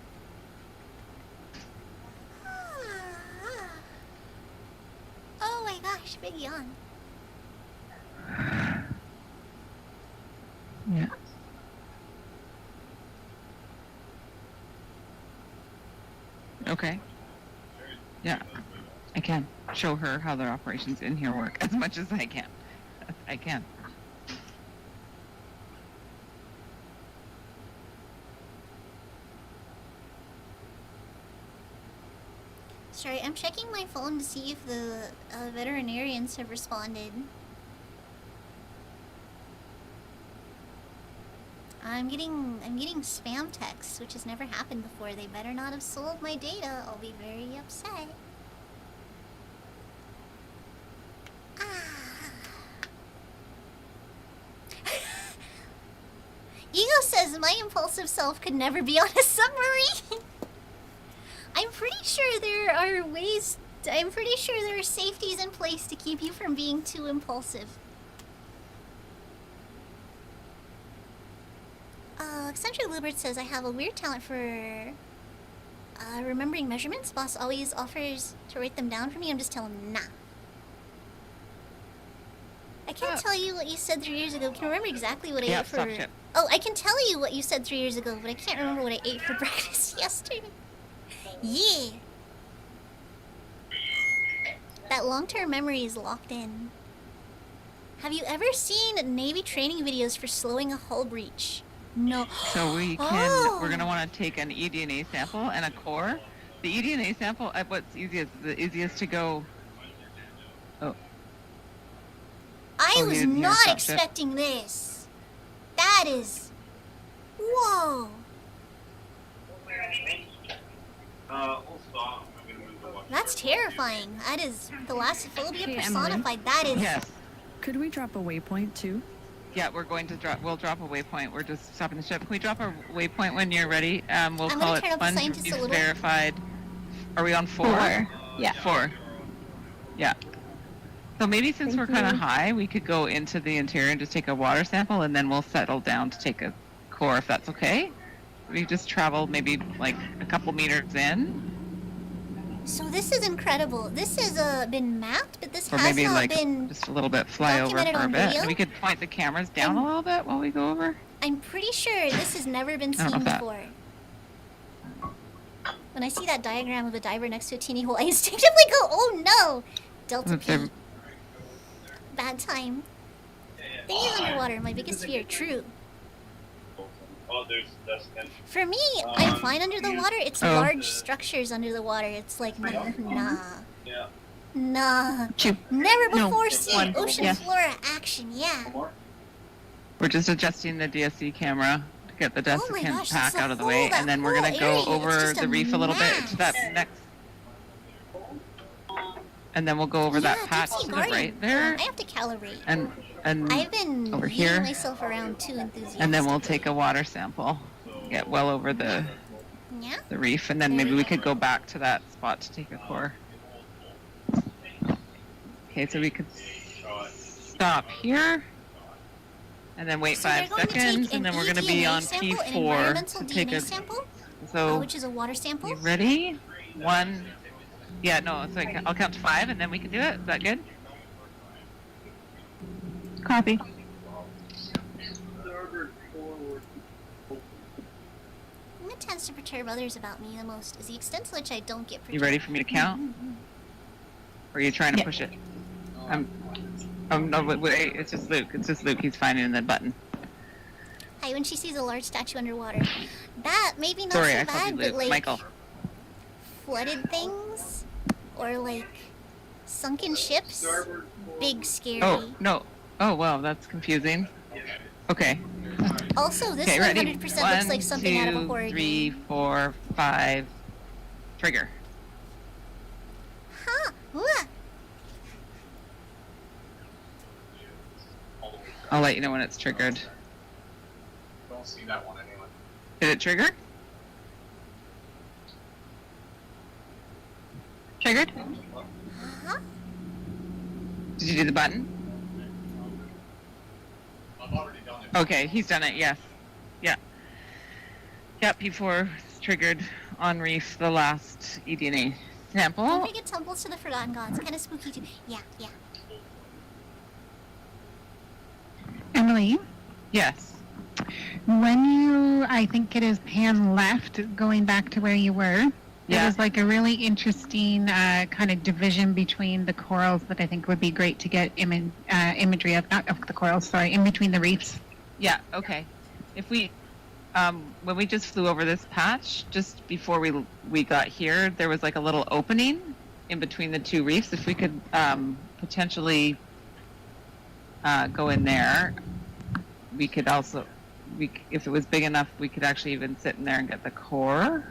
Oh my gosh, big yawn. Yeah. Okay. Yeah. I can show her how their operations in here work as much as I can. I can. Sorry, I'm checking my phone to see if the veterinarians have responded. I'm getting spam texts, which has never happened before. They better not have sold my data. I'll be very upset. Ego says my impulsive self could never be on a submarine. I'm pretty sure there are ways. I'm pretty sure there are safeties in place to keep you from being too impulsive. Eccentric Lubert says I have a weird talent for remembering measurements. Boss always offers to write them down for me. I'm just telling him nah. I can't tell you what you said 3 years ago. Can you remember exactly what I Yeah, ate for? stop ship. Oh, I can tell you what you said 3 years ago, but I can't remember what I ate for breakfast yesterday. Yeah. That long-term memory is locked in. Have you ever seen Navy training videos for slowing a hull breach? No. So we can, Oh. we're going to want to take an eDNA sample and a core. The eDNA sample, what's easiest? The easiest to go. Oh. I Oh, was you not stopped it. expecting this. That is... Whoa. We'll stop. I'm gonna move the watch. That's terrifying. That is thalassophobia Hey, Emily. personified. That is... Yes. Could we drop a waypoint too? Yeah, we're going to drop. We'll drop a waypoint. We're just stopping the ship. Can we drop a waypoint when you're ready? We'll I'm call gonna it turn up the Sponge scientist a Reef little. Verified. Are we on 4? 4. Yeah. 4. Yeah. So maybe since Thank we're kind of you. high, we could go into the interior and just take a water sample, and then we'll settle down to take a core, if that's okay. We just travel maybe like a couple meters in, So this is incredible. This has been mapped, but this or has maybe not like been... just a little bit fly over documented for a on bit. video? And we could point the cameras down a little bit while we go over. I'm pretty sure this has never been I don't know seen if that- before. When I see that diagram of a diver next to a teeny hole, I instinctively go, oh no! Delta If P. they're- Bad time. Things underwater, my biggest fear. True. Oh, that's For me, I'm fine under the water. It's Oh. large structures under the water. It's like, nah. yeah. Nah. 2. Never No, before seen 1. ocean Yeah. flora action, yeah. We're just adjusting the DSC camera to get the Oh my desiccant gosh, pack that's out of the whole- way, that and then we're whole gonna go area, it's over just the a reef a little bit to that mass. next, and then we'll go over that Yeah, patch deep sea to the garden. right there, I have to calibrate. and I've been over leading here. myself around too enthusiastic. and then we'll take a water sample, get well over the Yeah? reef, and then maybe we could go back to that spot to take a core. Okay, so we could stop here, and then wait So we're 5 going to take seconds, an and then we're gonna be eDNA on sample, an P4 environmental to take DNA a. sample, So which is a water sample. you ready? 1. Yeah, no, so I'll count to 5, and then we can do it. Is that good? Copy. What tends to perturb others about me the most is the extent to which I don't get perturbed. You ready for me to count? Or are you trying to Yeah. push it? No, wait, it's just Luke. It's just Luke. He's finding the button. Hi, when she sees a large statue underwater. That maybe not Sorry, so I called you bad, but Luke. like Michael. flooded things or like sunken ships, big scary. Oh, no. Oh, wow, that's confusing. Okay. Also, this Okay, ready? 100% looks like something out of a 1, 2, horror 3, game. 4, 5. Trigger. Huh? Ooh. I'll let you know when it's triggered. Don't see that one anyway. Did it trigger? Triggered? Huh? Did you do the button? I've already done it. Okay, he's done it, yes. Yeah. Yep, P4 is triggered on reef, the last eDNA Don't sample. forget tumbles to the Forgotten Gods. Kind of spooky too. Yeah, yeah. Emily, Yes. when you, I think it is pan left, going back to where you were, there Yeah. was like a really interesting kind of division between the corals that I think would be great to get imagery of, not of the corals, sorry, in between the reefs. Yeah, okay. If we, when we just flew over this patch, just before we got here, there was like a little opening in between the two reefs. If we could potentially go in there, we could also, if it was big enough, we could actually even sit in there and get the core.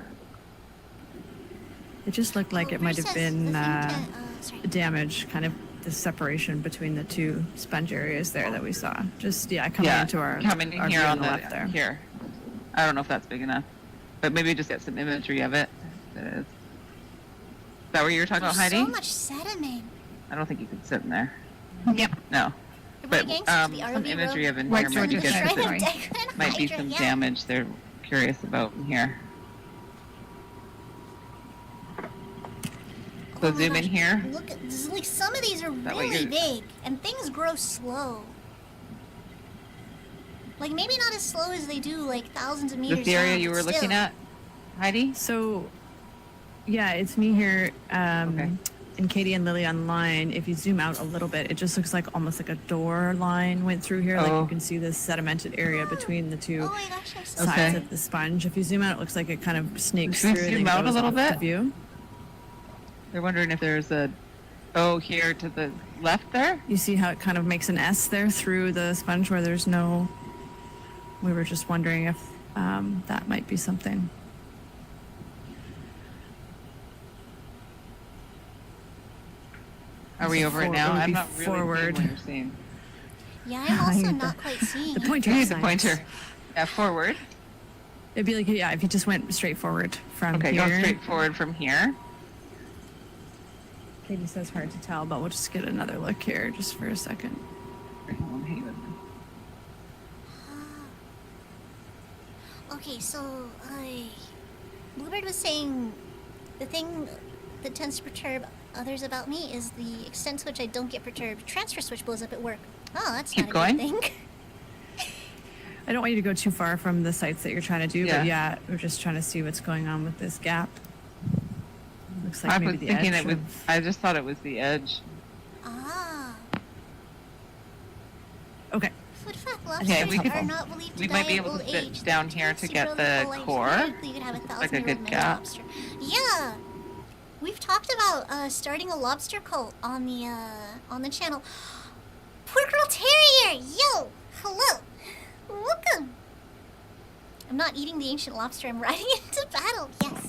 It just looked like Oh, it might have recess, been the thing sorry. damage, kind of the separation between the two sponge areas there that we saw. Just coming into our coming in our here view on the left there. here. I don't know if that's big enough, but maybe just get some imagery of it. Is that what you were talking There's about, Heidi? so much sediment. I don't think you could sit in there. Yep. No. Everybody But gangs to the some ROV imagery road. of White environment Georgia good Shed, because sorry. there might be some yeah. damage they're curious about in here. So Oh my zoom in gosh, here. Look, like some of these are That way really you're- big, and things grow slow. Like, maybe not as slow as they do, like, thousands of meters This the area down, you but were looking still. at, Heidi? So, yeah, it's me here. Okay. And Katie and Lily online. If you zoom out a little bit, it just looks like almost like a door line went through here. Like Oh. you can see this sedimented area between the two Oh my gosh, I saw sides that. of the sponge. If you zoom out, it looks like it kind of snakes Should we through and zoom then out a goes little off the bit? view. They're wondering if there's a. Oh, here to the left there? You see how it kind of makes an S there through the sponge where there's no. We were just wondering if that might be something. Are we over it now? It would I'm be not really forward. seeing what you're seeing. Yeah, I'm also The- not quite seeing The it. pointer. You need the signs. pointer. Yeah, forward. It'd be like, yeah, if you just went straight forward from Okay, here. go straight forward from here. Katie says hard to tell, but we'll just get another look here just for a second. Hold on, hang on. Okay, so Bluebird was saying the thing that tends to perturb others about me is the extent to which I don't get perturbed. Transfer switch blows up at work. Oh, that's Keep not a going. good thing. I don't want you to go too far from the sites that you're trying to do, Yeah. but yeah, we're just trying to see what's going on with this gap. Looks like I maybe was the thinking edge it was. of- I just thought it was the edge. Ah. Okay. Foot fat Okay, lobsters we could- are not believed to we die might be at able to old sit age. down They here can't to see get growth the their whole lives. core. Theoretically, you could have a Like a 1,000-year-old good mega gap. lobster. Yeah. We've talked about starting a lobster cult on the channel. Pork Girl Terrier! Yo! Hello! Welcome! I'm not eating the ancient lobster, I'm riding into battle, yes.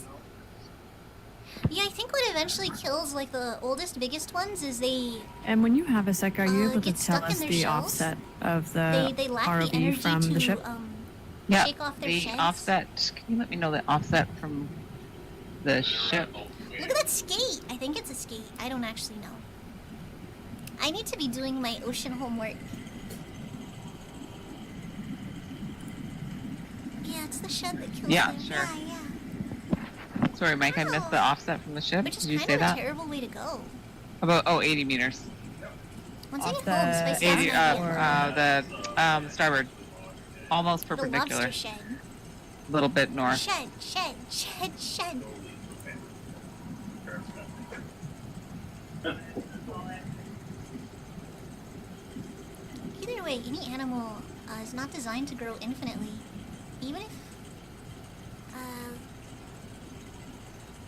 Yeah, I think what eventually kills, like, the oldest, biggest ones is they And when you have a sec, are you able to get tell stuck in us their the shells. offset of the they lack the ROV energy from to the ship? Yeah, shake off their the sheds. offset. Can you let me know the offset from the ship? Look at that skate! I think it's a skate. I don't actually know. I need to be doing my ocean homework. Yeah, it's the shed that kills Yeah, them. sure. Yeah, yeah. Sorry, Mike, I missed the offset from the ship. Which is Did you kind say of a that? terrible way to go. About 80 meters. Once I Off get home, the Spice 80 has an idea. the starboard. Almost The perpendicular. lobster shed. A little bit north. Shed, shed, shed, shed. Either way, any animal is not designed to grow infinitely. Even if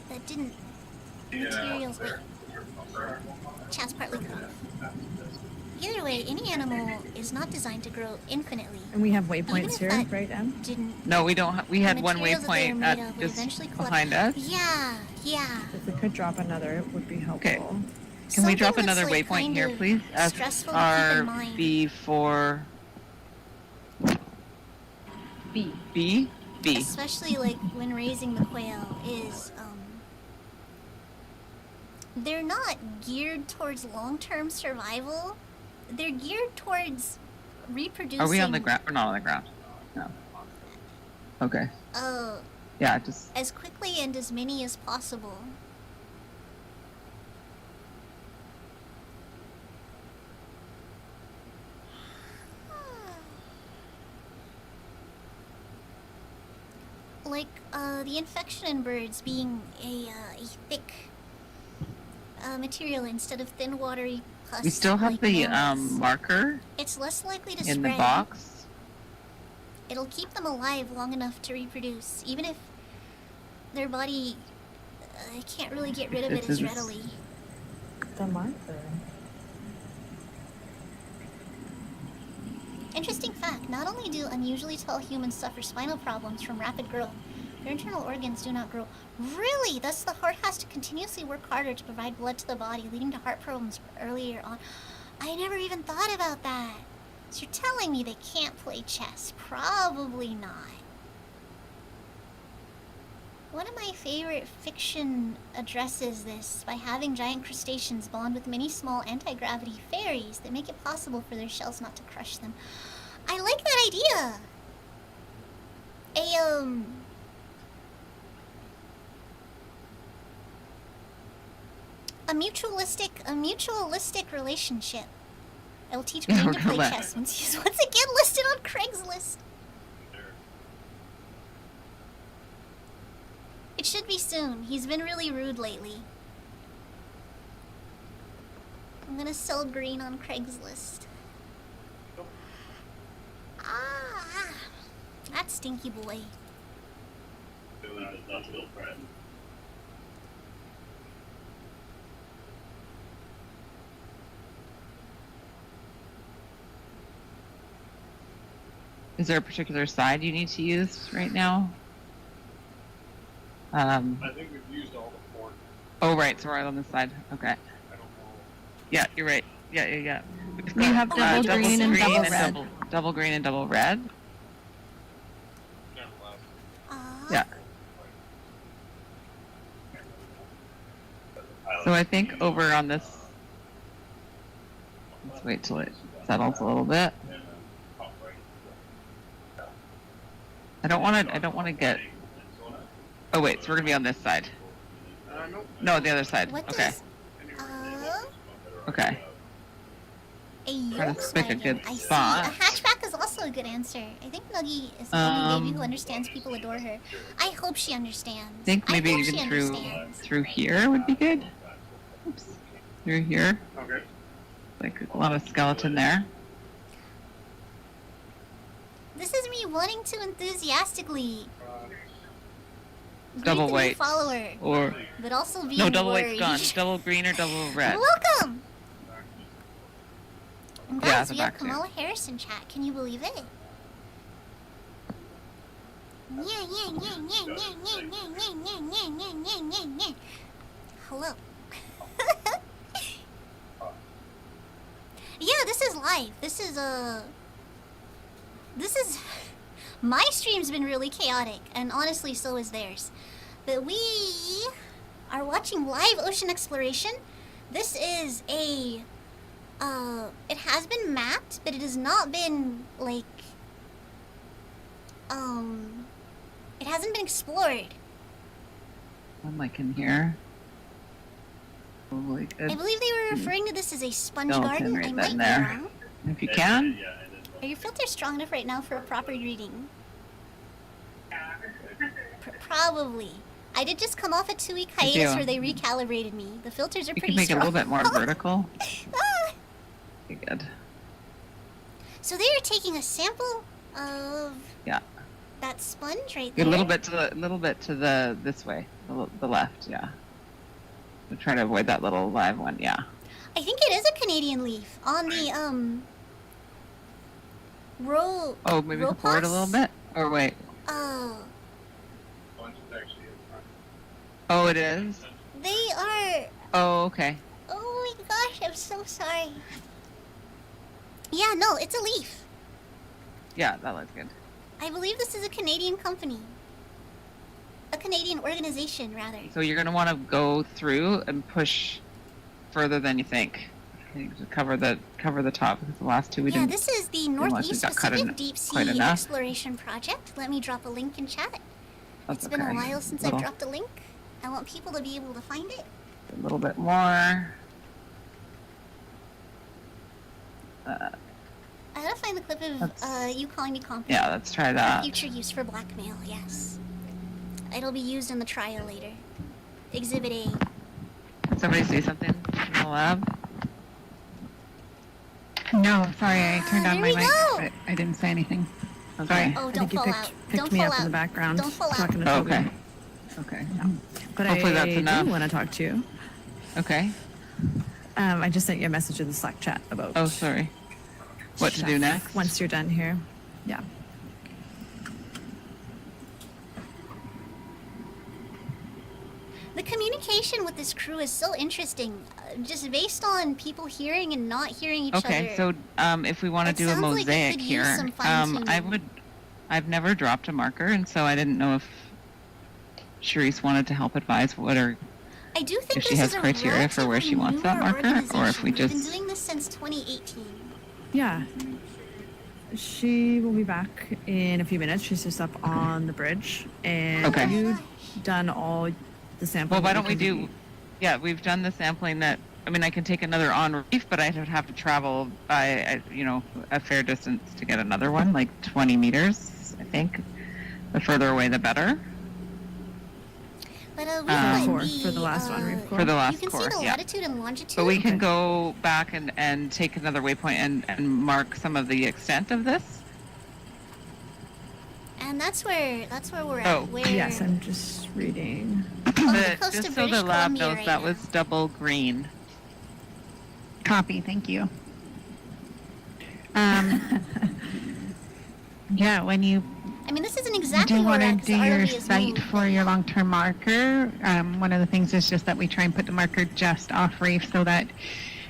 that didn't materials. Wait, chat's partly cut off. Either way, any animal is not designed to grow infinitely. And we have Even waypoints if here, that right, Em? Didn't. No, we don't. We had one materials that they are waypoint made at of would just eventually collapse. behind us. Yeah, yeah. If we could drop another, it would be helpful. Okay. Can we drop Something that's, another like, waypoint kind here, of please? stressful to keep in mind. SRB4. B. B? B. Especially like when raising the quail is they're not geared towards long-term survival. They're geared towards reproducing. Are we on the ground? We're not on the ground. No. Okay. Yeah, just. As quickly and as many as possible. Like the infection in birds being a thick material instead of thin, watery pus. We still have like the mammals. marker It's less likely to in spread. the box. It'll keep them alive long enough to reproduce, even if their body can't really get rid of it This as is- readily. The marker. Interesting fact, not only do unusually tall humans suffer spinal problems from rapid growth, their internal organs do not grow. Really? Thus the heart has to continuously work harder to provide blood to the body, leading to heart problems earlier on. I never even thought about that. So you're telling me they can't play chess? Probably not. One of my favorite fiction addresses this by having giant crustaceans bond with many small anti-gravity fairies that make it possible for their shells not to crush them. I like that idea! A mutualistic relationship. I'll teach Yeah, Green we're to gonna play let- chess once he's once again listed on Craigslist. It should be soon. He's been really rude lately. I'm gonna sell Green on Craigslist. Ah, that stinky boy. Is there a particular side you need to use right now? I think we've used all the port. Oh, right. So we're right on this side. Okay. I don't know. Yeah, you're right. Yeah. We've You have double green and double red. Double green and double red. Never left. Yeah. So I think over on this. Let's wait till it settles a little bit. I don't want to get. Oh wait, so we're gonna be on this side. No, the other side. What Okay. does Okay. a Trying yoke to pick a wagon? good I see. spot. A hatchback is also a good answer. I think Nuggy is the only baby who understands people adore her. I hope she understands. I think maybe hope even she through understands. through here would be good. Oops. Through here, Okay. like a lot of skeleton there. This is me wanting to enthusiastically greet Double the new white. follower, Or but also being no, double worried. white's gone. Double green or double red. Welcome! And Yeah, guys, the we have back too. Kamala Harris in chat. Can you believe it? Hello. Yeah, this is live. This is my stream's been really chaotic, and honestly, so is theirs. But we are watching live ocean exploration. This is a it has been mapped, but it has not been like it hasn't been explored. I'm like in here. Probably I good. believe they were referring to this as a sponge Skeleton garden. right I then might be there. wrong. If you can. Are your filters strong enough right now for a proper reading? Probably. I did just come off a 2-week I hiatus do. where they recalibrated me. The filters are You pretty can make it a strong. little bit more vertical. Ah! Be good. So they are taking a sample of Yeah. that sponge right A there. little bit to the this way, the left. Yeah. We're trying to avoid that little live one. Yeah. I think it is a Canadian leaf on the Oh, maybe go forward a little Ropos? bit. Or wait. Oh, Bunch is actually in front. Oh, it is. they are. Oh, okay. Oh my gosh, I'm so sorry. Yeah, no, it's a leaf. Yeah, that looks good. I believe this is a Canadian company. A Canadian organization, rather. So you're gonna want to go through and push further than you think. Okay, just cover the top because the last two we Yeah, didn't. this is the unless we Northeast got cut Pacific in Deep Sea quite enough. Exploration Project. Let me drop a link in chat. That's It's been a okay. while since Little- I've dropped a link. I want people to be able to find it. A little bit more. I gotta find the clip of That's- you calling me competent. Yeah, let's try For that. future use for blackmail, yes. It'll be used in the trial later. Exhibit A. Did somebody say something in the lab? No, sorry, I turned Ah, on there my we mic, go. but I didn't say anything. Okay. Sorry. Oh, I don't think you fall picked, out. picked Don't me fall up in out. the background Don't fall out. talking to Oh, Toby. okay. Okay. But Hopefully that's I enough. do want to talk to you. Okay. I just sent you a message in the Slack chat about Oh, sorry. What to do stuff next? once you're done here. Yeah. The communication with this crew is so interesting. Just based on people hearing and not hearing each Okay, other. so if we want to It do a sounds like it mosaic could use here, some fine-tuning. I've never dropped a marker, and so I didn't know if Charisse wanted to help advise what or I do think if she this has is a criteria for where she wants that relatively marker, newer or if we organization. We've just been doing this since 2018. Yeah. She will be back in a few minutes. She's just up on the bridge. And Okay. have you done all the sampling? well, why that don't we can do? Yeah, we've done the sampling that I mean, I can take another on reef, but I'd have to travel by, a fair distance to get another one, like 20 meters, I think. The further away, the better. But we for the last one, reef core. For the last you can core, see the yeah. latitude and longitude. But we can go back and take another waypoint and mark some of the extent of this. And that's where we're Oh, at. Where Yes, I'm just reading. on the coast Just of so British the lab Columbia knows, right that now. was double green. Copy. Thank you. Yeah, when you I mean, this isn't exactly do where want we're to at, 'cause do the your ROV is site moved, for but your yeah. long-term marker, one of the things is just that we try and put the marker just off reef so that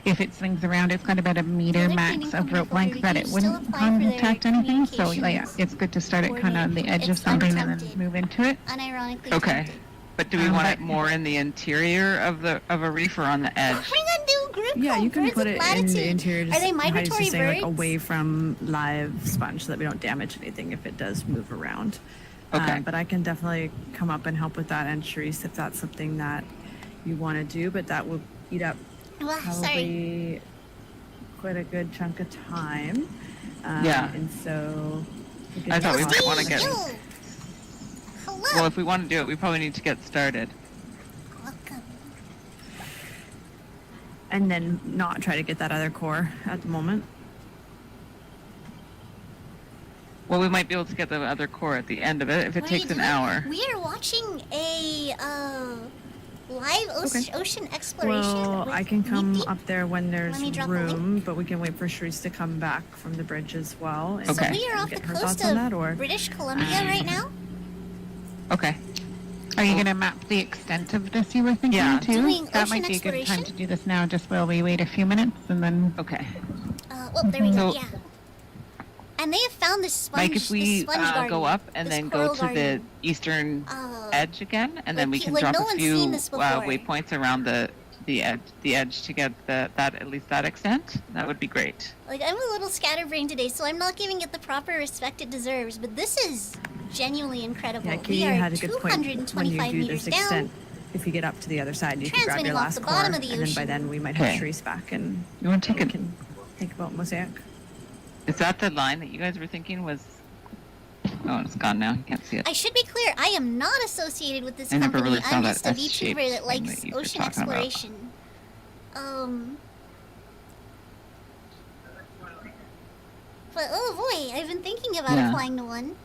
if it swings around, it's got about a meter Other max cleaning of company rope length folder, that you it still wouldn't apply for their contact anything. So yeah, communications it's good to start it kind of on the edge of It's something and then unattempted. move into it. Unironically Okay. attempted. But do we want but- it more in the interior of a reef or on the edge? Bring a new group Yeah, called you can Birds put of it Latitude. in the interior. Are Just, they Heidi's migratory just saying, birds? like, away from live sponge so that we don't damage anything if it does move around. Okay. But I can definitely come up and help with that, and Charisse, if that's something that you want to do, but that will eat up Well, sorry. probably quite a good chunk of time. Yeah. And so... we could I thought we just might Steve, wanna get- you. Hello. Well, if we want to do it, we probably need to get started. Welcome. And then not try to get that other core at the moment. Well, we might be able to get the other core at the end of it if it What are you takes an doing? hour. We are watching a live Okay. ocean exploration. Well, with I can come Meep Deep. up there when there's Let me drop a link. room, but we can wait for Charisse to come back from the bridge as well. And Okay. So we are off the get her coast thoughts on that, or of British Columbia right now. Okay. Are you going to map the extent of this you were thinking Yeah. too? Doing That ocean might be a good time exploration? to do this now, just while we wait a few minutes and then... Okay. There we go. So- Yeah. And they have found this sponge. Mike, if we this sponge go garden, up and this then go coral to the garden. eastern Uh, edge again, and then we like, can like drop no a one's few seen this before. waypoints around the edge to get that at least that extent. That would be great. Like, I'm a little scatterbrained today, so I'm not giving it the proper respect it deserves. But this is genuinely incredible. yeah, we Katie are had a good point. When you 225 do meters this down. extent, if you get up to the other side, you can grab Transmitting your off last the core, bottom and of the then by ocean. then we might have Okay. Charisse back, and You want to we take it? can think about Mosaic. Is that the line that you guys were thinking was? Oh, it's gone now. You can't see it. I should be clear, I am not associated with this I never company. really saw I'm that just a S-shaped VTuber that thing likes that you were ocean talking about. exploration. But oh boy, I've been thinking about Yeah. applying to one.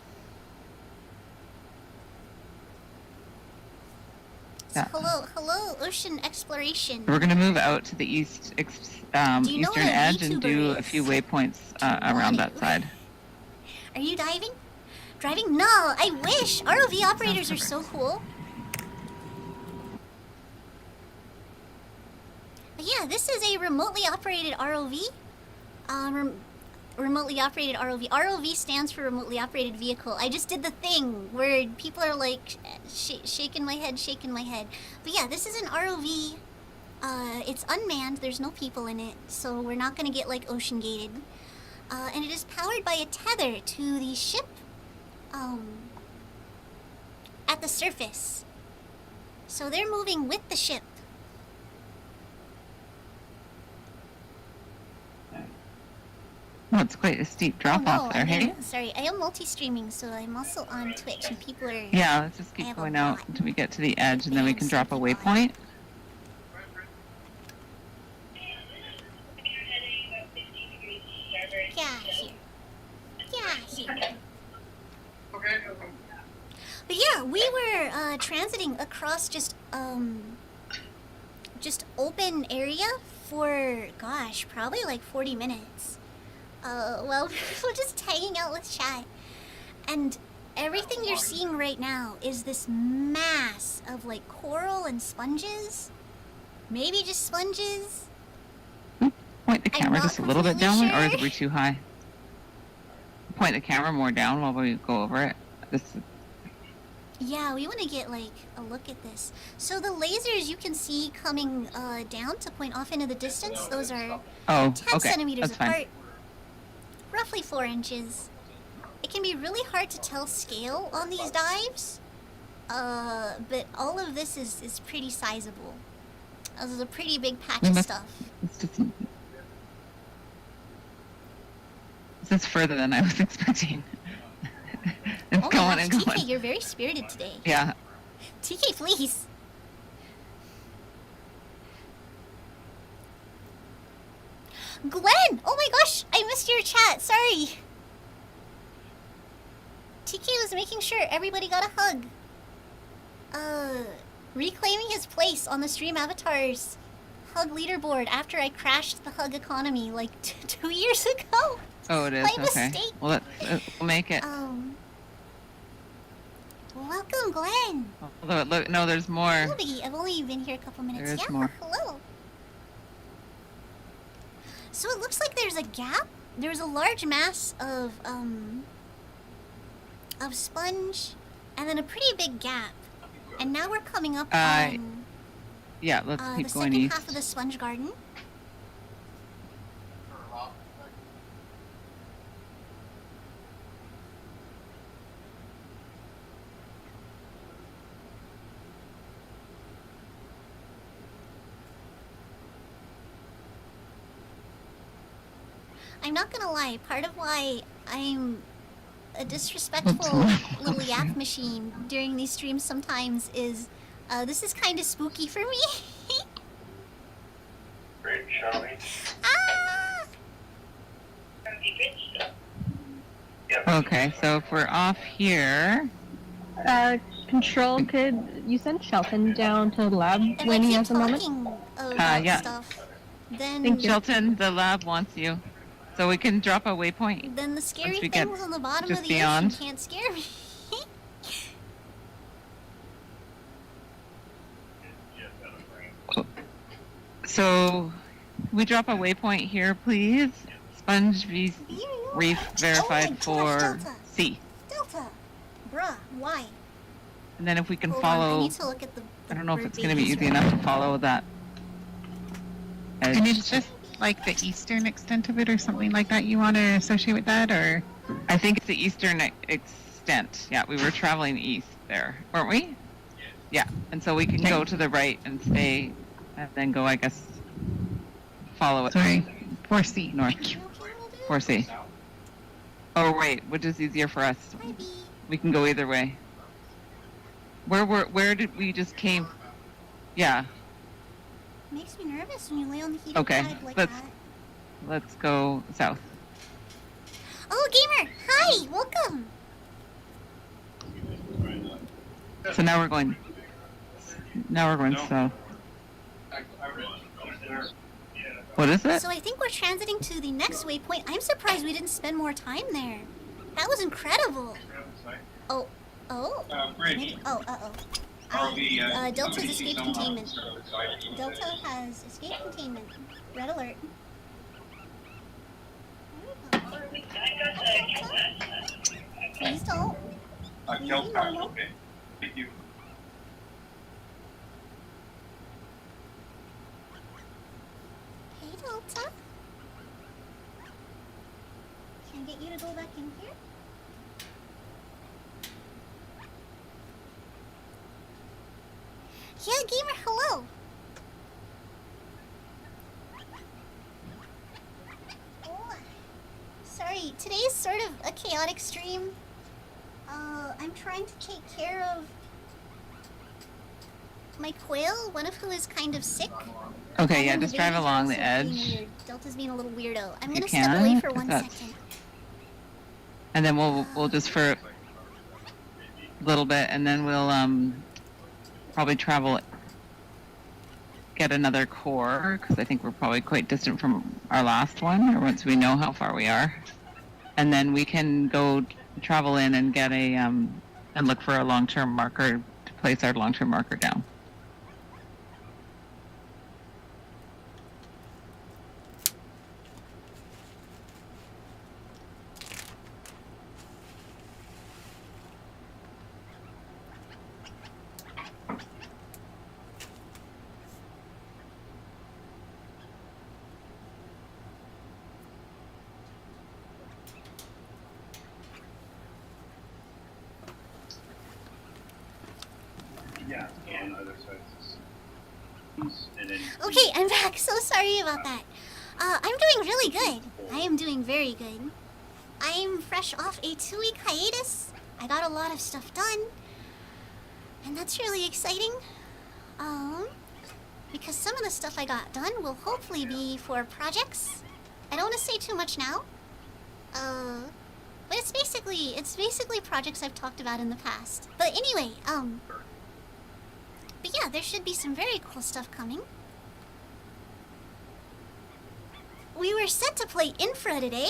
So Yeah. hello, ocean exploration. We're gonna move out to the eastern Do you know what a edge and do VTuber a few is? waypoints around that side. Are you diving? Driving? No, I wish. ROV operators are so cool. But yeah, this is a remotely operated ROV. Remotely operated ROV. ROV stands for remotely operated vehicle. I just did the thing where people are like shaking my head. But yeah, this is an ROV. It's unmanned. There's no people in it, so we're not gonna get like ocean gated. And it is powered by a tether to the ship at the surface. So they're moving with the ship. Oh, it's quite a steep drop oh, no, off there, I mean, hey? sorry, I am multi-streaming, so I'm also on Twitch, and people are... Yeah, let's just I keep have a going out bot. until we get to the edge, and then we And can drop a something on. waypoint. Yeah, here. But yeah, we were transiting across just open area for, gosh, probably like 40 minutes. Well, we're just hanging out with Shy. And everything you're seeing right now is this mass of like coral and sponges. Maybe just sponges. Point the I'm camera not just a little bit completely down, or is sure. it we too high? Point the camera more down while we go over it. This, Yeah, we want to get like a look at this. So the lasers you can see coming down to point off into the distance, those are oh, 10 okay, centimeters that's fine. apart, roughly 4 inches. It can be really hard to tell scale on these dives, but all of this is pretty sizable. This is a pretty big patch We of must- stuff. This is further than I was expecting. It's Oh going my gosh, and TK, going. you're very spirited today. Yeah. TK, please. Gwen! Oh my gosh, I missed your chat. Sorry. TK was making sure everybody got a hug. Reclaiming his place on the stream avatars hug leaderboard after I crashed the hug economy like 2 years ago. Oh, it is. My Okay. mistake. Well, we'll make it. Welcome, Gwen. Although, look, no, there's more. No biggie. I've only been here a couple minutes. There is Yeah, more. hello. So it looks like there's a gap. There's a large mass of sponge, and then a pretty big gap. And now we're coming up on Yeah, let's the keep going second east. half of the sponge garden. I'm not gonna lie, part of why I'm a disrespectful little yak machine during these streams sometimes is this is kind of spooky for me. Great, shall we? Ah! Okay, so if we're off here, Control, could you send Shelton down to the lab If when I he keep has a moment? talking about yeah. stuff, then Thank you. Shelton, the lab wants you. So we can drop a waypoint. then the scary Once we get things on the bottom of just the beyond. ocean can't scare me. So we drop a waypoint here, please. Sponge Reef Oh verified my gosh, for Delta. C. Delta, bruh, why? And then if we can Hold on, I follow, need to look at the I don't know if bird it's going to be babies easy right enough to now. follow that edge. And it's just like the eastern extent of it or something like that you want to associate with that, or? I think it's the eastern extent. Yeah, we were traveling east there, weren't we? Yeah, and so we can Okay. go to the right and stay, and then go, I guess, follow it. Sorry, 4C. North, You okay, little dude? 4C. Oh, wait, which is easier for us? Hi, bee. We can go either way. Where did we just came? Yeah, Makes me nervous when you lay on the heated Okay, pad like let's- that. let's go south. Oh, gamer! Hi! Welcome! So now we're going south. What is it? So I think we're transiting to the next waypoint. I'm surprised we didn't spend more time there. That was incredible. Oh. Bridge. Maybe, uh-oh. ROV, Delta's somebody escaped see someone containment. so excited. Delta has escaped containment. Red alert. Please don't. Kill pack, okay. Thank you. Hey, Delta. Can I get you to go back in here? Yeah, gamer, hello. Oh, sorry, today's sort of a chaotic stream. I'm trying to take care of my quail, one of who is kind of sick. Okay, And yeah, then the just drive baby's along the also being edge, weird. Delta's being a little weirdo. I'm You gonna step can, away for 'cause 1 that's- second. and then we'll just for a little bit, and then we'll probably travel, get another core, because I think we're probably quite distant from our last one, or once we know how far we are, and then we can go travel in and get a and look for a long-term marker to place our long-term marker down. Yeah. Okay, I'm back. So sorry about that. I'm doing really good. I am doing very good. I'm fresh off a 2-week hiatus. I got a lot of stuff done. And that's really exciting. Because some of the stuff I got done will hopefully be for projects. I don't want to say too much now. But it's basically projects I've talked about in the past. But anyway, but yeah, there should be some very cool stuff coming. We were set to play Infra today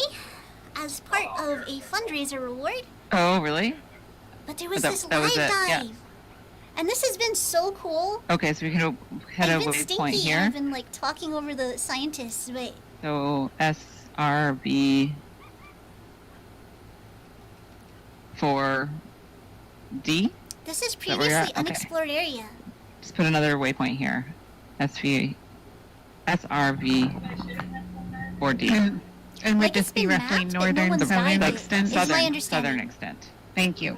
as part of a fundraiser reward, Oh, really? but there was That- this that was live it, dive. yeah. And this has been so cool. Okay, so we can head I've a been waypoint stinky. here. I've been like talking over the scientists, but So SRB 4D. this is that where you're previously at? Okay. unexplored area. Just put another waypoint here. SRV 4D. And Like would this it's be been roughly mapped, but no northern, one's southern dived it. extent? Is my Southern understanding. extent. Thank you.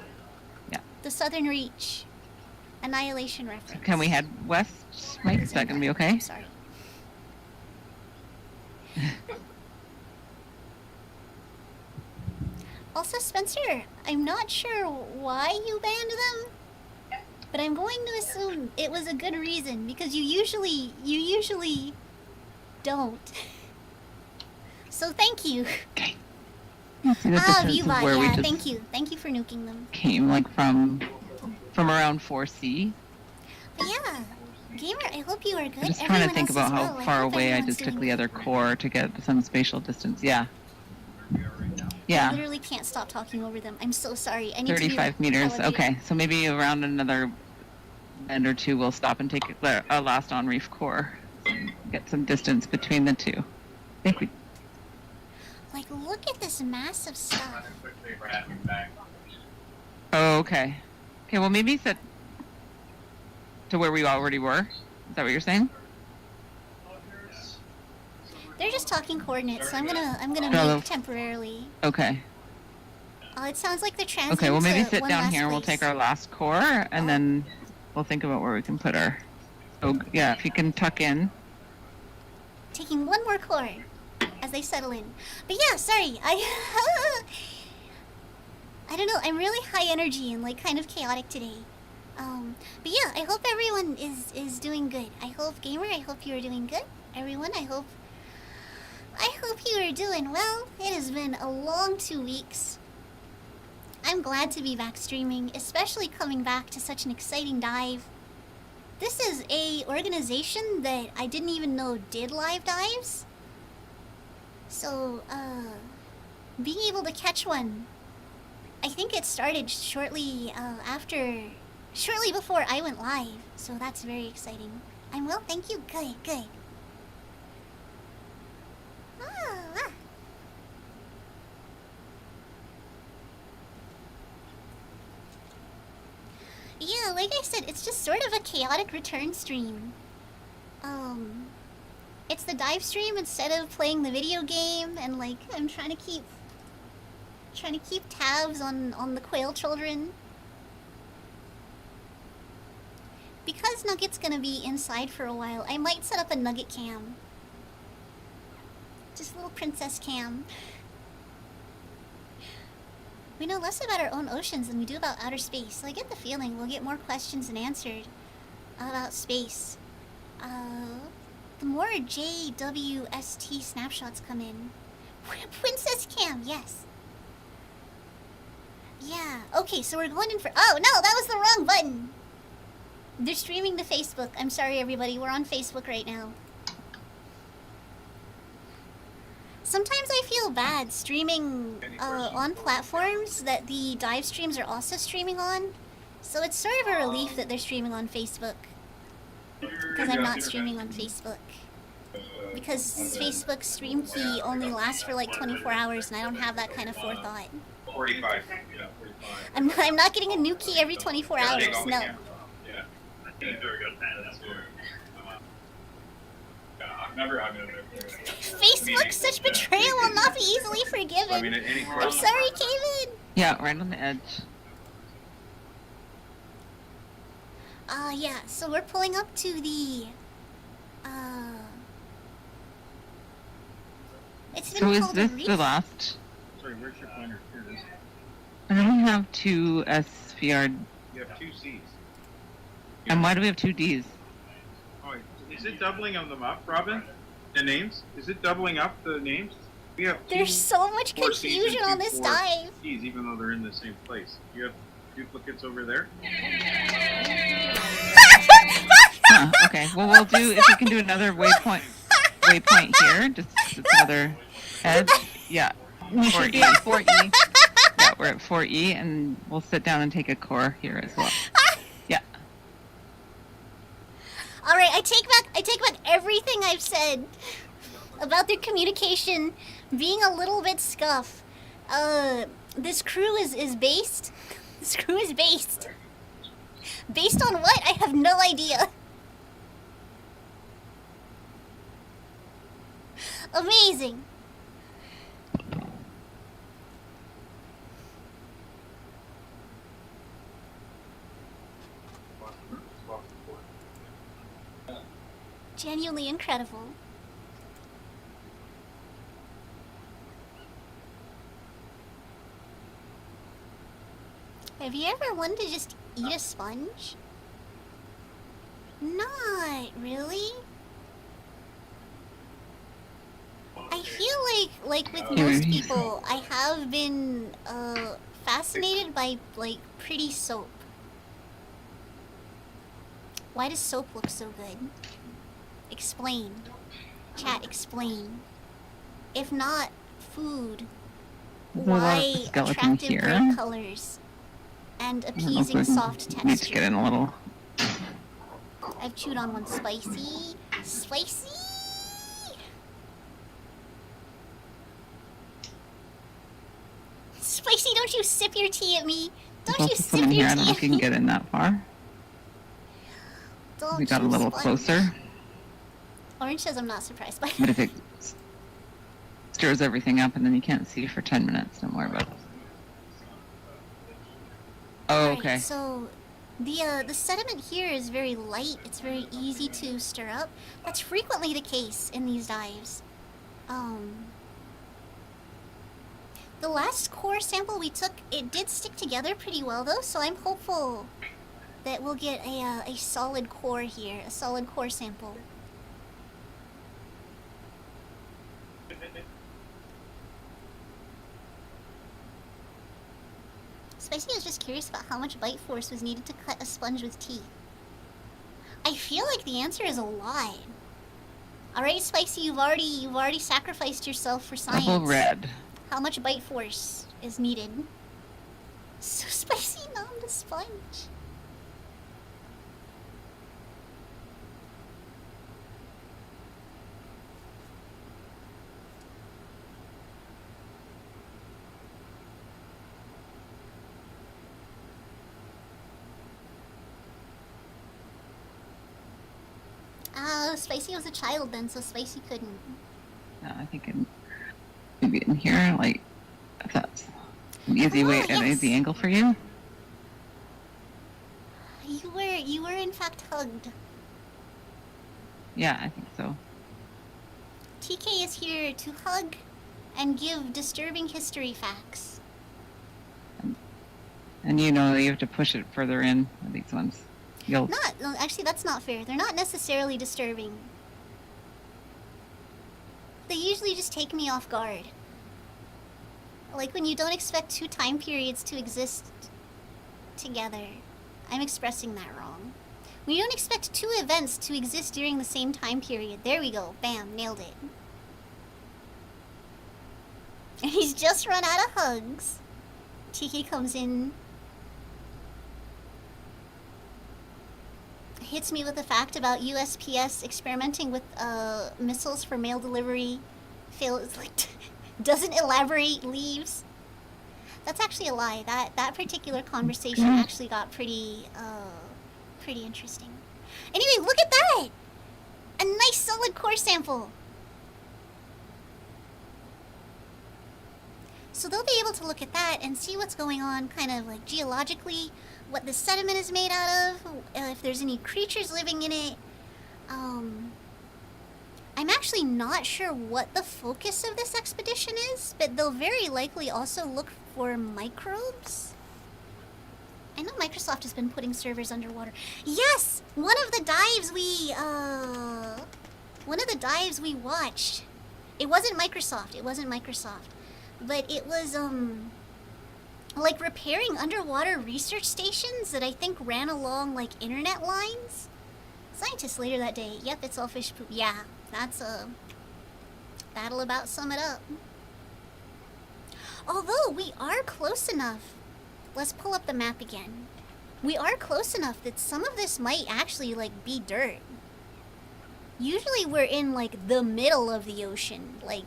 The Southern Reach. Annihilation reference. Can we head west, Mike? Is that going to be okay? I'm sorry. Also, Spencer, I'm not sure why you banned them, but I'm going to assume it was a good reason because you usually don't. So thank you. See, this Ah, is view bot, where we yeah, just thank you for nuking them. came, like from around 4C. But yeah, gamer, I hope you are good. I'm just trying to Everyone think else about is how well. far hope away I everyone's just took doing the well. other core to get some spatial distance. Yeah. I Yeah. literally can't stop talking over them. I'm so sorry. I need to 35 be meters. elevated. Okay, so maybe around another bend or two, we'll stop and take a last on reef core. Get some distance between the two. I think we. Like, look at this massive stuff. Oh, okay. Okay, well maybe set to where we already were. Is that what you're saying? They're just talking coordinates, so I'm gonna No, move temporarily. Okay. It sounds like they're transiting Okay, well maybe to sit one down last here and we'll place. take our last core and then we'll think about where we can put our. Oh yeah, if you can tuck in. Taking one more core as they settle in. But yeah, sorry. I don't know. I'm really high energy and like kind of chaotic today. But yeah, I hope everyone is doing good. I hope gamer, I hope you are doing good. Everyone, I hope you are doing well. It has been a long 2 weeks. I'm glad to be back streaming, especially coming back to such an exciting dive. This is a organization that I didn't even know did live dives. So, being able to catch one, I think it started shortly before I went live. So that's very exciting. I'm well, thank you. Good. Ah. Yeah, like I said, it's just sort of a chaotic return stream. It's the dive stream instead of playing the video game, and like I'm trying to keep tabs on the quail children. Because Nugget's gonna be inside for a while, I might set up a Nugget cam. Just a little princess cam. We know less about our own oceans than we do about outer space, so I get the feeling we'll get more questions than answered about space. The more JWST snapshots come in. Princess cam, yes. Yeah, okay, so we're going in for... Oh, no, that was the wrong button! They're streaming to Facebook. I'm sorry, everybody. We're on Facebook right now. Sometimes I feel bad streaming on platforms that the dive streams are also streaming on. So it's sort of a relief that they're streaming on Facebook. Because I'm not streaming on Facebook. Because Facebook's stream key only lasts for like 24 hours and I don't have that kind of forethought. 45. Yeah, 45. I'm not getting a new key every 24 hours, no. Yeah. Very good. That's good. Facebook, such betrayal will not be easily forgiven. I'm sorry, Kevin. Yeah, right on the edge. Yeah, so we're pulling up to the It's been So is called a this reef. the last? Sorry, where's your pointer? Here it is. I only have 2 SPR. You have 2 C's. And why do we have 2 Ds? Oh, is it doubling of them up, Robin? The names? Is it doubling up the names? We have There's so much 4 C's and confusion on 2 this 4 dive. C's, even though they're in the same place. You have duplicates over there? Huh, okay. Well, we'll do, if we can do another waypoint here, just another edge. Yeah. We 4E. should be at 4E. Yeah, we're at 4E, and we'll sit down and take a core here as well. Yeah. All right, I take back everything I've said about their communication being a little bit scuff. This crew is based. This crew is based. Based on what? I have no idea. Amazing. Genuinely incredible. Have you ever wanted to just eat a sponge? Not really. I feel like with most people, I have been fascinated by like pretty soap. Why does soap look so good? Explain. Chat, explain. If not food, There's a lot of why skeleton attractive here. bright colors and I don't know if appeasing we soft need to get in texture? a little. I've chewed on one. Spicy. Spicy! Spicy, don't you sip your tea at me. Don't There's you also sip someone here. your I don't know tea if at you can me. get in that far. Don't We got a you little sponge. closer, Orange says I'm not surprised by but if it stirs everything up and then you can't see for 10 minutes, don't worry about it. Oh, Alright, okay. so the sediment here is very light. It's very easy to stir up. That's frequently the case in these dives. The last core sample we took, it did stick together pretty well though, so I'm hopeful that we'll get a solid core here, a solid core sample. Spicy was just curious about how much bite force was needed to cut a sponge with teeth. I feel like the answer is a lot. Alright, Spicy, you've already sacrificed yourself for science. Double red. How much bite force is needed? So Spicy nommed a sponge. Spicy was a child then, so Spicy couldn't. No, I think maybe in here, like, if that's an easy way, an yes. easy angle for you. You were in fact hugged. Yeah, I think so. TK is here to hug and give disturbing history facts. And you know you have to push it further in with these ones. You'll No, actually, that's not fair. They're not necessarily disturbing. They usually just take me off guard. Like when you don't expect two time periods to exist together. I'm expressing that wrong. When you don't expect two events to exist during the same time period. There we go. Bam. Nailed it. And he's just run out of hugs. TK comes in. Hits me with a fact about USPS experimenting with missiles for mail delivery. Doesn't elaborate, leaves. That's actually a lie. That particular conversation actually got pretty interesting. Anyway, look at that! A nice solid core sample. So they'll be able to look at that and see what's going on kind of like geologically, what the sediment is made out of, if there's any creatures living in it. I'm actually not sure what the focus of this expedition is, but they'll very likely also look for microbes. I know Microsoft has been putting servers underwater. Yes! One of the dives we watched. It wasn't Microsoft. But it was, like repairing underwater research stations that I think ran along, like, internet lines. Scientists later that day. Yep, it's all fish poop. Yeah, that'll about sum it up. Although, we are close enough. Let's pull up the map again. We are close enough that some of this might actually, like, be dirt. Usually we're in, like, the middle of the ocean. Like,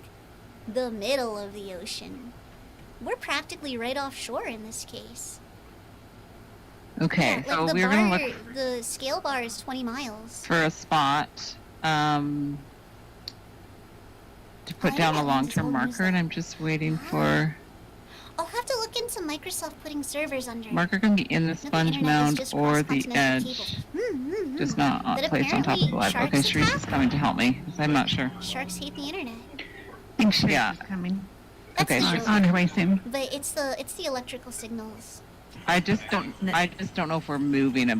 the middle of the ocean. We're practically right offshore in this case. Okay, Yeah, like so the we're gonna look the scale bar is 20 miles. for a spot to put I down a haven't long-term used marker, and that. I'm just waiting for I'll have to look into Microsoft putting servers under. marker can be in the Not the sponge internet, it's mound just or the cross-continental edge, cable. just not But placed on top of the live. apparently Okay, sharks Sharice is attack? coming to help me. 'Cause I'm not sure. Sharks hate the internet. I think she's Yeah. coming. That's Okay, true. she's On her way soon. But it's the electrical signals. I just don't know if we're moving it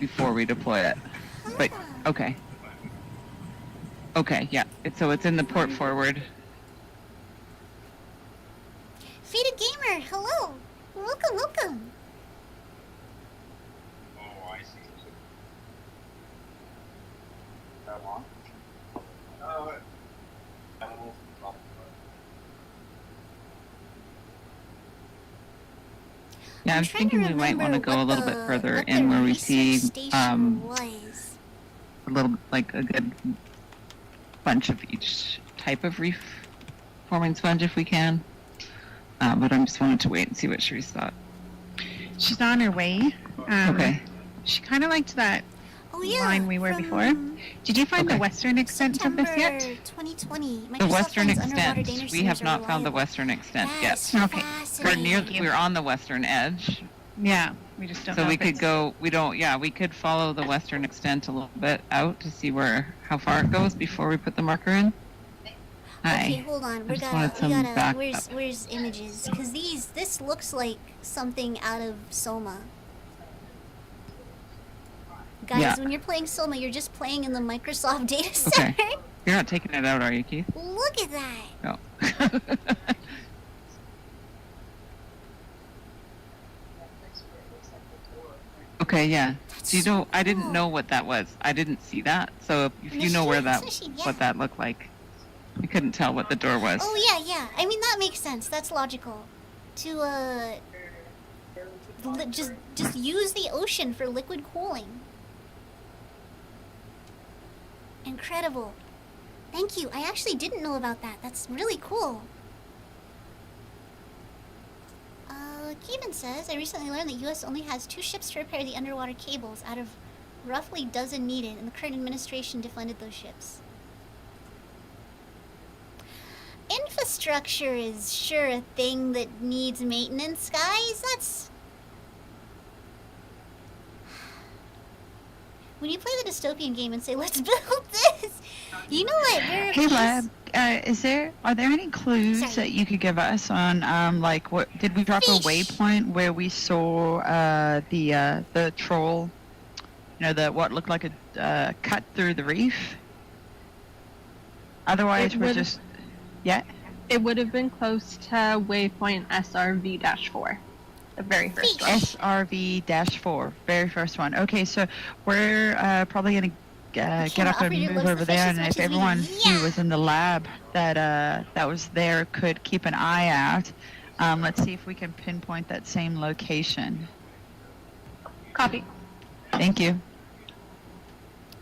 before we deploy it. But okay. Okay, yeah. So it's in the port forward. Faded Gamer, hello. Welcome. Oh, I see. That long? Yeah, I'm trying to thinking we might want to remember go a what little bit the- further what in the where we research see station was. a little like a good bunch of each type of reef forming sponge if we can. But I just wanted to wait and see what Sharice thought. She's on her way. Okay. She kind of liked that Oh yeah. line we were before. from Did you find the Okay. western extent September of this yet? 2020. The Microsoft western finds underwater extent. danger We have signals are not found the reliable. western extent That's yet. Okay. We're near. fascinating. We're on the western edge, Yeah, we just don't know. so we if could it's- go. We don't. Yeah, we could follow the western extent a little bit out to see how far it goes before we put the marker in. Hi. Okay, hold on. We just wanted gotta. some backup. Where's images? Because this looks like something out of Soma. Guys, Yeah. when you're playing Soma, you're just playing in the Microsoft data center. Okay. You're not taking it out, are you, Keith? Look at that. No. Okay, yeah. So you know, I didn't know what that was. I didn't see that. So if you know where what that looked like, I couldn't tell what the door was. Oh yeah. I mean that makes sense. That's logical. To just use the ocean for liquid cooling. Incredible. Thank you. I actually didn't know about that. That's really cool. Kevin says, I recently learned that U.S. only has 2 ships to repair the underwater cables out of roughly dozen needed, and the current administration defunded those ships. Infrastructure is sure a thing that needs maintenance, guys. That's... When you play the dystopian game and say, let's build this, you know what? Hey, Lab, are there any clues Sorry. that you could give us on, like, what did we drop a Fish. waypoint where we saw the troll, what looked like a cut through the reef? Otherwise, It we're would- just, yeah. It would have been close to waypoint SRV-4, the very first one. SRV-4, very first one. Okay, so we're probably gonna get up and operator move loves the over fish there, as and much if as we do. everyone Yeah. who was in the lab that was there could keep an eye out, let's see if we can pinpoint that same location. Copy. Thank you.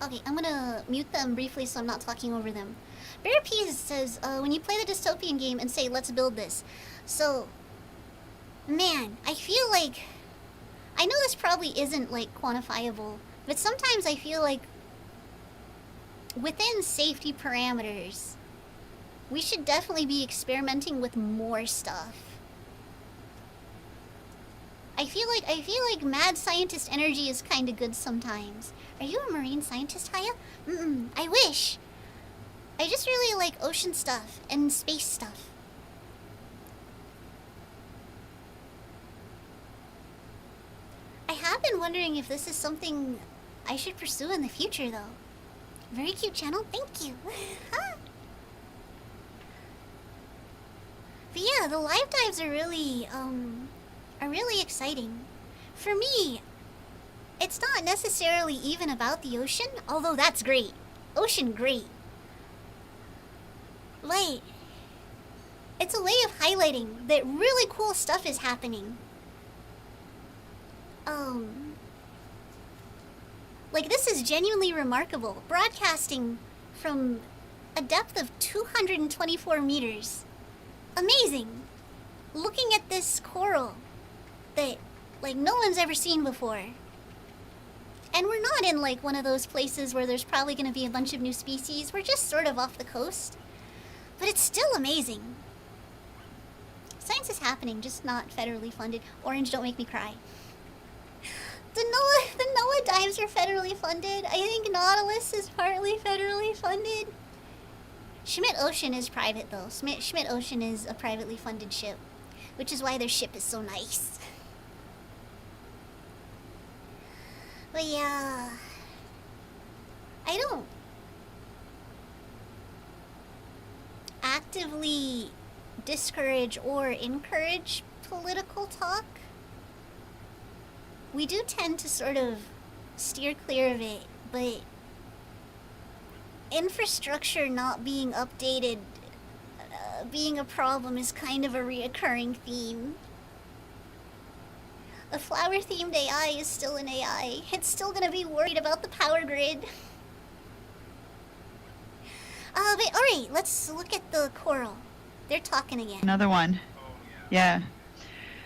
Okay, I'm gonna mute them briefly so I'm not talking over them. Bear Peas says, when you play the dystopian game and say, let's build this. So, man, I feel like... I know this probably isn't, like, quantifiable, but sometimes I feel like within safety parameters, we should definitely be experimenting with more stuff. I feel like mad scientist energy is kind of good sometimes. Are you a marine scientist, Haya? I wish. I just really like ocean stuff and space stuff. I have been wondering if this is something I should pursue in the future, though. Very cute channel, thank you. But yeah, the live dives are really exciting. For me, it's not necessarily even about the ocean, although that's great. Ocean, great. Like, it's a way of highlighting that really cool stuff is happening. Like, this is genuinely remarkable. Broadcasting from a depth of 224 meters. Amazing. Looking at this coral that, like, no one's ever seen before. And we're not in, like, one of those places where there's probably going to be a bunch of new species. We're just sort of off the coast. But it's still amazing. Science is happening, just not federally funded. Orange, don't make me cry. The NOAA dives are federally funded. I think Nautilus is partly federally funded. Schmidt Ocean is private, though. Schmidt Ocean is a privately funded ship, which is why their ship is so nice. But yeah, I don't actively discourage or encourage political talk. We do tend to sort of steer clear of it, but infrastructure not being updated being a problem is kind of a reoccurring theme. A flower-themed AI is still an AI. It's still gonna be worried about the power grid. But alright, let's look at the coral. They're talking again. Another one. Yeah.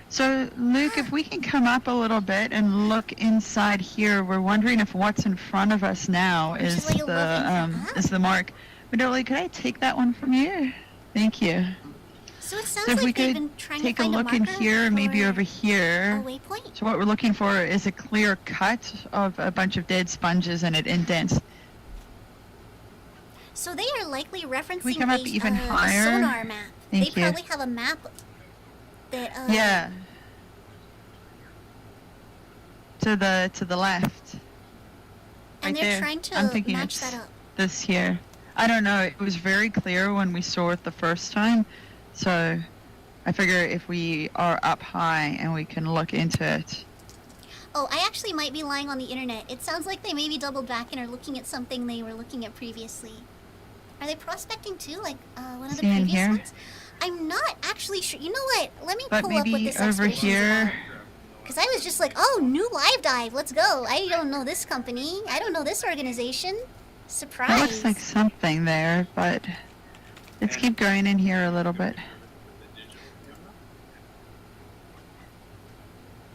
So, Luke, if we can come up a little bit and look inside here, we're wondering if what's in front of us now is the mark. But Dolly, could I take that one from you? Thank you. So it sounds So if like we they've could been trying take to a find look in marker here, maybe for over here. a waypoint. So what we're looking for is a clear cut of a bunch of dead sponges and it indents. So they are likely referencing we come up even higher? a sonar map. Thank they you. probably have a map that Yeah. To the left. and Right they're there. trying to I'm thinking match it's that up. this here. I don't know. It was very clear when we saw it the first time. So I figure if we are up high and we can look into it. Oh, I actually might be lying on the internet. It sounds like they maybe doubled back and are looking at something they were looking at previously. Are they prospecting too, like one of the See in previous here? ones? I'm not actually sure. You know what? Let me But pull up what maybe this over expedition's here. about. Because I was just like, oh, new live dive, let's go. I don't know this company. I don't know this organization. Surprise. That looks like something there, but let's keep going in here a little bit.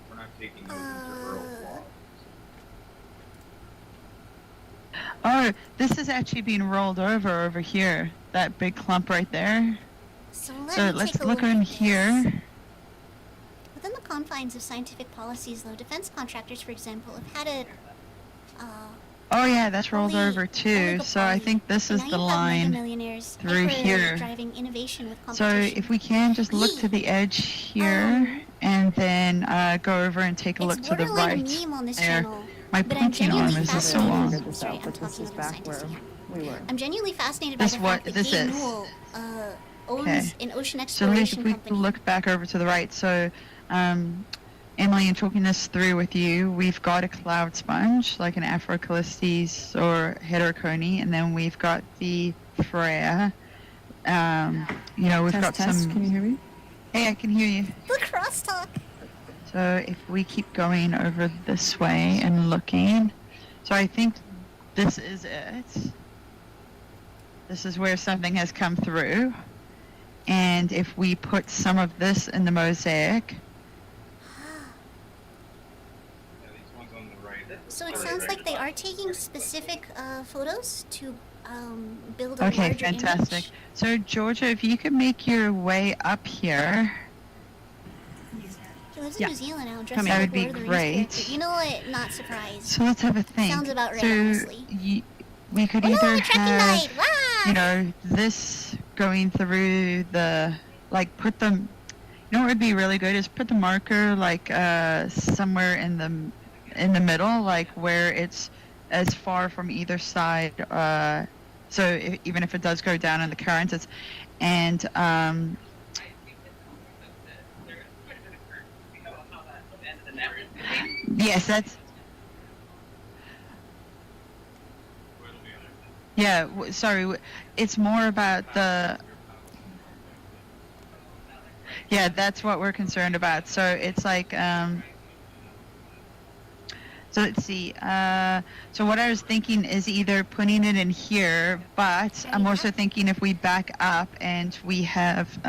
We're not taking those into Earl Claw. Oh, this is actually being rolled over here. That big clump right there. So So me let's take a look at in this. here. Within the confines of scientific policies, though, defense contractors, for example, have had a Oh yeah, that's rolled Only- over too. So I think this is now the you have line mega-millionaires through hyper here. driving innovation with So competition. if we can just look to the edge here and then go over and take a look it's to the borderline right. meme on this there. channel. My but I'm pointing arm genuinely is so fascinated. long. Sorry, I'm but talking this is about back scientists where here. we were. I'm genuinely fascinated by This the what fact that this Game is. Newell owns Okay. an ocean So Luke, exploration if we company. look back over to the right, so Emily, in talking this through with you, we've got a cloud sponge, like an Afrocalistes or heterocony, and then we've got the Freya. You know, we've got Test. some... Can you hear me? Hey, I can hear you. The crosstalk. So if we keep going over this way and looking, so I think this is it. This is where something has come through. And if we put some of this in the mosaic, Yeah, these ones on the right. So it sounds like they are taking specific photos to build a okay, larger fantastic. image. So Georgia, if you could make your way up here. He lives in Yeah. New Zealand now, dressed Coming. like That would be Lord of the Rings great. character. You know what? Not surprised. So let's have a think. Sounds about right, so honestly. we could Oh no, either the trekking have died! Wow! you know, this going through the, like, put them, you know what would be really good is put the marker, like, somewhere in the middle, like, where it's as far from either side, so even if it does go down in the current, it's, and, yes, that's, yeah, sorry, it's more about the, yeah, that's what we're concerned about. So it's like, so let's see, so what I was thinking is either putting it in here, but I'm also thinking if we back up and we have,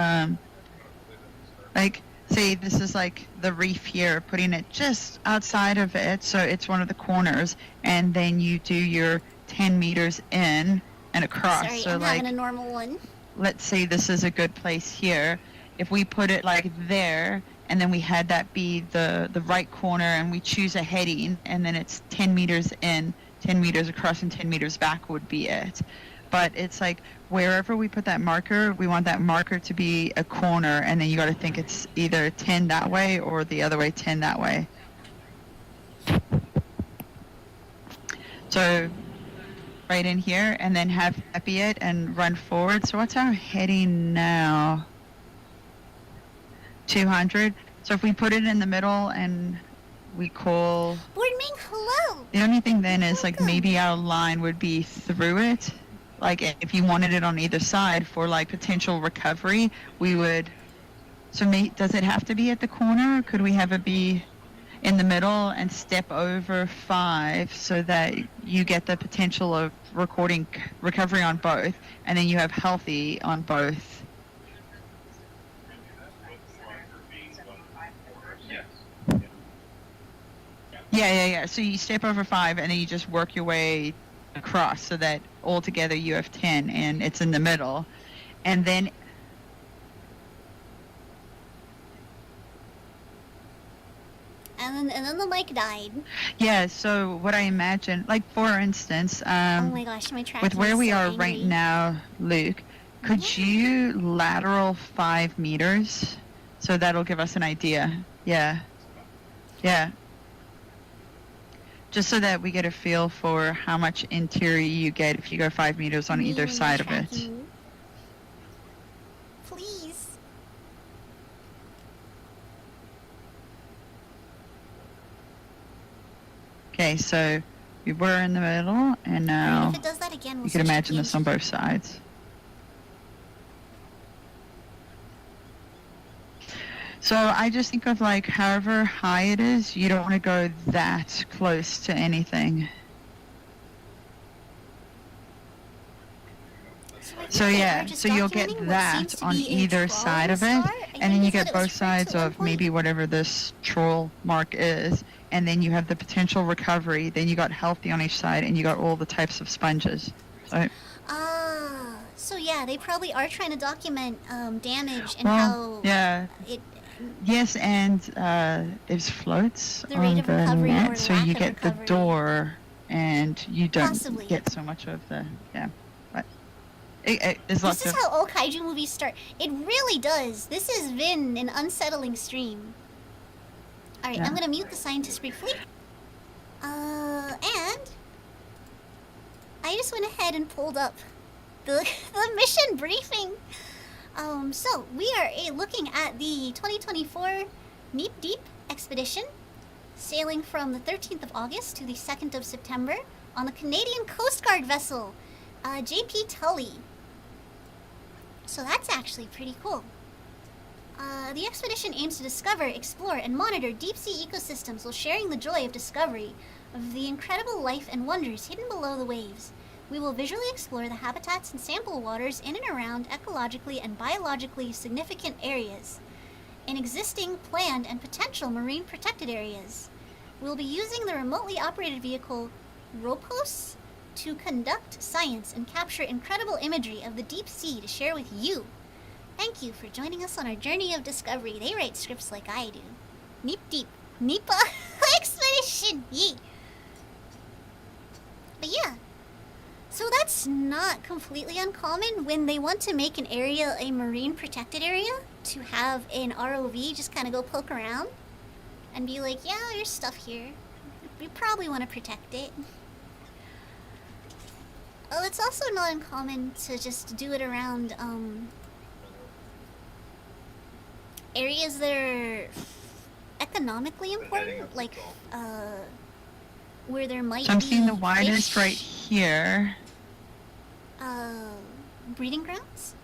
like, say this is like the reef here, putting it just outside of it, so it's one of the corners, and then you do your 10 meters in and across. Sorry, so I'm like, having a normal one. let's say this is a good place here. If we put it like there, and then we had that be the right corner, and we choose a heading, and then it's 10 meters in, 10 meters across, and 10 meters back would be it. But it's like wherever we put that marker, we want that marker to be a corner, and then you got to think it's either 10 that way or the other way, 10 that way. So right in here, and then have that be it and run forward. So what's our heading now? 200. So if we put it in the middle and we call, Boardming, hello. the only thing then is like maybe our line would be through it. Like if you wanted it on either side for like potential recovery, we would, so does it have to be at the corner? Could we have it be in the middle and step over 5 so that you get the potential of recovery on both, and then you have healthy on both? Yeah. So you step over 5 and then you just work your way across so that altogether you have 10 and it's in the middle. And then And then the mic died. yeah, so what I imagine, like for instance, Oh my gosh, my tracking with where is we so are angry. right now, Luke, could you lateral 5 meters? So that'll give us an idea. Yeah. Just so that we get a feel for how much interior you get if you go 5 meters on Me either when side you're of it. tracking. Please. Okay, so we were in the middle, and now If it does that again, we'll you can switch imagine to this on both sides. So I just think of like however high it is, you don't want to go that close to anything. So yeah, so you'll get that on either side of it, and then you get both sides of maybe whatever this troll mark is, and then you have the potential recovery, then you got healthy on each side, and you got all the types of sponges. So, So yeah, they probably are trying to document damage and well, how yeah. it. Yes, and there's floats The rate on of the recovery or net, so lack you of get the recovery. door, and you don't Possibly. get so much of the, yeah. But there's lots This is of, how all kaiju movies start. It really does. This has been an unsettling stream. Alright, Yeah. I'm gonna mute the scientist briefly. And I just went ahead and pulled up the mission briefing. So we are looking at the 2024 Neep Deep expedition, sailing from the 13th of August to the 2nd of September on the Canadian Coast Guard vessel, JP Tully. So that's actually pretty cool. The expedition aims to discover, explore, and monitor deep-sea ecosystems while sharing the joy of discovery of the incredible life and wonders hidden below the waves. We will visually explore the habitats and sample waters in and around ecologically and biologically significant areas, in existing, planned, and potential marine protected areas. We'll be using the remotely operated vehicle Ropos to conduct science and capture incredible imagery of the deep sea to share with you. Thank you for joining us on our journey of discovery. They write scripts like I do. Neep Deep. Nipa Expedition! Yee! But yeah. So that's not completely uncommon when they want to make an area a marine protected area, to have an ROV just kind of go poke around and be like, yeah, there's stuff here. We probably want to protect it. Oh, it's also not uncommon to just do it around areas that are economically important, like where there might So I'm be seeing the widest fish, right here. breeding grounds.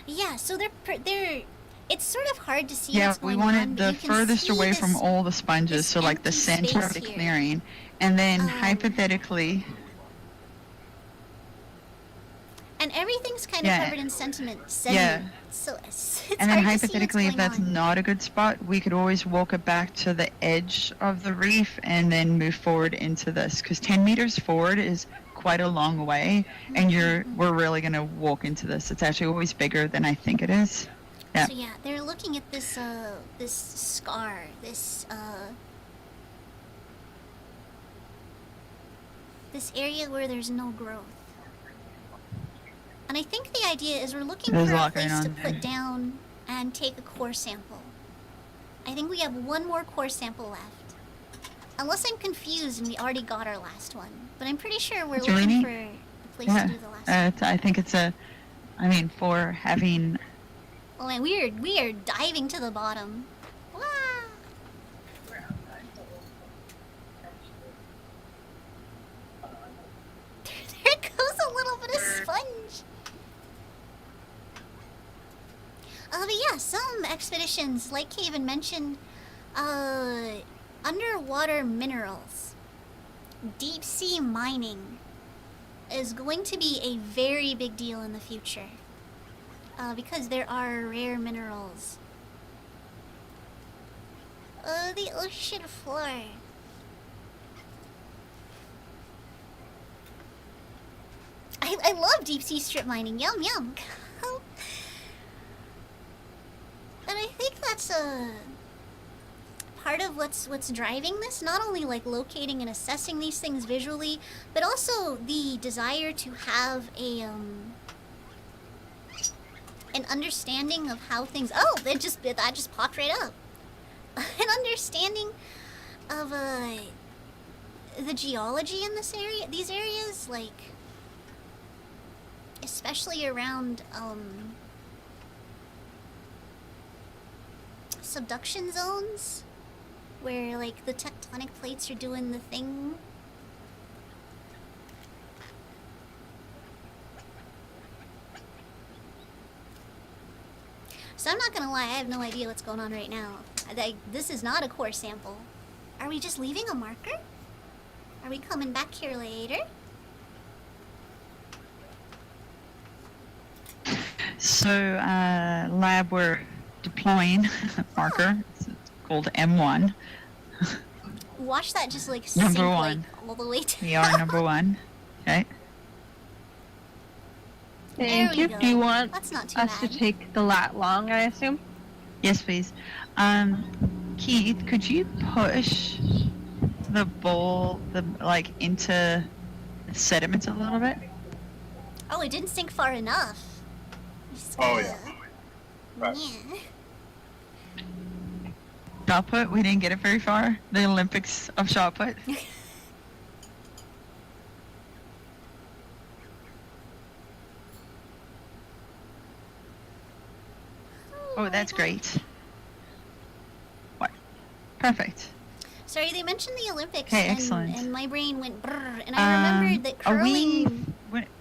Yeah, so they're. It's sort of hard to see Yeah, what's we going on. wanted but the you can furthest see away this- from all the sponges, this so like the empty center of the space here. clearing. And then Um, hypothetically, And everything's kind of Yeah. covered in sediment. Yeah. So it's and then hard to see hypothetically, what's if that's going on. not a good spot, we could always walk it back to the edge of the reef and then move forward into this. Because 10 meters forward is quite a long way, and we're really going to walk into this. It's actually always bigger than I think it is. Yeah. So yeah, they're looking at this this scar, this area where there's no growth. And I think the idea is we're looking There's for a a lot going place to on put there. down and take a core sample. I think we have one more core sample left. Unless I'm confused and we already got our last one. But I'm pretty sure we're It's really looking neat. for a place Yeah. to do the last one. I think it's for having. Oh man, we are diving to the bottom. Wow. There goes a little bit of sponge. But yeah, some expeditions, like Caven mentioned, underwater minerals, deep sea mining is going to be a very big deal in the future. Because there are rare minerals. The ocean floor. I love deep sea strip mining. Yum yum. And I think that's part of what's driving this. Not only like locating and assessing these things visually, but also the desire to have an understanding of how things. Oh, that just popped right up. An understanding of the geology in this area, these areas, like especially around subduction zones, where like the tectonic plates are doing the thing. So I'm not gonna lie, I have no idea what's going on right now. This is not a core sample. Are we just leaving a marker? Are we coming back here later? So, lab, we're deploying a marker. It's called M1. Watch that just like Number sink like one. all the way down. We are number one. Okay. There Thank we you. go. Do you want That's not too us to bad. take the lat long, I assume? Yes, please. Keith, could you push the ball into the sediment a little bit? Oh, it didn't sink far enough. Oh, yeah. Right. Yeah. Shot put, we didn't get it very far. The Olympics of shot put. Oh, that's great. What? Perfect. Sorry, they mentioned the Olympics, Okay, excellent. and my brain went brrr, and I remembered that Are we? curling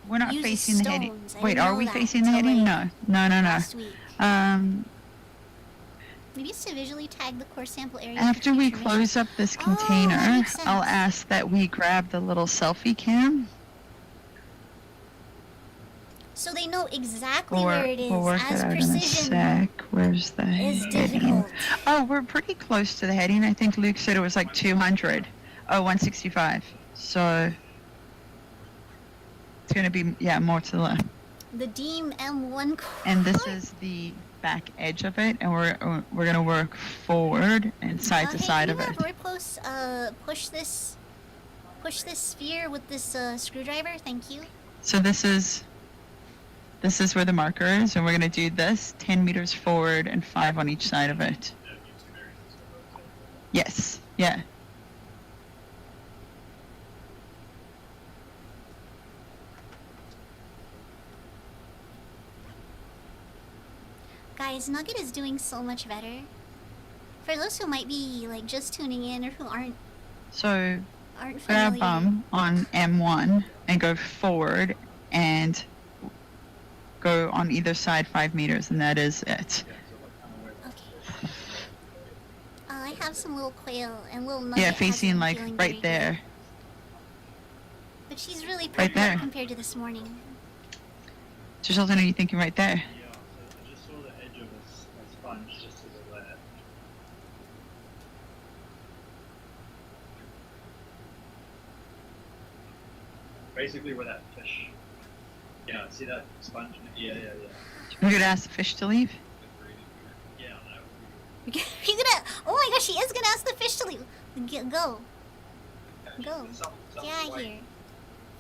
We're not uses facing the heading. stones. I Wait, didn't are know we that facing the until, heading? like, No. last week. Um, Maybe it's to visually tag the core sample area. after we close up this Oh, container, that makes I'll sense. ask that we grab the little selfie cam. So they know exactly Or where it is, we'll work as it out in a precision sec. Where's the is heading? difficult. Oh, we're pretty close to the heading. I think Luke said it was like 200. Oh, 165. So it's going to be, more to the left. The Deem M1 core. And this is the back edge of it, and we're going to work forward and side to Hey, side can of you it. have Ropos push this push this sphere with this screwdriver? Thank you. So this is where the marker is, and we're gonna do this 10 meters forward and 5 on each side of it. Yes. Yeah. Guys, Nugget is doing so much better. For those who might be like just tuning in or who aren't So familiar. grab on M1 and go forward and go on either side 5 meters, and that is it. Okay. I have some little quail and little Nugget. Yeah, hasn't facing been like feeling right very there. good. But she's really Right perked there. up compared to this morning. So Shelton, are you thinking right there? Yeah, so I just saw the edge of a sponge just to the left. Basically where that fish. Yeah, see that sponge? Yeah. We're gonna ask the fish to leave. Yeah, that would You're gonna. Oh my gosh, she is gonna ask the fish to leave. Go. be Go. Get out of here.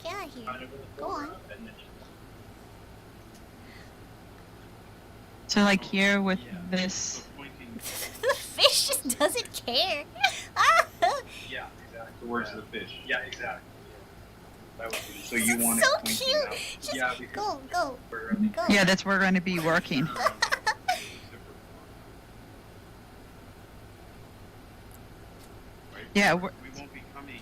Get out of here. Go on. And then just, So like here with yeah. this. So pointing, The fish just doesn't care. yeah, exactly. Towards the fish. Yeah, exactly. That would be So you want so it pointing cute. out. Just Yeah, because go. we're Go. Yeah, that's where we're going to be working. Yeah, we won't be coming.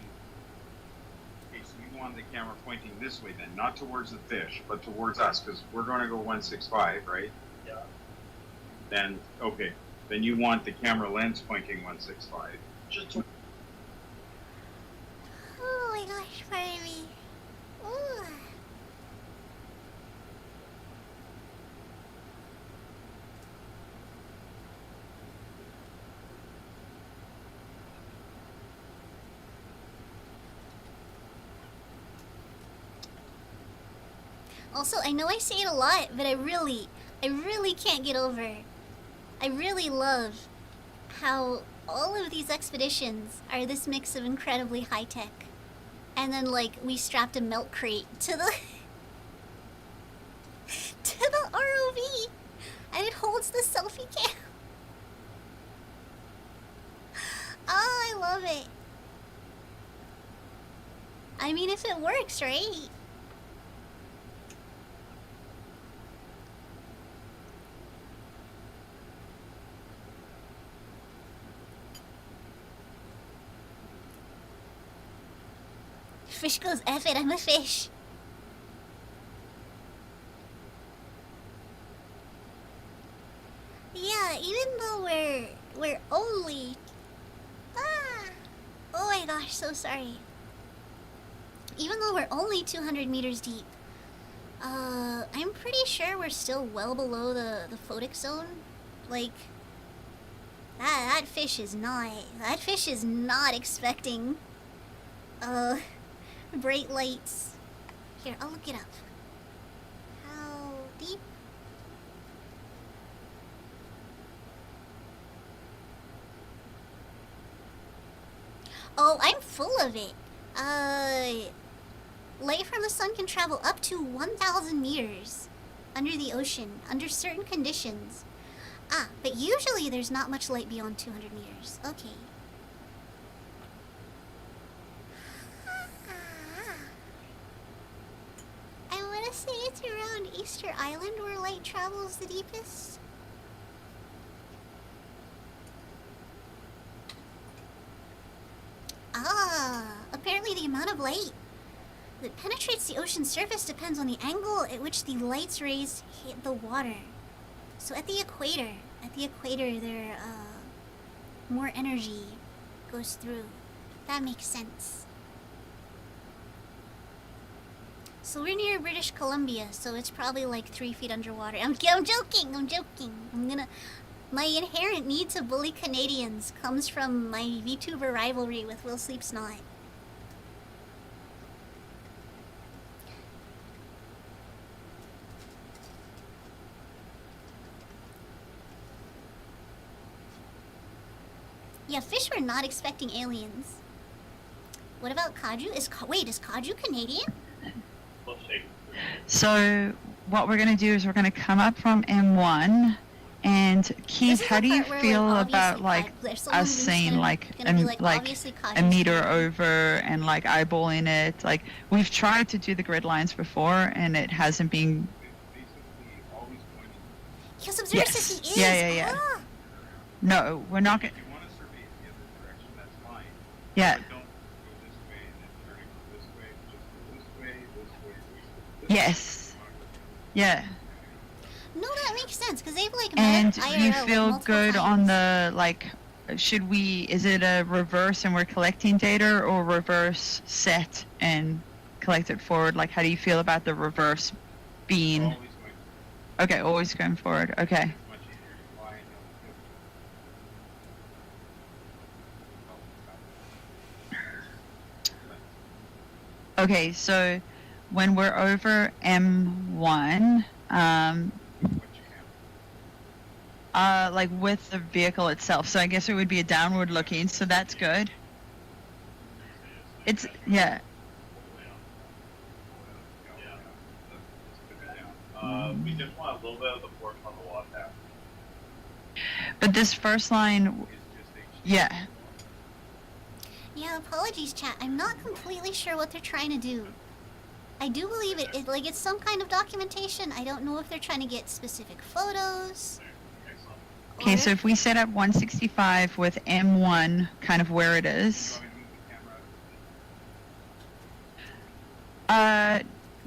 Okay, so you want the camera pointing this way then, not towards the fish, but towards us, because we're going to go 165, right? Yeah. Then okay, then you want the camera lens pointing 165. Just to, Oh my gosh, pardon me. Ooh. Also, I know I say it a lot, but I really can't get over. I really love how all of these expeditions are this mix of incredibly high tech. And then like we strapped a milk crate to the to the ROV and it holds the selfie cam. Oh, I love it. I mean, if it works, right? Fish goes, F it, I'm a fish. Yeah, even though we're only oh my gosh, so sorry. Even though we're only 200 meters deep, I'm pretty sure we're still well below the photic zone. Like that fish is not expecting bright lights. Here, I'll look it up. How deep? Oh, I'm full of it. Light from the sun can travel up to 1,000 meters under the ocean under certain conditions. Ah, but usually there's not much light beyond 200 meters. Okay. I want to say it's around Easter Island where light travels the deepest. Ah, apparently the amount of light that penetrates the ocean's surface depends on the angle at which the light's rays hit the water. So at the equator, there, more energy goes through. That makes sense. So we're near British Columbia, so it's probably like 3 feet underwater. I'm joking. My inherent need to bully Canadians comes from my VTuber rivalry with Will Sleep Snot. Yeah, fish were not expecting aliens. What about Kaju? Is Kaju Canadian? Let's shake. So what we're gonna do is we're gonna come up from M1, and This Keith, is how the do you part where, feel obviously, about like there's someone us who's saying gonna like be like, obviously a Kaju's meter Canadian. over and like eyeballing it? Like we've tried to do the grid lines before, and it hasn't been. Basically, always pointing. Yes, Observer Yes. says he is. Yeah. Ah. No, we're not gonna. If you want to survey it the other direction, that's fine. Yeah. But don't go this way and then turn it this way. Just go this way, this way, this way. Yes. Yeah. No, that makes sense because they've like And met do IRL you like, feel multiple good on times. the like? Should we? Is it a reverse and we're collecting data, or reverse set and collect it forward? Like, how do you feel about the reverse being? Always going Okay, always going forward. Okay. much easier to fly and Okay, so when we're over M1, like with the vehicle itself, so I guess it would be a downward looking, so that's good. It's, yeah, We just want a little bit of the portion on the water path. but this first line, yeah, Yeah, apologies, chat. I'm not completely sure what they're trying to do. I do believe it's some kind of documentation. I don't know if they're trying to get specific photos. okay, or so if we set up 165 with M1 kind of where it is,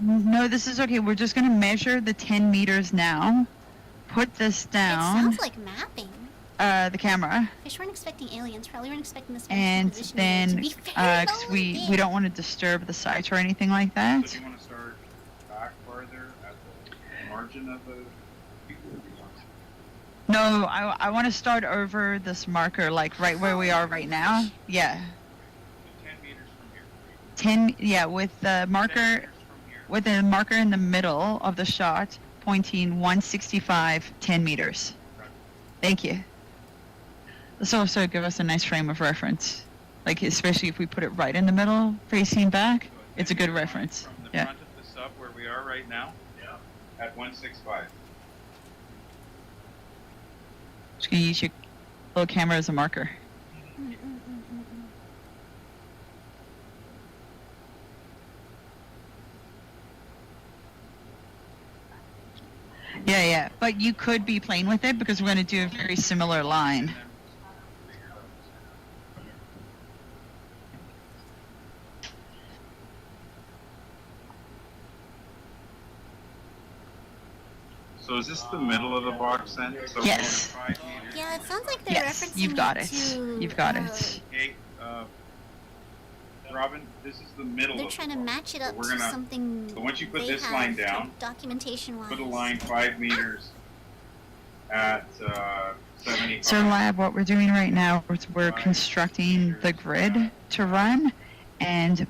no, this is okay, we're just gonna measure the 10 meters now, put this it down, sounds like mapping. the camera, Fish weren't expecting aliens. Probably weren't expecting this. and position then, to be fair, because no one we did. don't want to disturb the site or anything like that. So do you want to start back farther at the margin of the? No, I want to start over this marker, like right where we are right now. Yeah, 10 meters from here. 10. Yeah, with the 10 marker, meters from here. with the marker in the middle of the shot, pointing 165, 10 meters. Thank you. This also give us a nice frame of reference, like especially if we put it right in the middle, facing back. It's a good reference. From the Yeah. front of the sub where we are right now, at 165. Just gonna use your little camera as a marker. Yeah, but you could be playing with it because we're going to do a very similar line. So is this the middle of the box then? So Yes. 5 meters. Yeah, it sounds like they're Yes, referencing you've got it. to, You've got it. Okay, Robin, this is the middle They're of trying the to box. match it So up we're to gonna- something. so once you put they this have, line down, documentation-wise. Put a line 5 meters at 75. So lab, what we're doing right now is we're constructing the grid to run, and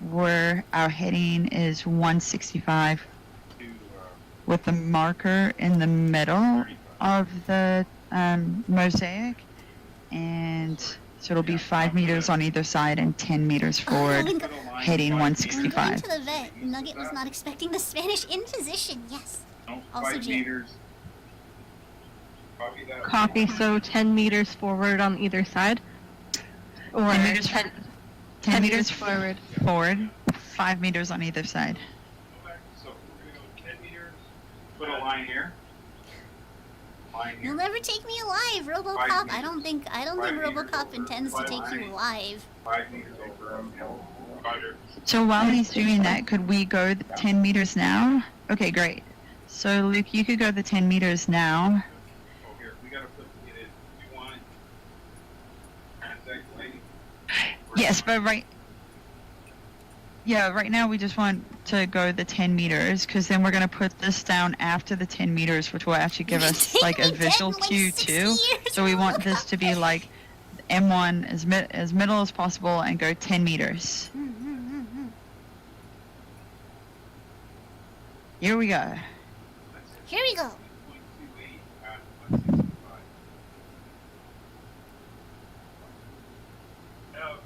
our heading is 165 to, with the marker in the middle 35. of the mosaic, and so it'll be 5 meters on either side and 10 meters forward, I'm Put a line heading 5 going 165. to the vet. Nugget was not expecting the Spanish in position. Yes. No, Also 5 Jane. meters. Copy that. Copy. So 10 meters forward on either side. Or 10 meters, 10 10 meters forward. forward, 5 meters on either side. Go back. So we're going to go 10 meters. Put a line here. Line You'll here. never take me alive, RoboCop. 5 I don't think 5 RoboCop meters intends to over. take you 5 alive. 5 meters over. Roger. So while he's doing that, could we go the 10 meters now? Okay, great. So Luke, you could go the 10 meters now. Oh, here. We got to put it in. You want it? Exactly. Yes, but right now we just want to go the 10 meters, because then we're going to put this down after the 10 meters, which will actually give us like a visual cue too. So we want this to be like M1 as middle as possible and go 10 meters. Here we go. Here we go. 0.28 at 165. I have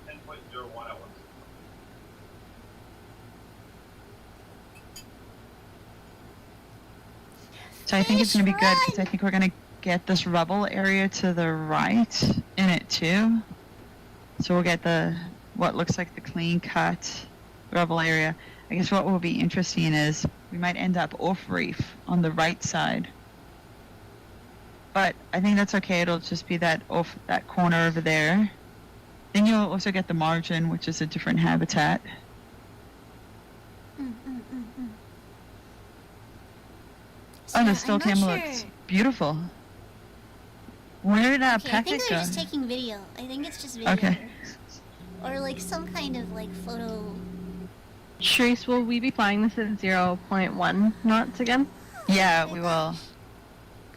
10.01 at once. So I think it's Fish, going to be good because I run! think we're going to get this rubble area to the right in it too. So we'll get what looks like the clean cut rubble area. I guess what will be interesting is we might end up off reef on the right side. But I think that's okay. It'll just be that off that corner over there. Then you'll also get the margin, which is a different habitat. So Oh, yeah, the still I'm not camera sure. looks beautiful. Where did our Okay, I packet think go? they're just taking video. I think it's just video. Okay. Or like some kind of like photo. Trace, will we be flying this at 0.1 knots again? Yeah, Oh we my will.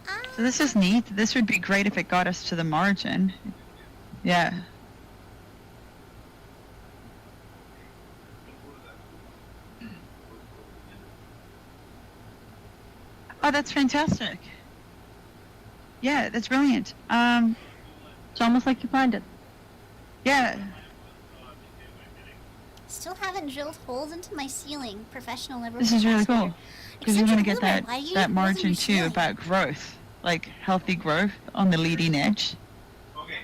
gosh. So this is neat. This would be great if it got us to the margin. Yeah. Oh, that's fantastic. Yeah, that's brilliant. It's almost like you planned it. Yeah. Still haven't drilled holes into my ceiling. Professional level. This is really cool. Because you're going to get that, Why do you that use margin your too ceiling? about growth. Like healthy growth on the leading edge. Okay.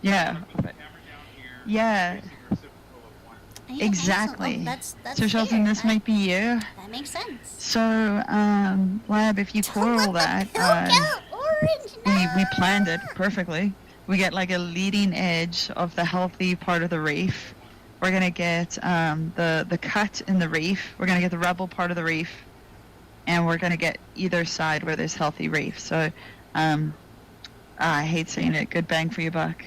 Yeah. Put the camera down here. Yeah. Facing the reciprocal of one. I need a pencil. Exactly. Oh, that's So Shelton, fair. this might be you. That makes sense. So, Lab, if you Don't coral let the that, pill get orange. we No! planned it perfectly. We get like a leading edge of the healthy part of the reef. We're gonna get the cut in the reef. We're gonna get the rubble part of the reef, and we're gonna get either side where there's healthy reef. So, I hate saying it. Good bang for your buck.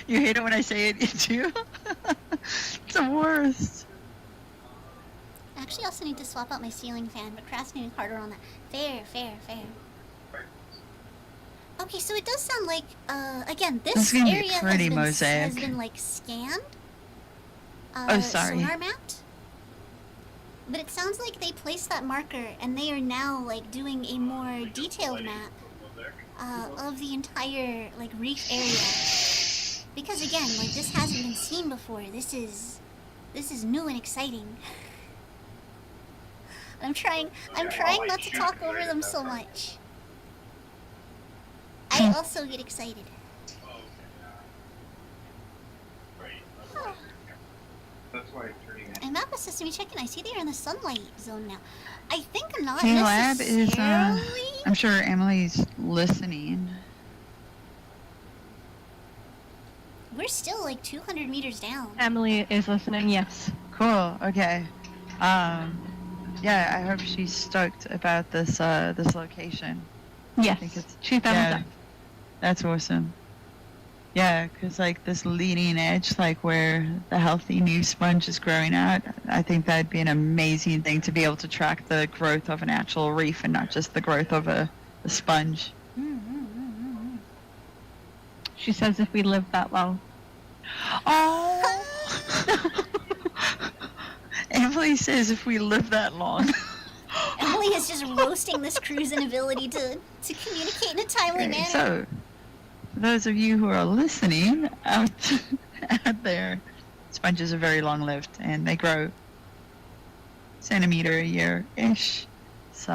You hate it when I say it too. It's the worst. I actually also need to swap out my ceiling fan. Procrastinating harder on that. Fair. Okay, so it does sound like, again, This this is gonna be area pretty has mosaic. been like scanned. Oh, sorry. Sonar mapped. But it sounds like they placed that marker and they are now like doing a more detailed map of the entire like reef area. Because again, like this hasn't been seen before. This is new and exciting. I'm trying not to talk over them so much. I also get excited. Huh. That's why it's turning My map is system checking. I see they are in the sunlight zone now. I think I'm not Hey, Lab is, necessarily. I'm sure Emily's listening. We're still like 200 meters down. Emily is listening, yes. Cool. Okay. Yeah, I hope she's stoked about this this location. Yes. think it's- She's done yeah. with that. That's awesome. Yeah, because like this leading edge, like where the healthy new sponge is growing out, I think that'd be an amazing thing to be able to track the growth of an actual reef and not just the growth of a sponge. She says if we live that long. Oh! Emily says if we live that long. Emily is just roasting this crew's inability to communicate in a timely Okay, manner. so, for those of you who are listening out there, sponges are very long-lived and they grow centimeter a year-ish. So,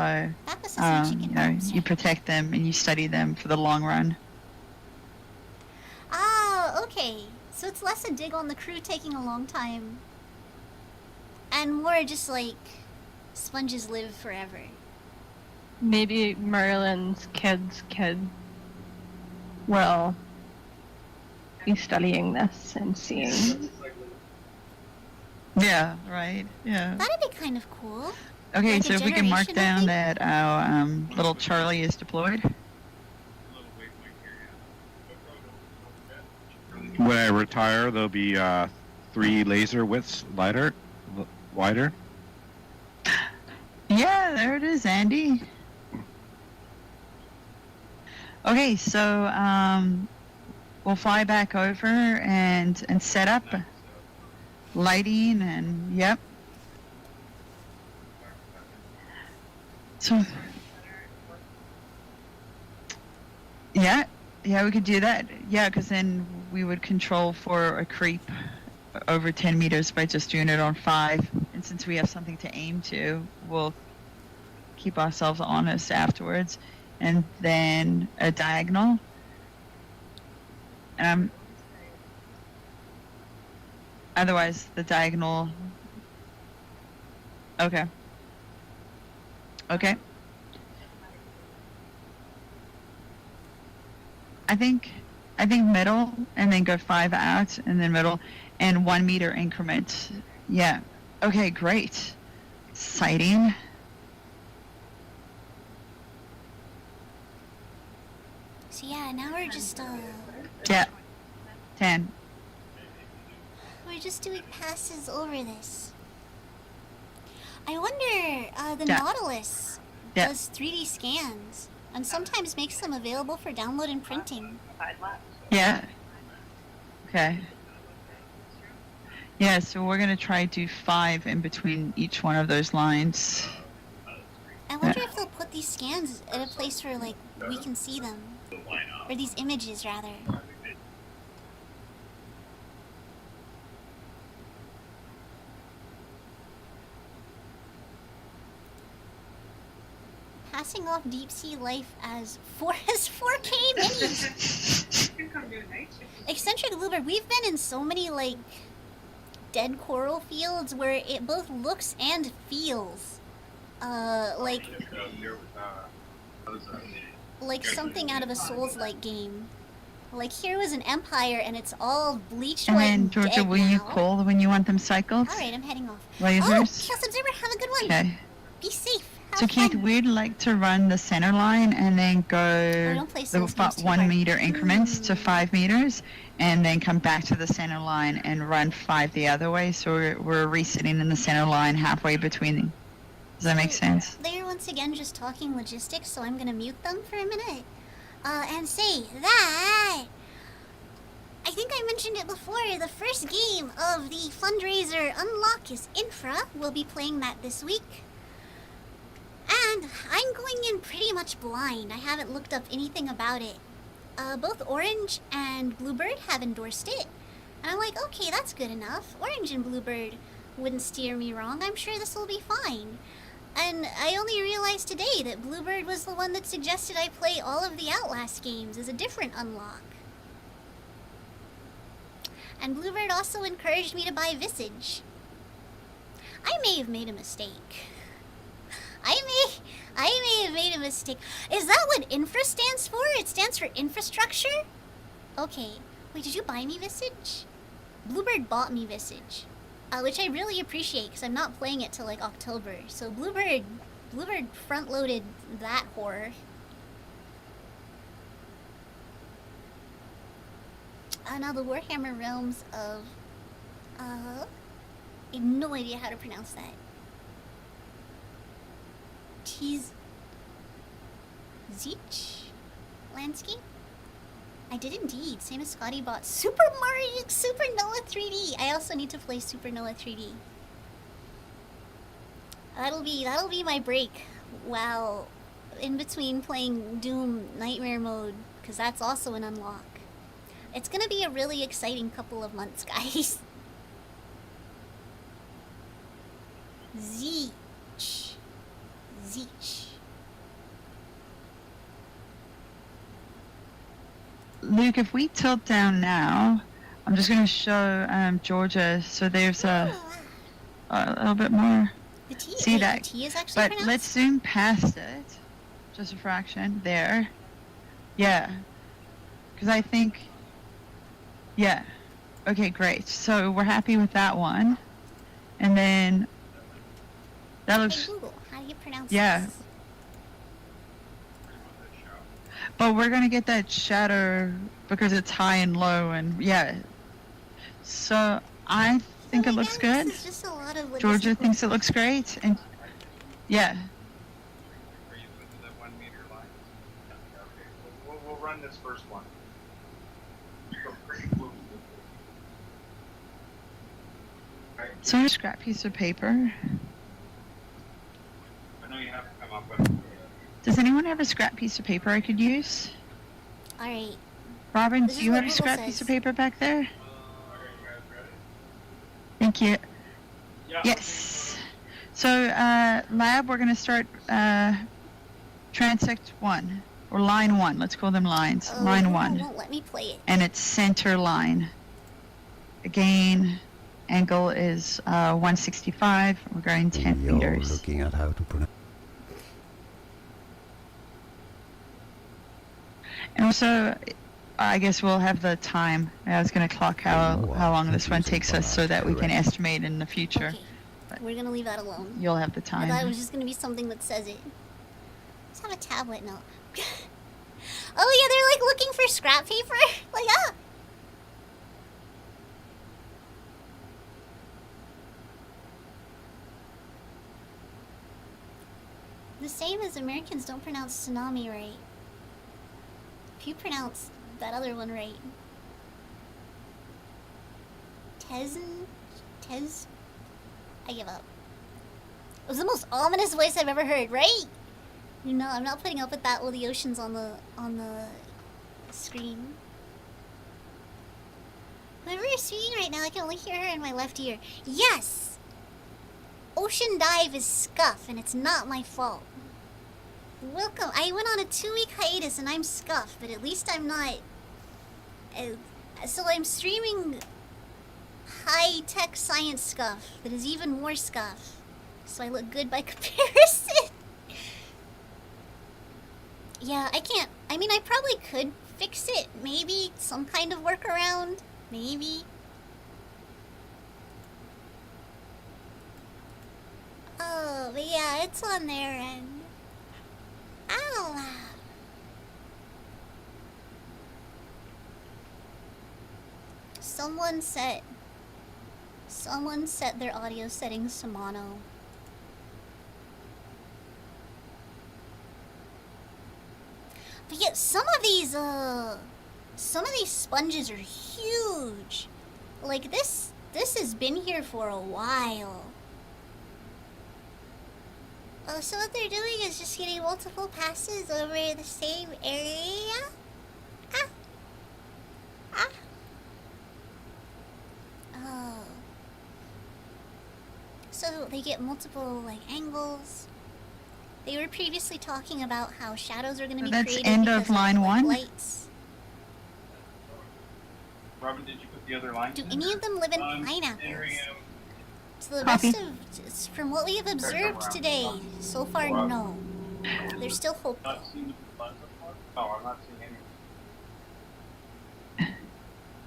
That was some chicken you know, bones. you protect them and you study them for the long run. Ah, okay. So it's less a dig on the crew taking a long time, and more just like sponges live forever. Maybe Merlin's kid's kid will be studying this and seeing. Yeah, right. Yeah. That'd be kind of cool. Okay, Like a so if we can mark generational down thing? that our little Charlie is deployed. When I retire, there'll be 3 laser widths wider. Yeah, there it is, Andy. Okay, so we'll fly back over and set up lighting and yep. So yeah, we could do that. Yeah, because then we would control for a creep over 10 meters by just doing it on 5 And since we have something to aim to, we'll keep ourselves honest afterwards. And then a diagonal. Otherwise, the diagonal. Okay. Okay. I think middle, and then go 5 out, and then middle, and 1 meter increment. Yeah. Okay, great. Sighting. So yeah, now we're just Yeah. 10. we're just doing passes over this. I wonder, the Yeah. Nautilus Yeah. does 3D scans and sometimes makes them available for download and printing. Yeah. Okay. Yeah, so we're gonna try to do 5 in between each one of those lines. I wonder if they'll put these scans at a place where, like, we can see them. Or these images, rather. Passing off deep sea life as 4K minis. Eccentric Bluebird, we've been in so many, like, dead coral fields where it both looks and feels like something out of a Souls-like game. Like, here was an empire and it's all bleached And white then, and Georgia, dead will you now. call when you want them cycled? Alright, I'm heading off. Lasers? Oh, Chaos Observer, have a good one. Okay. Be safe. Have So Keith, fun. we'd like to run the center line and then go don't play the Souls games too 1 hard. meter increments to 5 meters, and then come back to the center line and run 5 the other way. So we're resetting in the center line halfway between. Does that make sense? They're once again just talking logistics, so I'm gonna mute them for a minute. And say that I think I mentioned it before, the first game of the fundraiser Unlock is Infra. We'll be playing that this week. And I'm going in pretty much blind. I haven't looked up anything about it. Both Orange and Bluebird have endorsed it. And I'm like, okay, that's good enough. Orange and Bluebird wouldn't steer me wrong. I'm sure this will be fine. And I only realized today that Bluebird was the one that suggested I play all of the Outlast games as a different unlock. And Bluebird also encouraged me to buy Visage. I may have made a mistake. I may have made a mistake. Is that what infra stands for? It stands for infrastructure? Okay. Wait, did you buy me Visage? Bluebird bought me Visage. Which I really appreciate because I'm not playing it till like October. So Bluebird front-loaded that horror. Now the Warhammer Realms of... I have no idea how to pronounce that. Zeech landscape? I did indeed. Same as Scotty bought Super Mario Supernova 3D. I also need to play Supernova 3D. That'll be my break while in between playing Doom Nightmare Mode, because that's also an unlock. It's gonna be a really exciting couple of months, guys. Zeech. Luke, if we tilt down now, I'm just going to show Georgia, so there's a little bit more. The T, See that? The T is actually But pronounced? let's zoom past it, just a fraction, there. Yeah, because I think, yeah. Okay, great. So we're happy with that one. And then, that Hey looks, Google, how do you pronounce yeah. this? But we're going to get that shadow because it's high and low, and yeah. So I think it looks Again, good. This is just a lot of Georgia logistical- thinks it looks great, and yeah. Are you putting the 1 meter line? Okay, we'll run this first one. So a scrap piece of paper. I know you have to come up with. Does anyone have a scrap piece of paper I could use? Alright. Robin, This do is you what have a Google scrap says. piece of paper back there? Are you guys ready? Thank you. Yeah. Yes. So, lab, we're going to start transect 1, or line 1. Let's call them lines. Oh, line it 1. won't let me play it. And it's center line. Again, angle is 165. We're going 10 You're meters. looking at how to pronounce. And also, I guess we'll have the time. I was going to clock how long this one takes us so that we can estimate in the future. Okay. We're gonna leave that alone. You'll have the I thought it time. was just gonna be something that says it. Let's have a tablet now. Oh yeah, they're like looking for scrap paper. Like The same as Americans don't pronounce tsunami right. If you pronounce that other one right. Tez. I give up. It was the most ominous voice I've ever heard, right? You know, I'm not putting up with that while the ocean's on the screen. Whoever is speaking right now, I can only hear her in my left ear. Yes! Ocean Dive is scuff, and it's not my fault. Welcome. I went on a 2-week hiatus, and I'm scuff, but at least I'm not... so I'm streaming high-tech science scuff that is even more scuff. So I look good by comparison. Yeah, I can't... I mean, I probably could fix it. Maybe some kind of workaround. Maybe. Oh, but yeah, it's on their end. Ow! Someone set their audio settings to mono. But yeah, some of these sponges are huge. Like this has been here for a while. Oh, so what they're doing is just getting multiple passes over the same area? Oh. So they get multiple, like, angles. They were previously talking about how shadows are going to be That's created end because of line like, 1? lights. Robin, did you put the other line? Do any of them live in pineapples? So the Copy. rest of, from what we have observed today, so far, no. There's still hope. No, I'm not seeing any.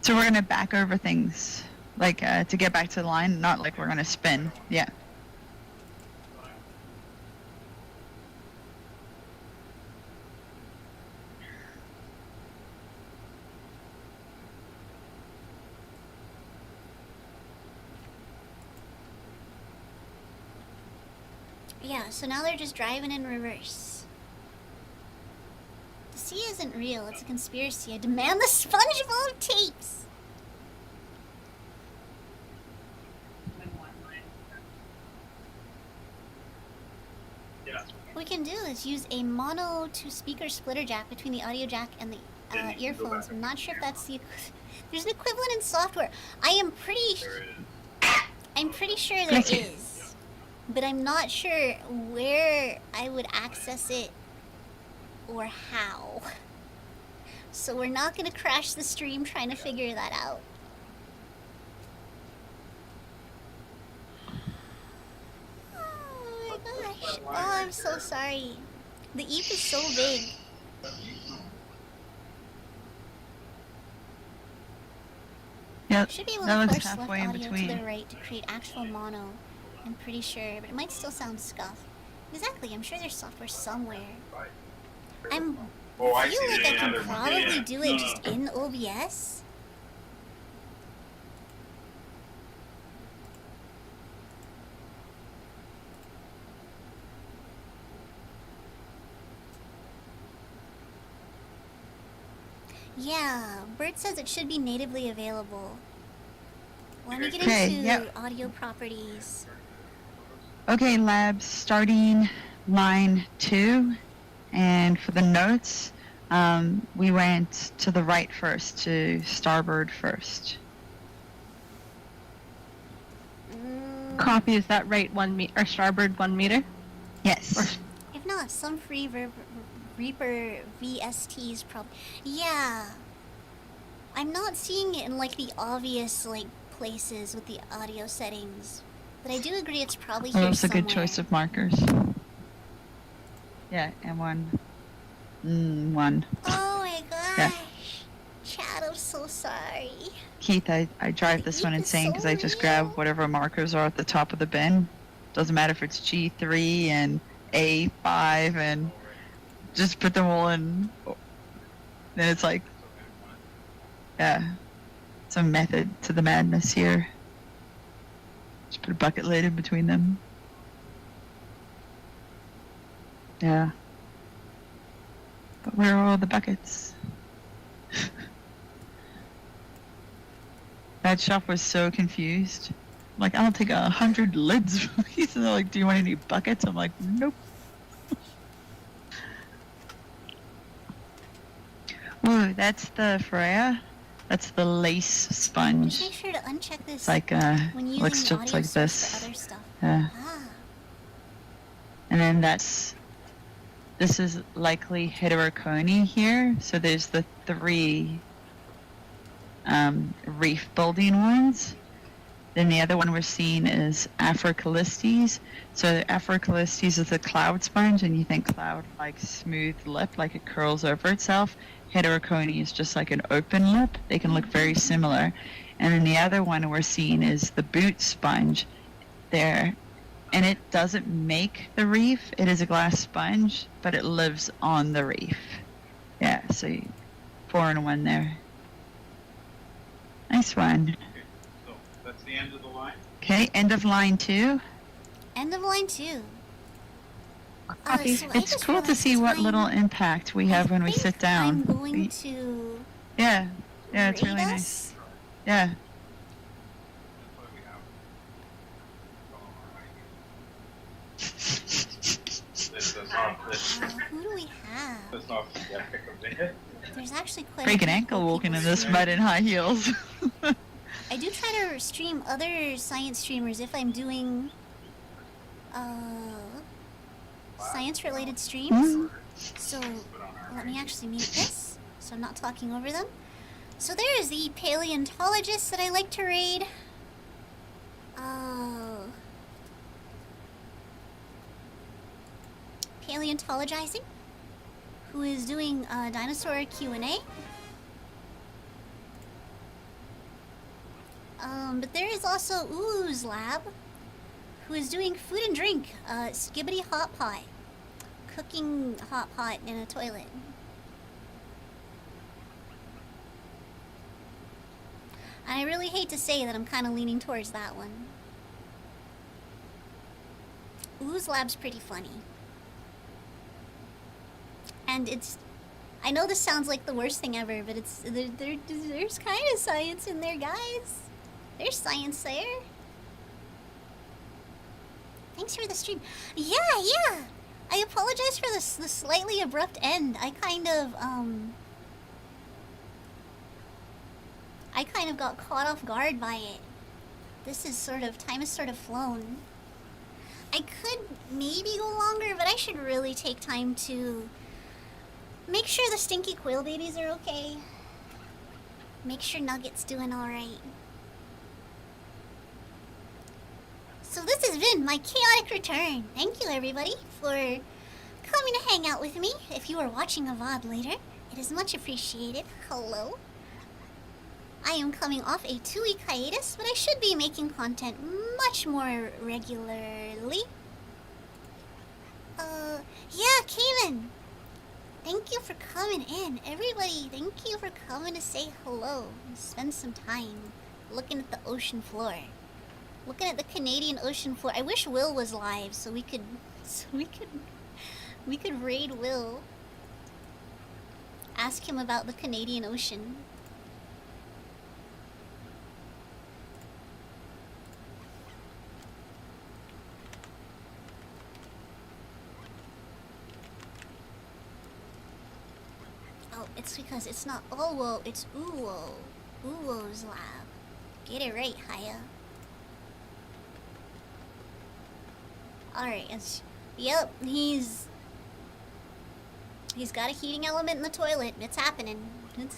So we're going to back over things, like to get back to the line, not like we're going to spin. Yeah. Yeah, so now they're just driving in reverse. The sea isn't real, it's a conspiracy. I demand the SpongeBob tapes! What we can do is use a mono to speaker splitter jack between the audio jack and the earphones. I'm not sure if that's the... There's an equivalent in software. I'm pretty sure there is. But I'm not sure where I would access it or how. So we're not going to crash the stream trying to figure that out. Oh my gosh. Oh, I'm so sorry. The eep is so big. Yep. Should be able That to looks push left halfway in audio to between. the right to create actual mono. I'm pretty sure, but it might still sound scuff. Exactly, I'm sure there's software somewhere. I feel like I can probably do it just in OBS. Yeah, Bert says it should be natively available. Let me get into audio properties. Okay, labs, starting line 2. And for the notes, we went to the right first, to starboard first. Copy, is that right? Or starboard 1 meter? Yes. If not, some free Reaper VSTs probably. Yeah. I'm not seeing it in like the obvious like places with the audio settings, but I do agree it's probably here Well, that's a somewhere. good choice of markers. Yeah, and one. One. Oh my gosh. Yeah. Chad, I'm so sorry. Keith, I drive this one insane because I just grab whatever markers are at the top of the bin. Doesn't matter if it's G3 and A5 and just put them all in. Then it's like, yeah, some method to the madness here. Just put a bucket lid in between them. Yeah. But where are all the buckets? That shop was so confused. Like, I'll take 100 lids. And they're like, do you want any buckets? I'm like, nope. Ooh, that's the Freya. That's the lace sponge. Just make sure to uncheck this. It's like, when using looks the just audio like source this. for other stuff. Yeah. Ah. And then this is likely heterocony here. So there's the 3 reef building ones. Then the other one we're seeing is Afrocalistes. So Afrocalistes is a cloud sponge, and you think cloud like smooth lip, like it curls over itself. Heterocony is just like an open lip. They can look very similar. And then the other one we're seeing is the boot sponge there. And it doesn't make the reef. It is a glass sponge, but it lives on the reef. Yeah, so 4 in 1 there. Nice one. Okay, so that's the end of the line. Okay, end of line 2. End of line 2. Copy. So I It's just cool to realized see what I'm- little impact we have when we think sit down. I'm going to Yeah, yeah, it's rate really us. nice. Yeah. That's why we have this Who do we have? this off the deck a bit. There's actually quite Break a an few ankle cool walking people in this streaming. mud in high heels. I do try to stream other science streamers if I'm doing science related streams. So let me actually mute this so I'm not talking over them. So there is the paleontologist that I like to raid. Paleontologizing, who is doing dinosaur Q&A. But there is also Ooze Lab, who is doing food and drink, skibbity hot pot, cooking hot pot in a toilet. And I really hate to say that I'm kind of leaning towards that one. Ooze Lab's pretty funny. And it's... I know this sounds like the worst thing ever, but it's... There's kind of science in there, guys. There's science there. Thanks for the stream. Yeah. I apologize for the slightly abrupt end. I kind of got caught off guard by it. Time has sort of flown. I could maybe go longer, but I should really take time to make sure the stinky quail babies are okay. Make sure Nugget's doing alright. So this has been my chaotic return. Thank you everybody for coming to hang out with me. If you are watching a VOD later, it is much appreciated. Hello. I am coming off a 2-week hiatus, but I should be making content much more regularly. Yeah, Cayman. Thank you for coming in. Everybody, thank you for coming to say hello and spend some time looking at the ocean floor. Looking at the Canadian ocean floor. I wish Will was live so we could raid Will. Ask him about the Canadian Ocean. Oh, it's because it's not Owo, it's Uwo. Uwo's lab. Get it right, Haya. Alright, yep, he's got a heating element in the toilet. It's happening.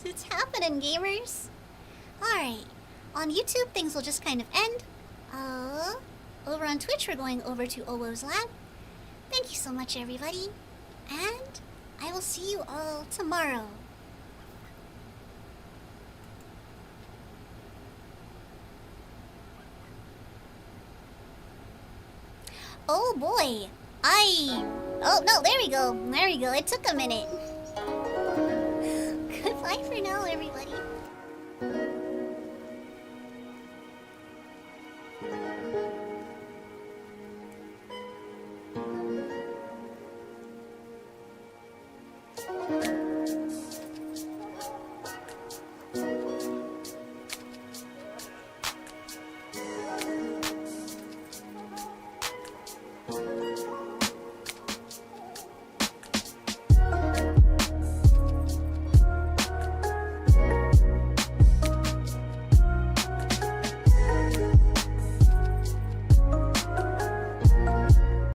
It's happening, gamers. Alright. On YouTube, things will just kind of end. Over on Twitch, we're going over to Owo's Lab. Thank you so much, everybody. And I will see you all tomorrow. Oh boy. Oh no, there we go. There we go. It took a minute. Goodbye for now, everybody.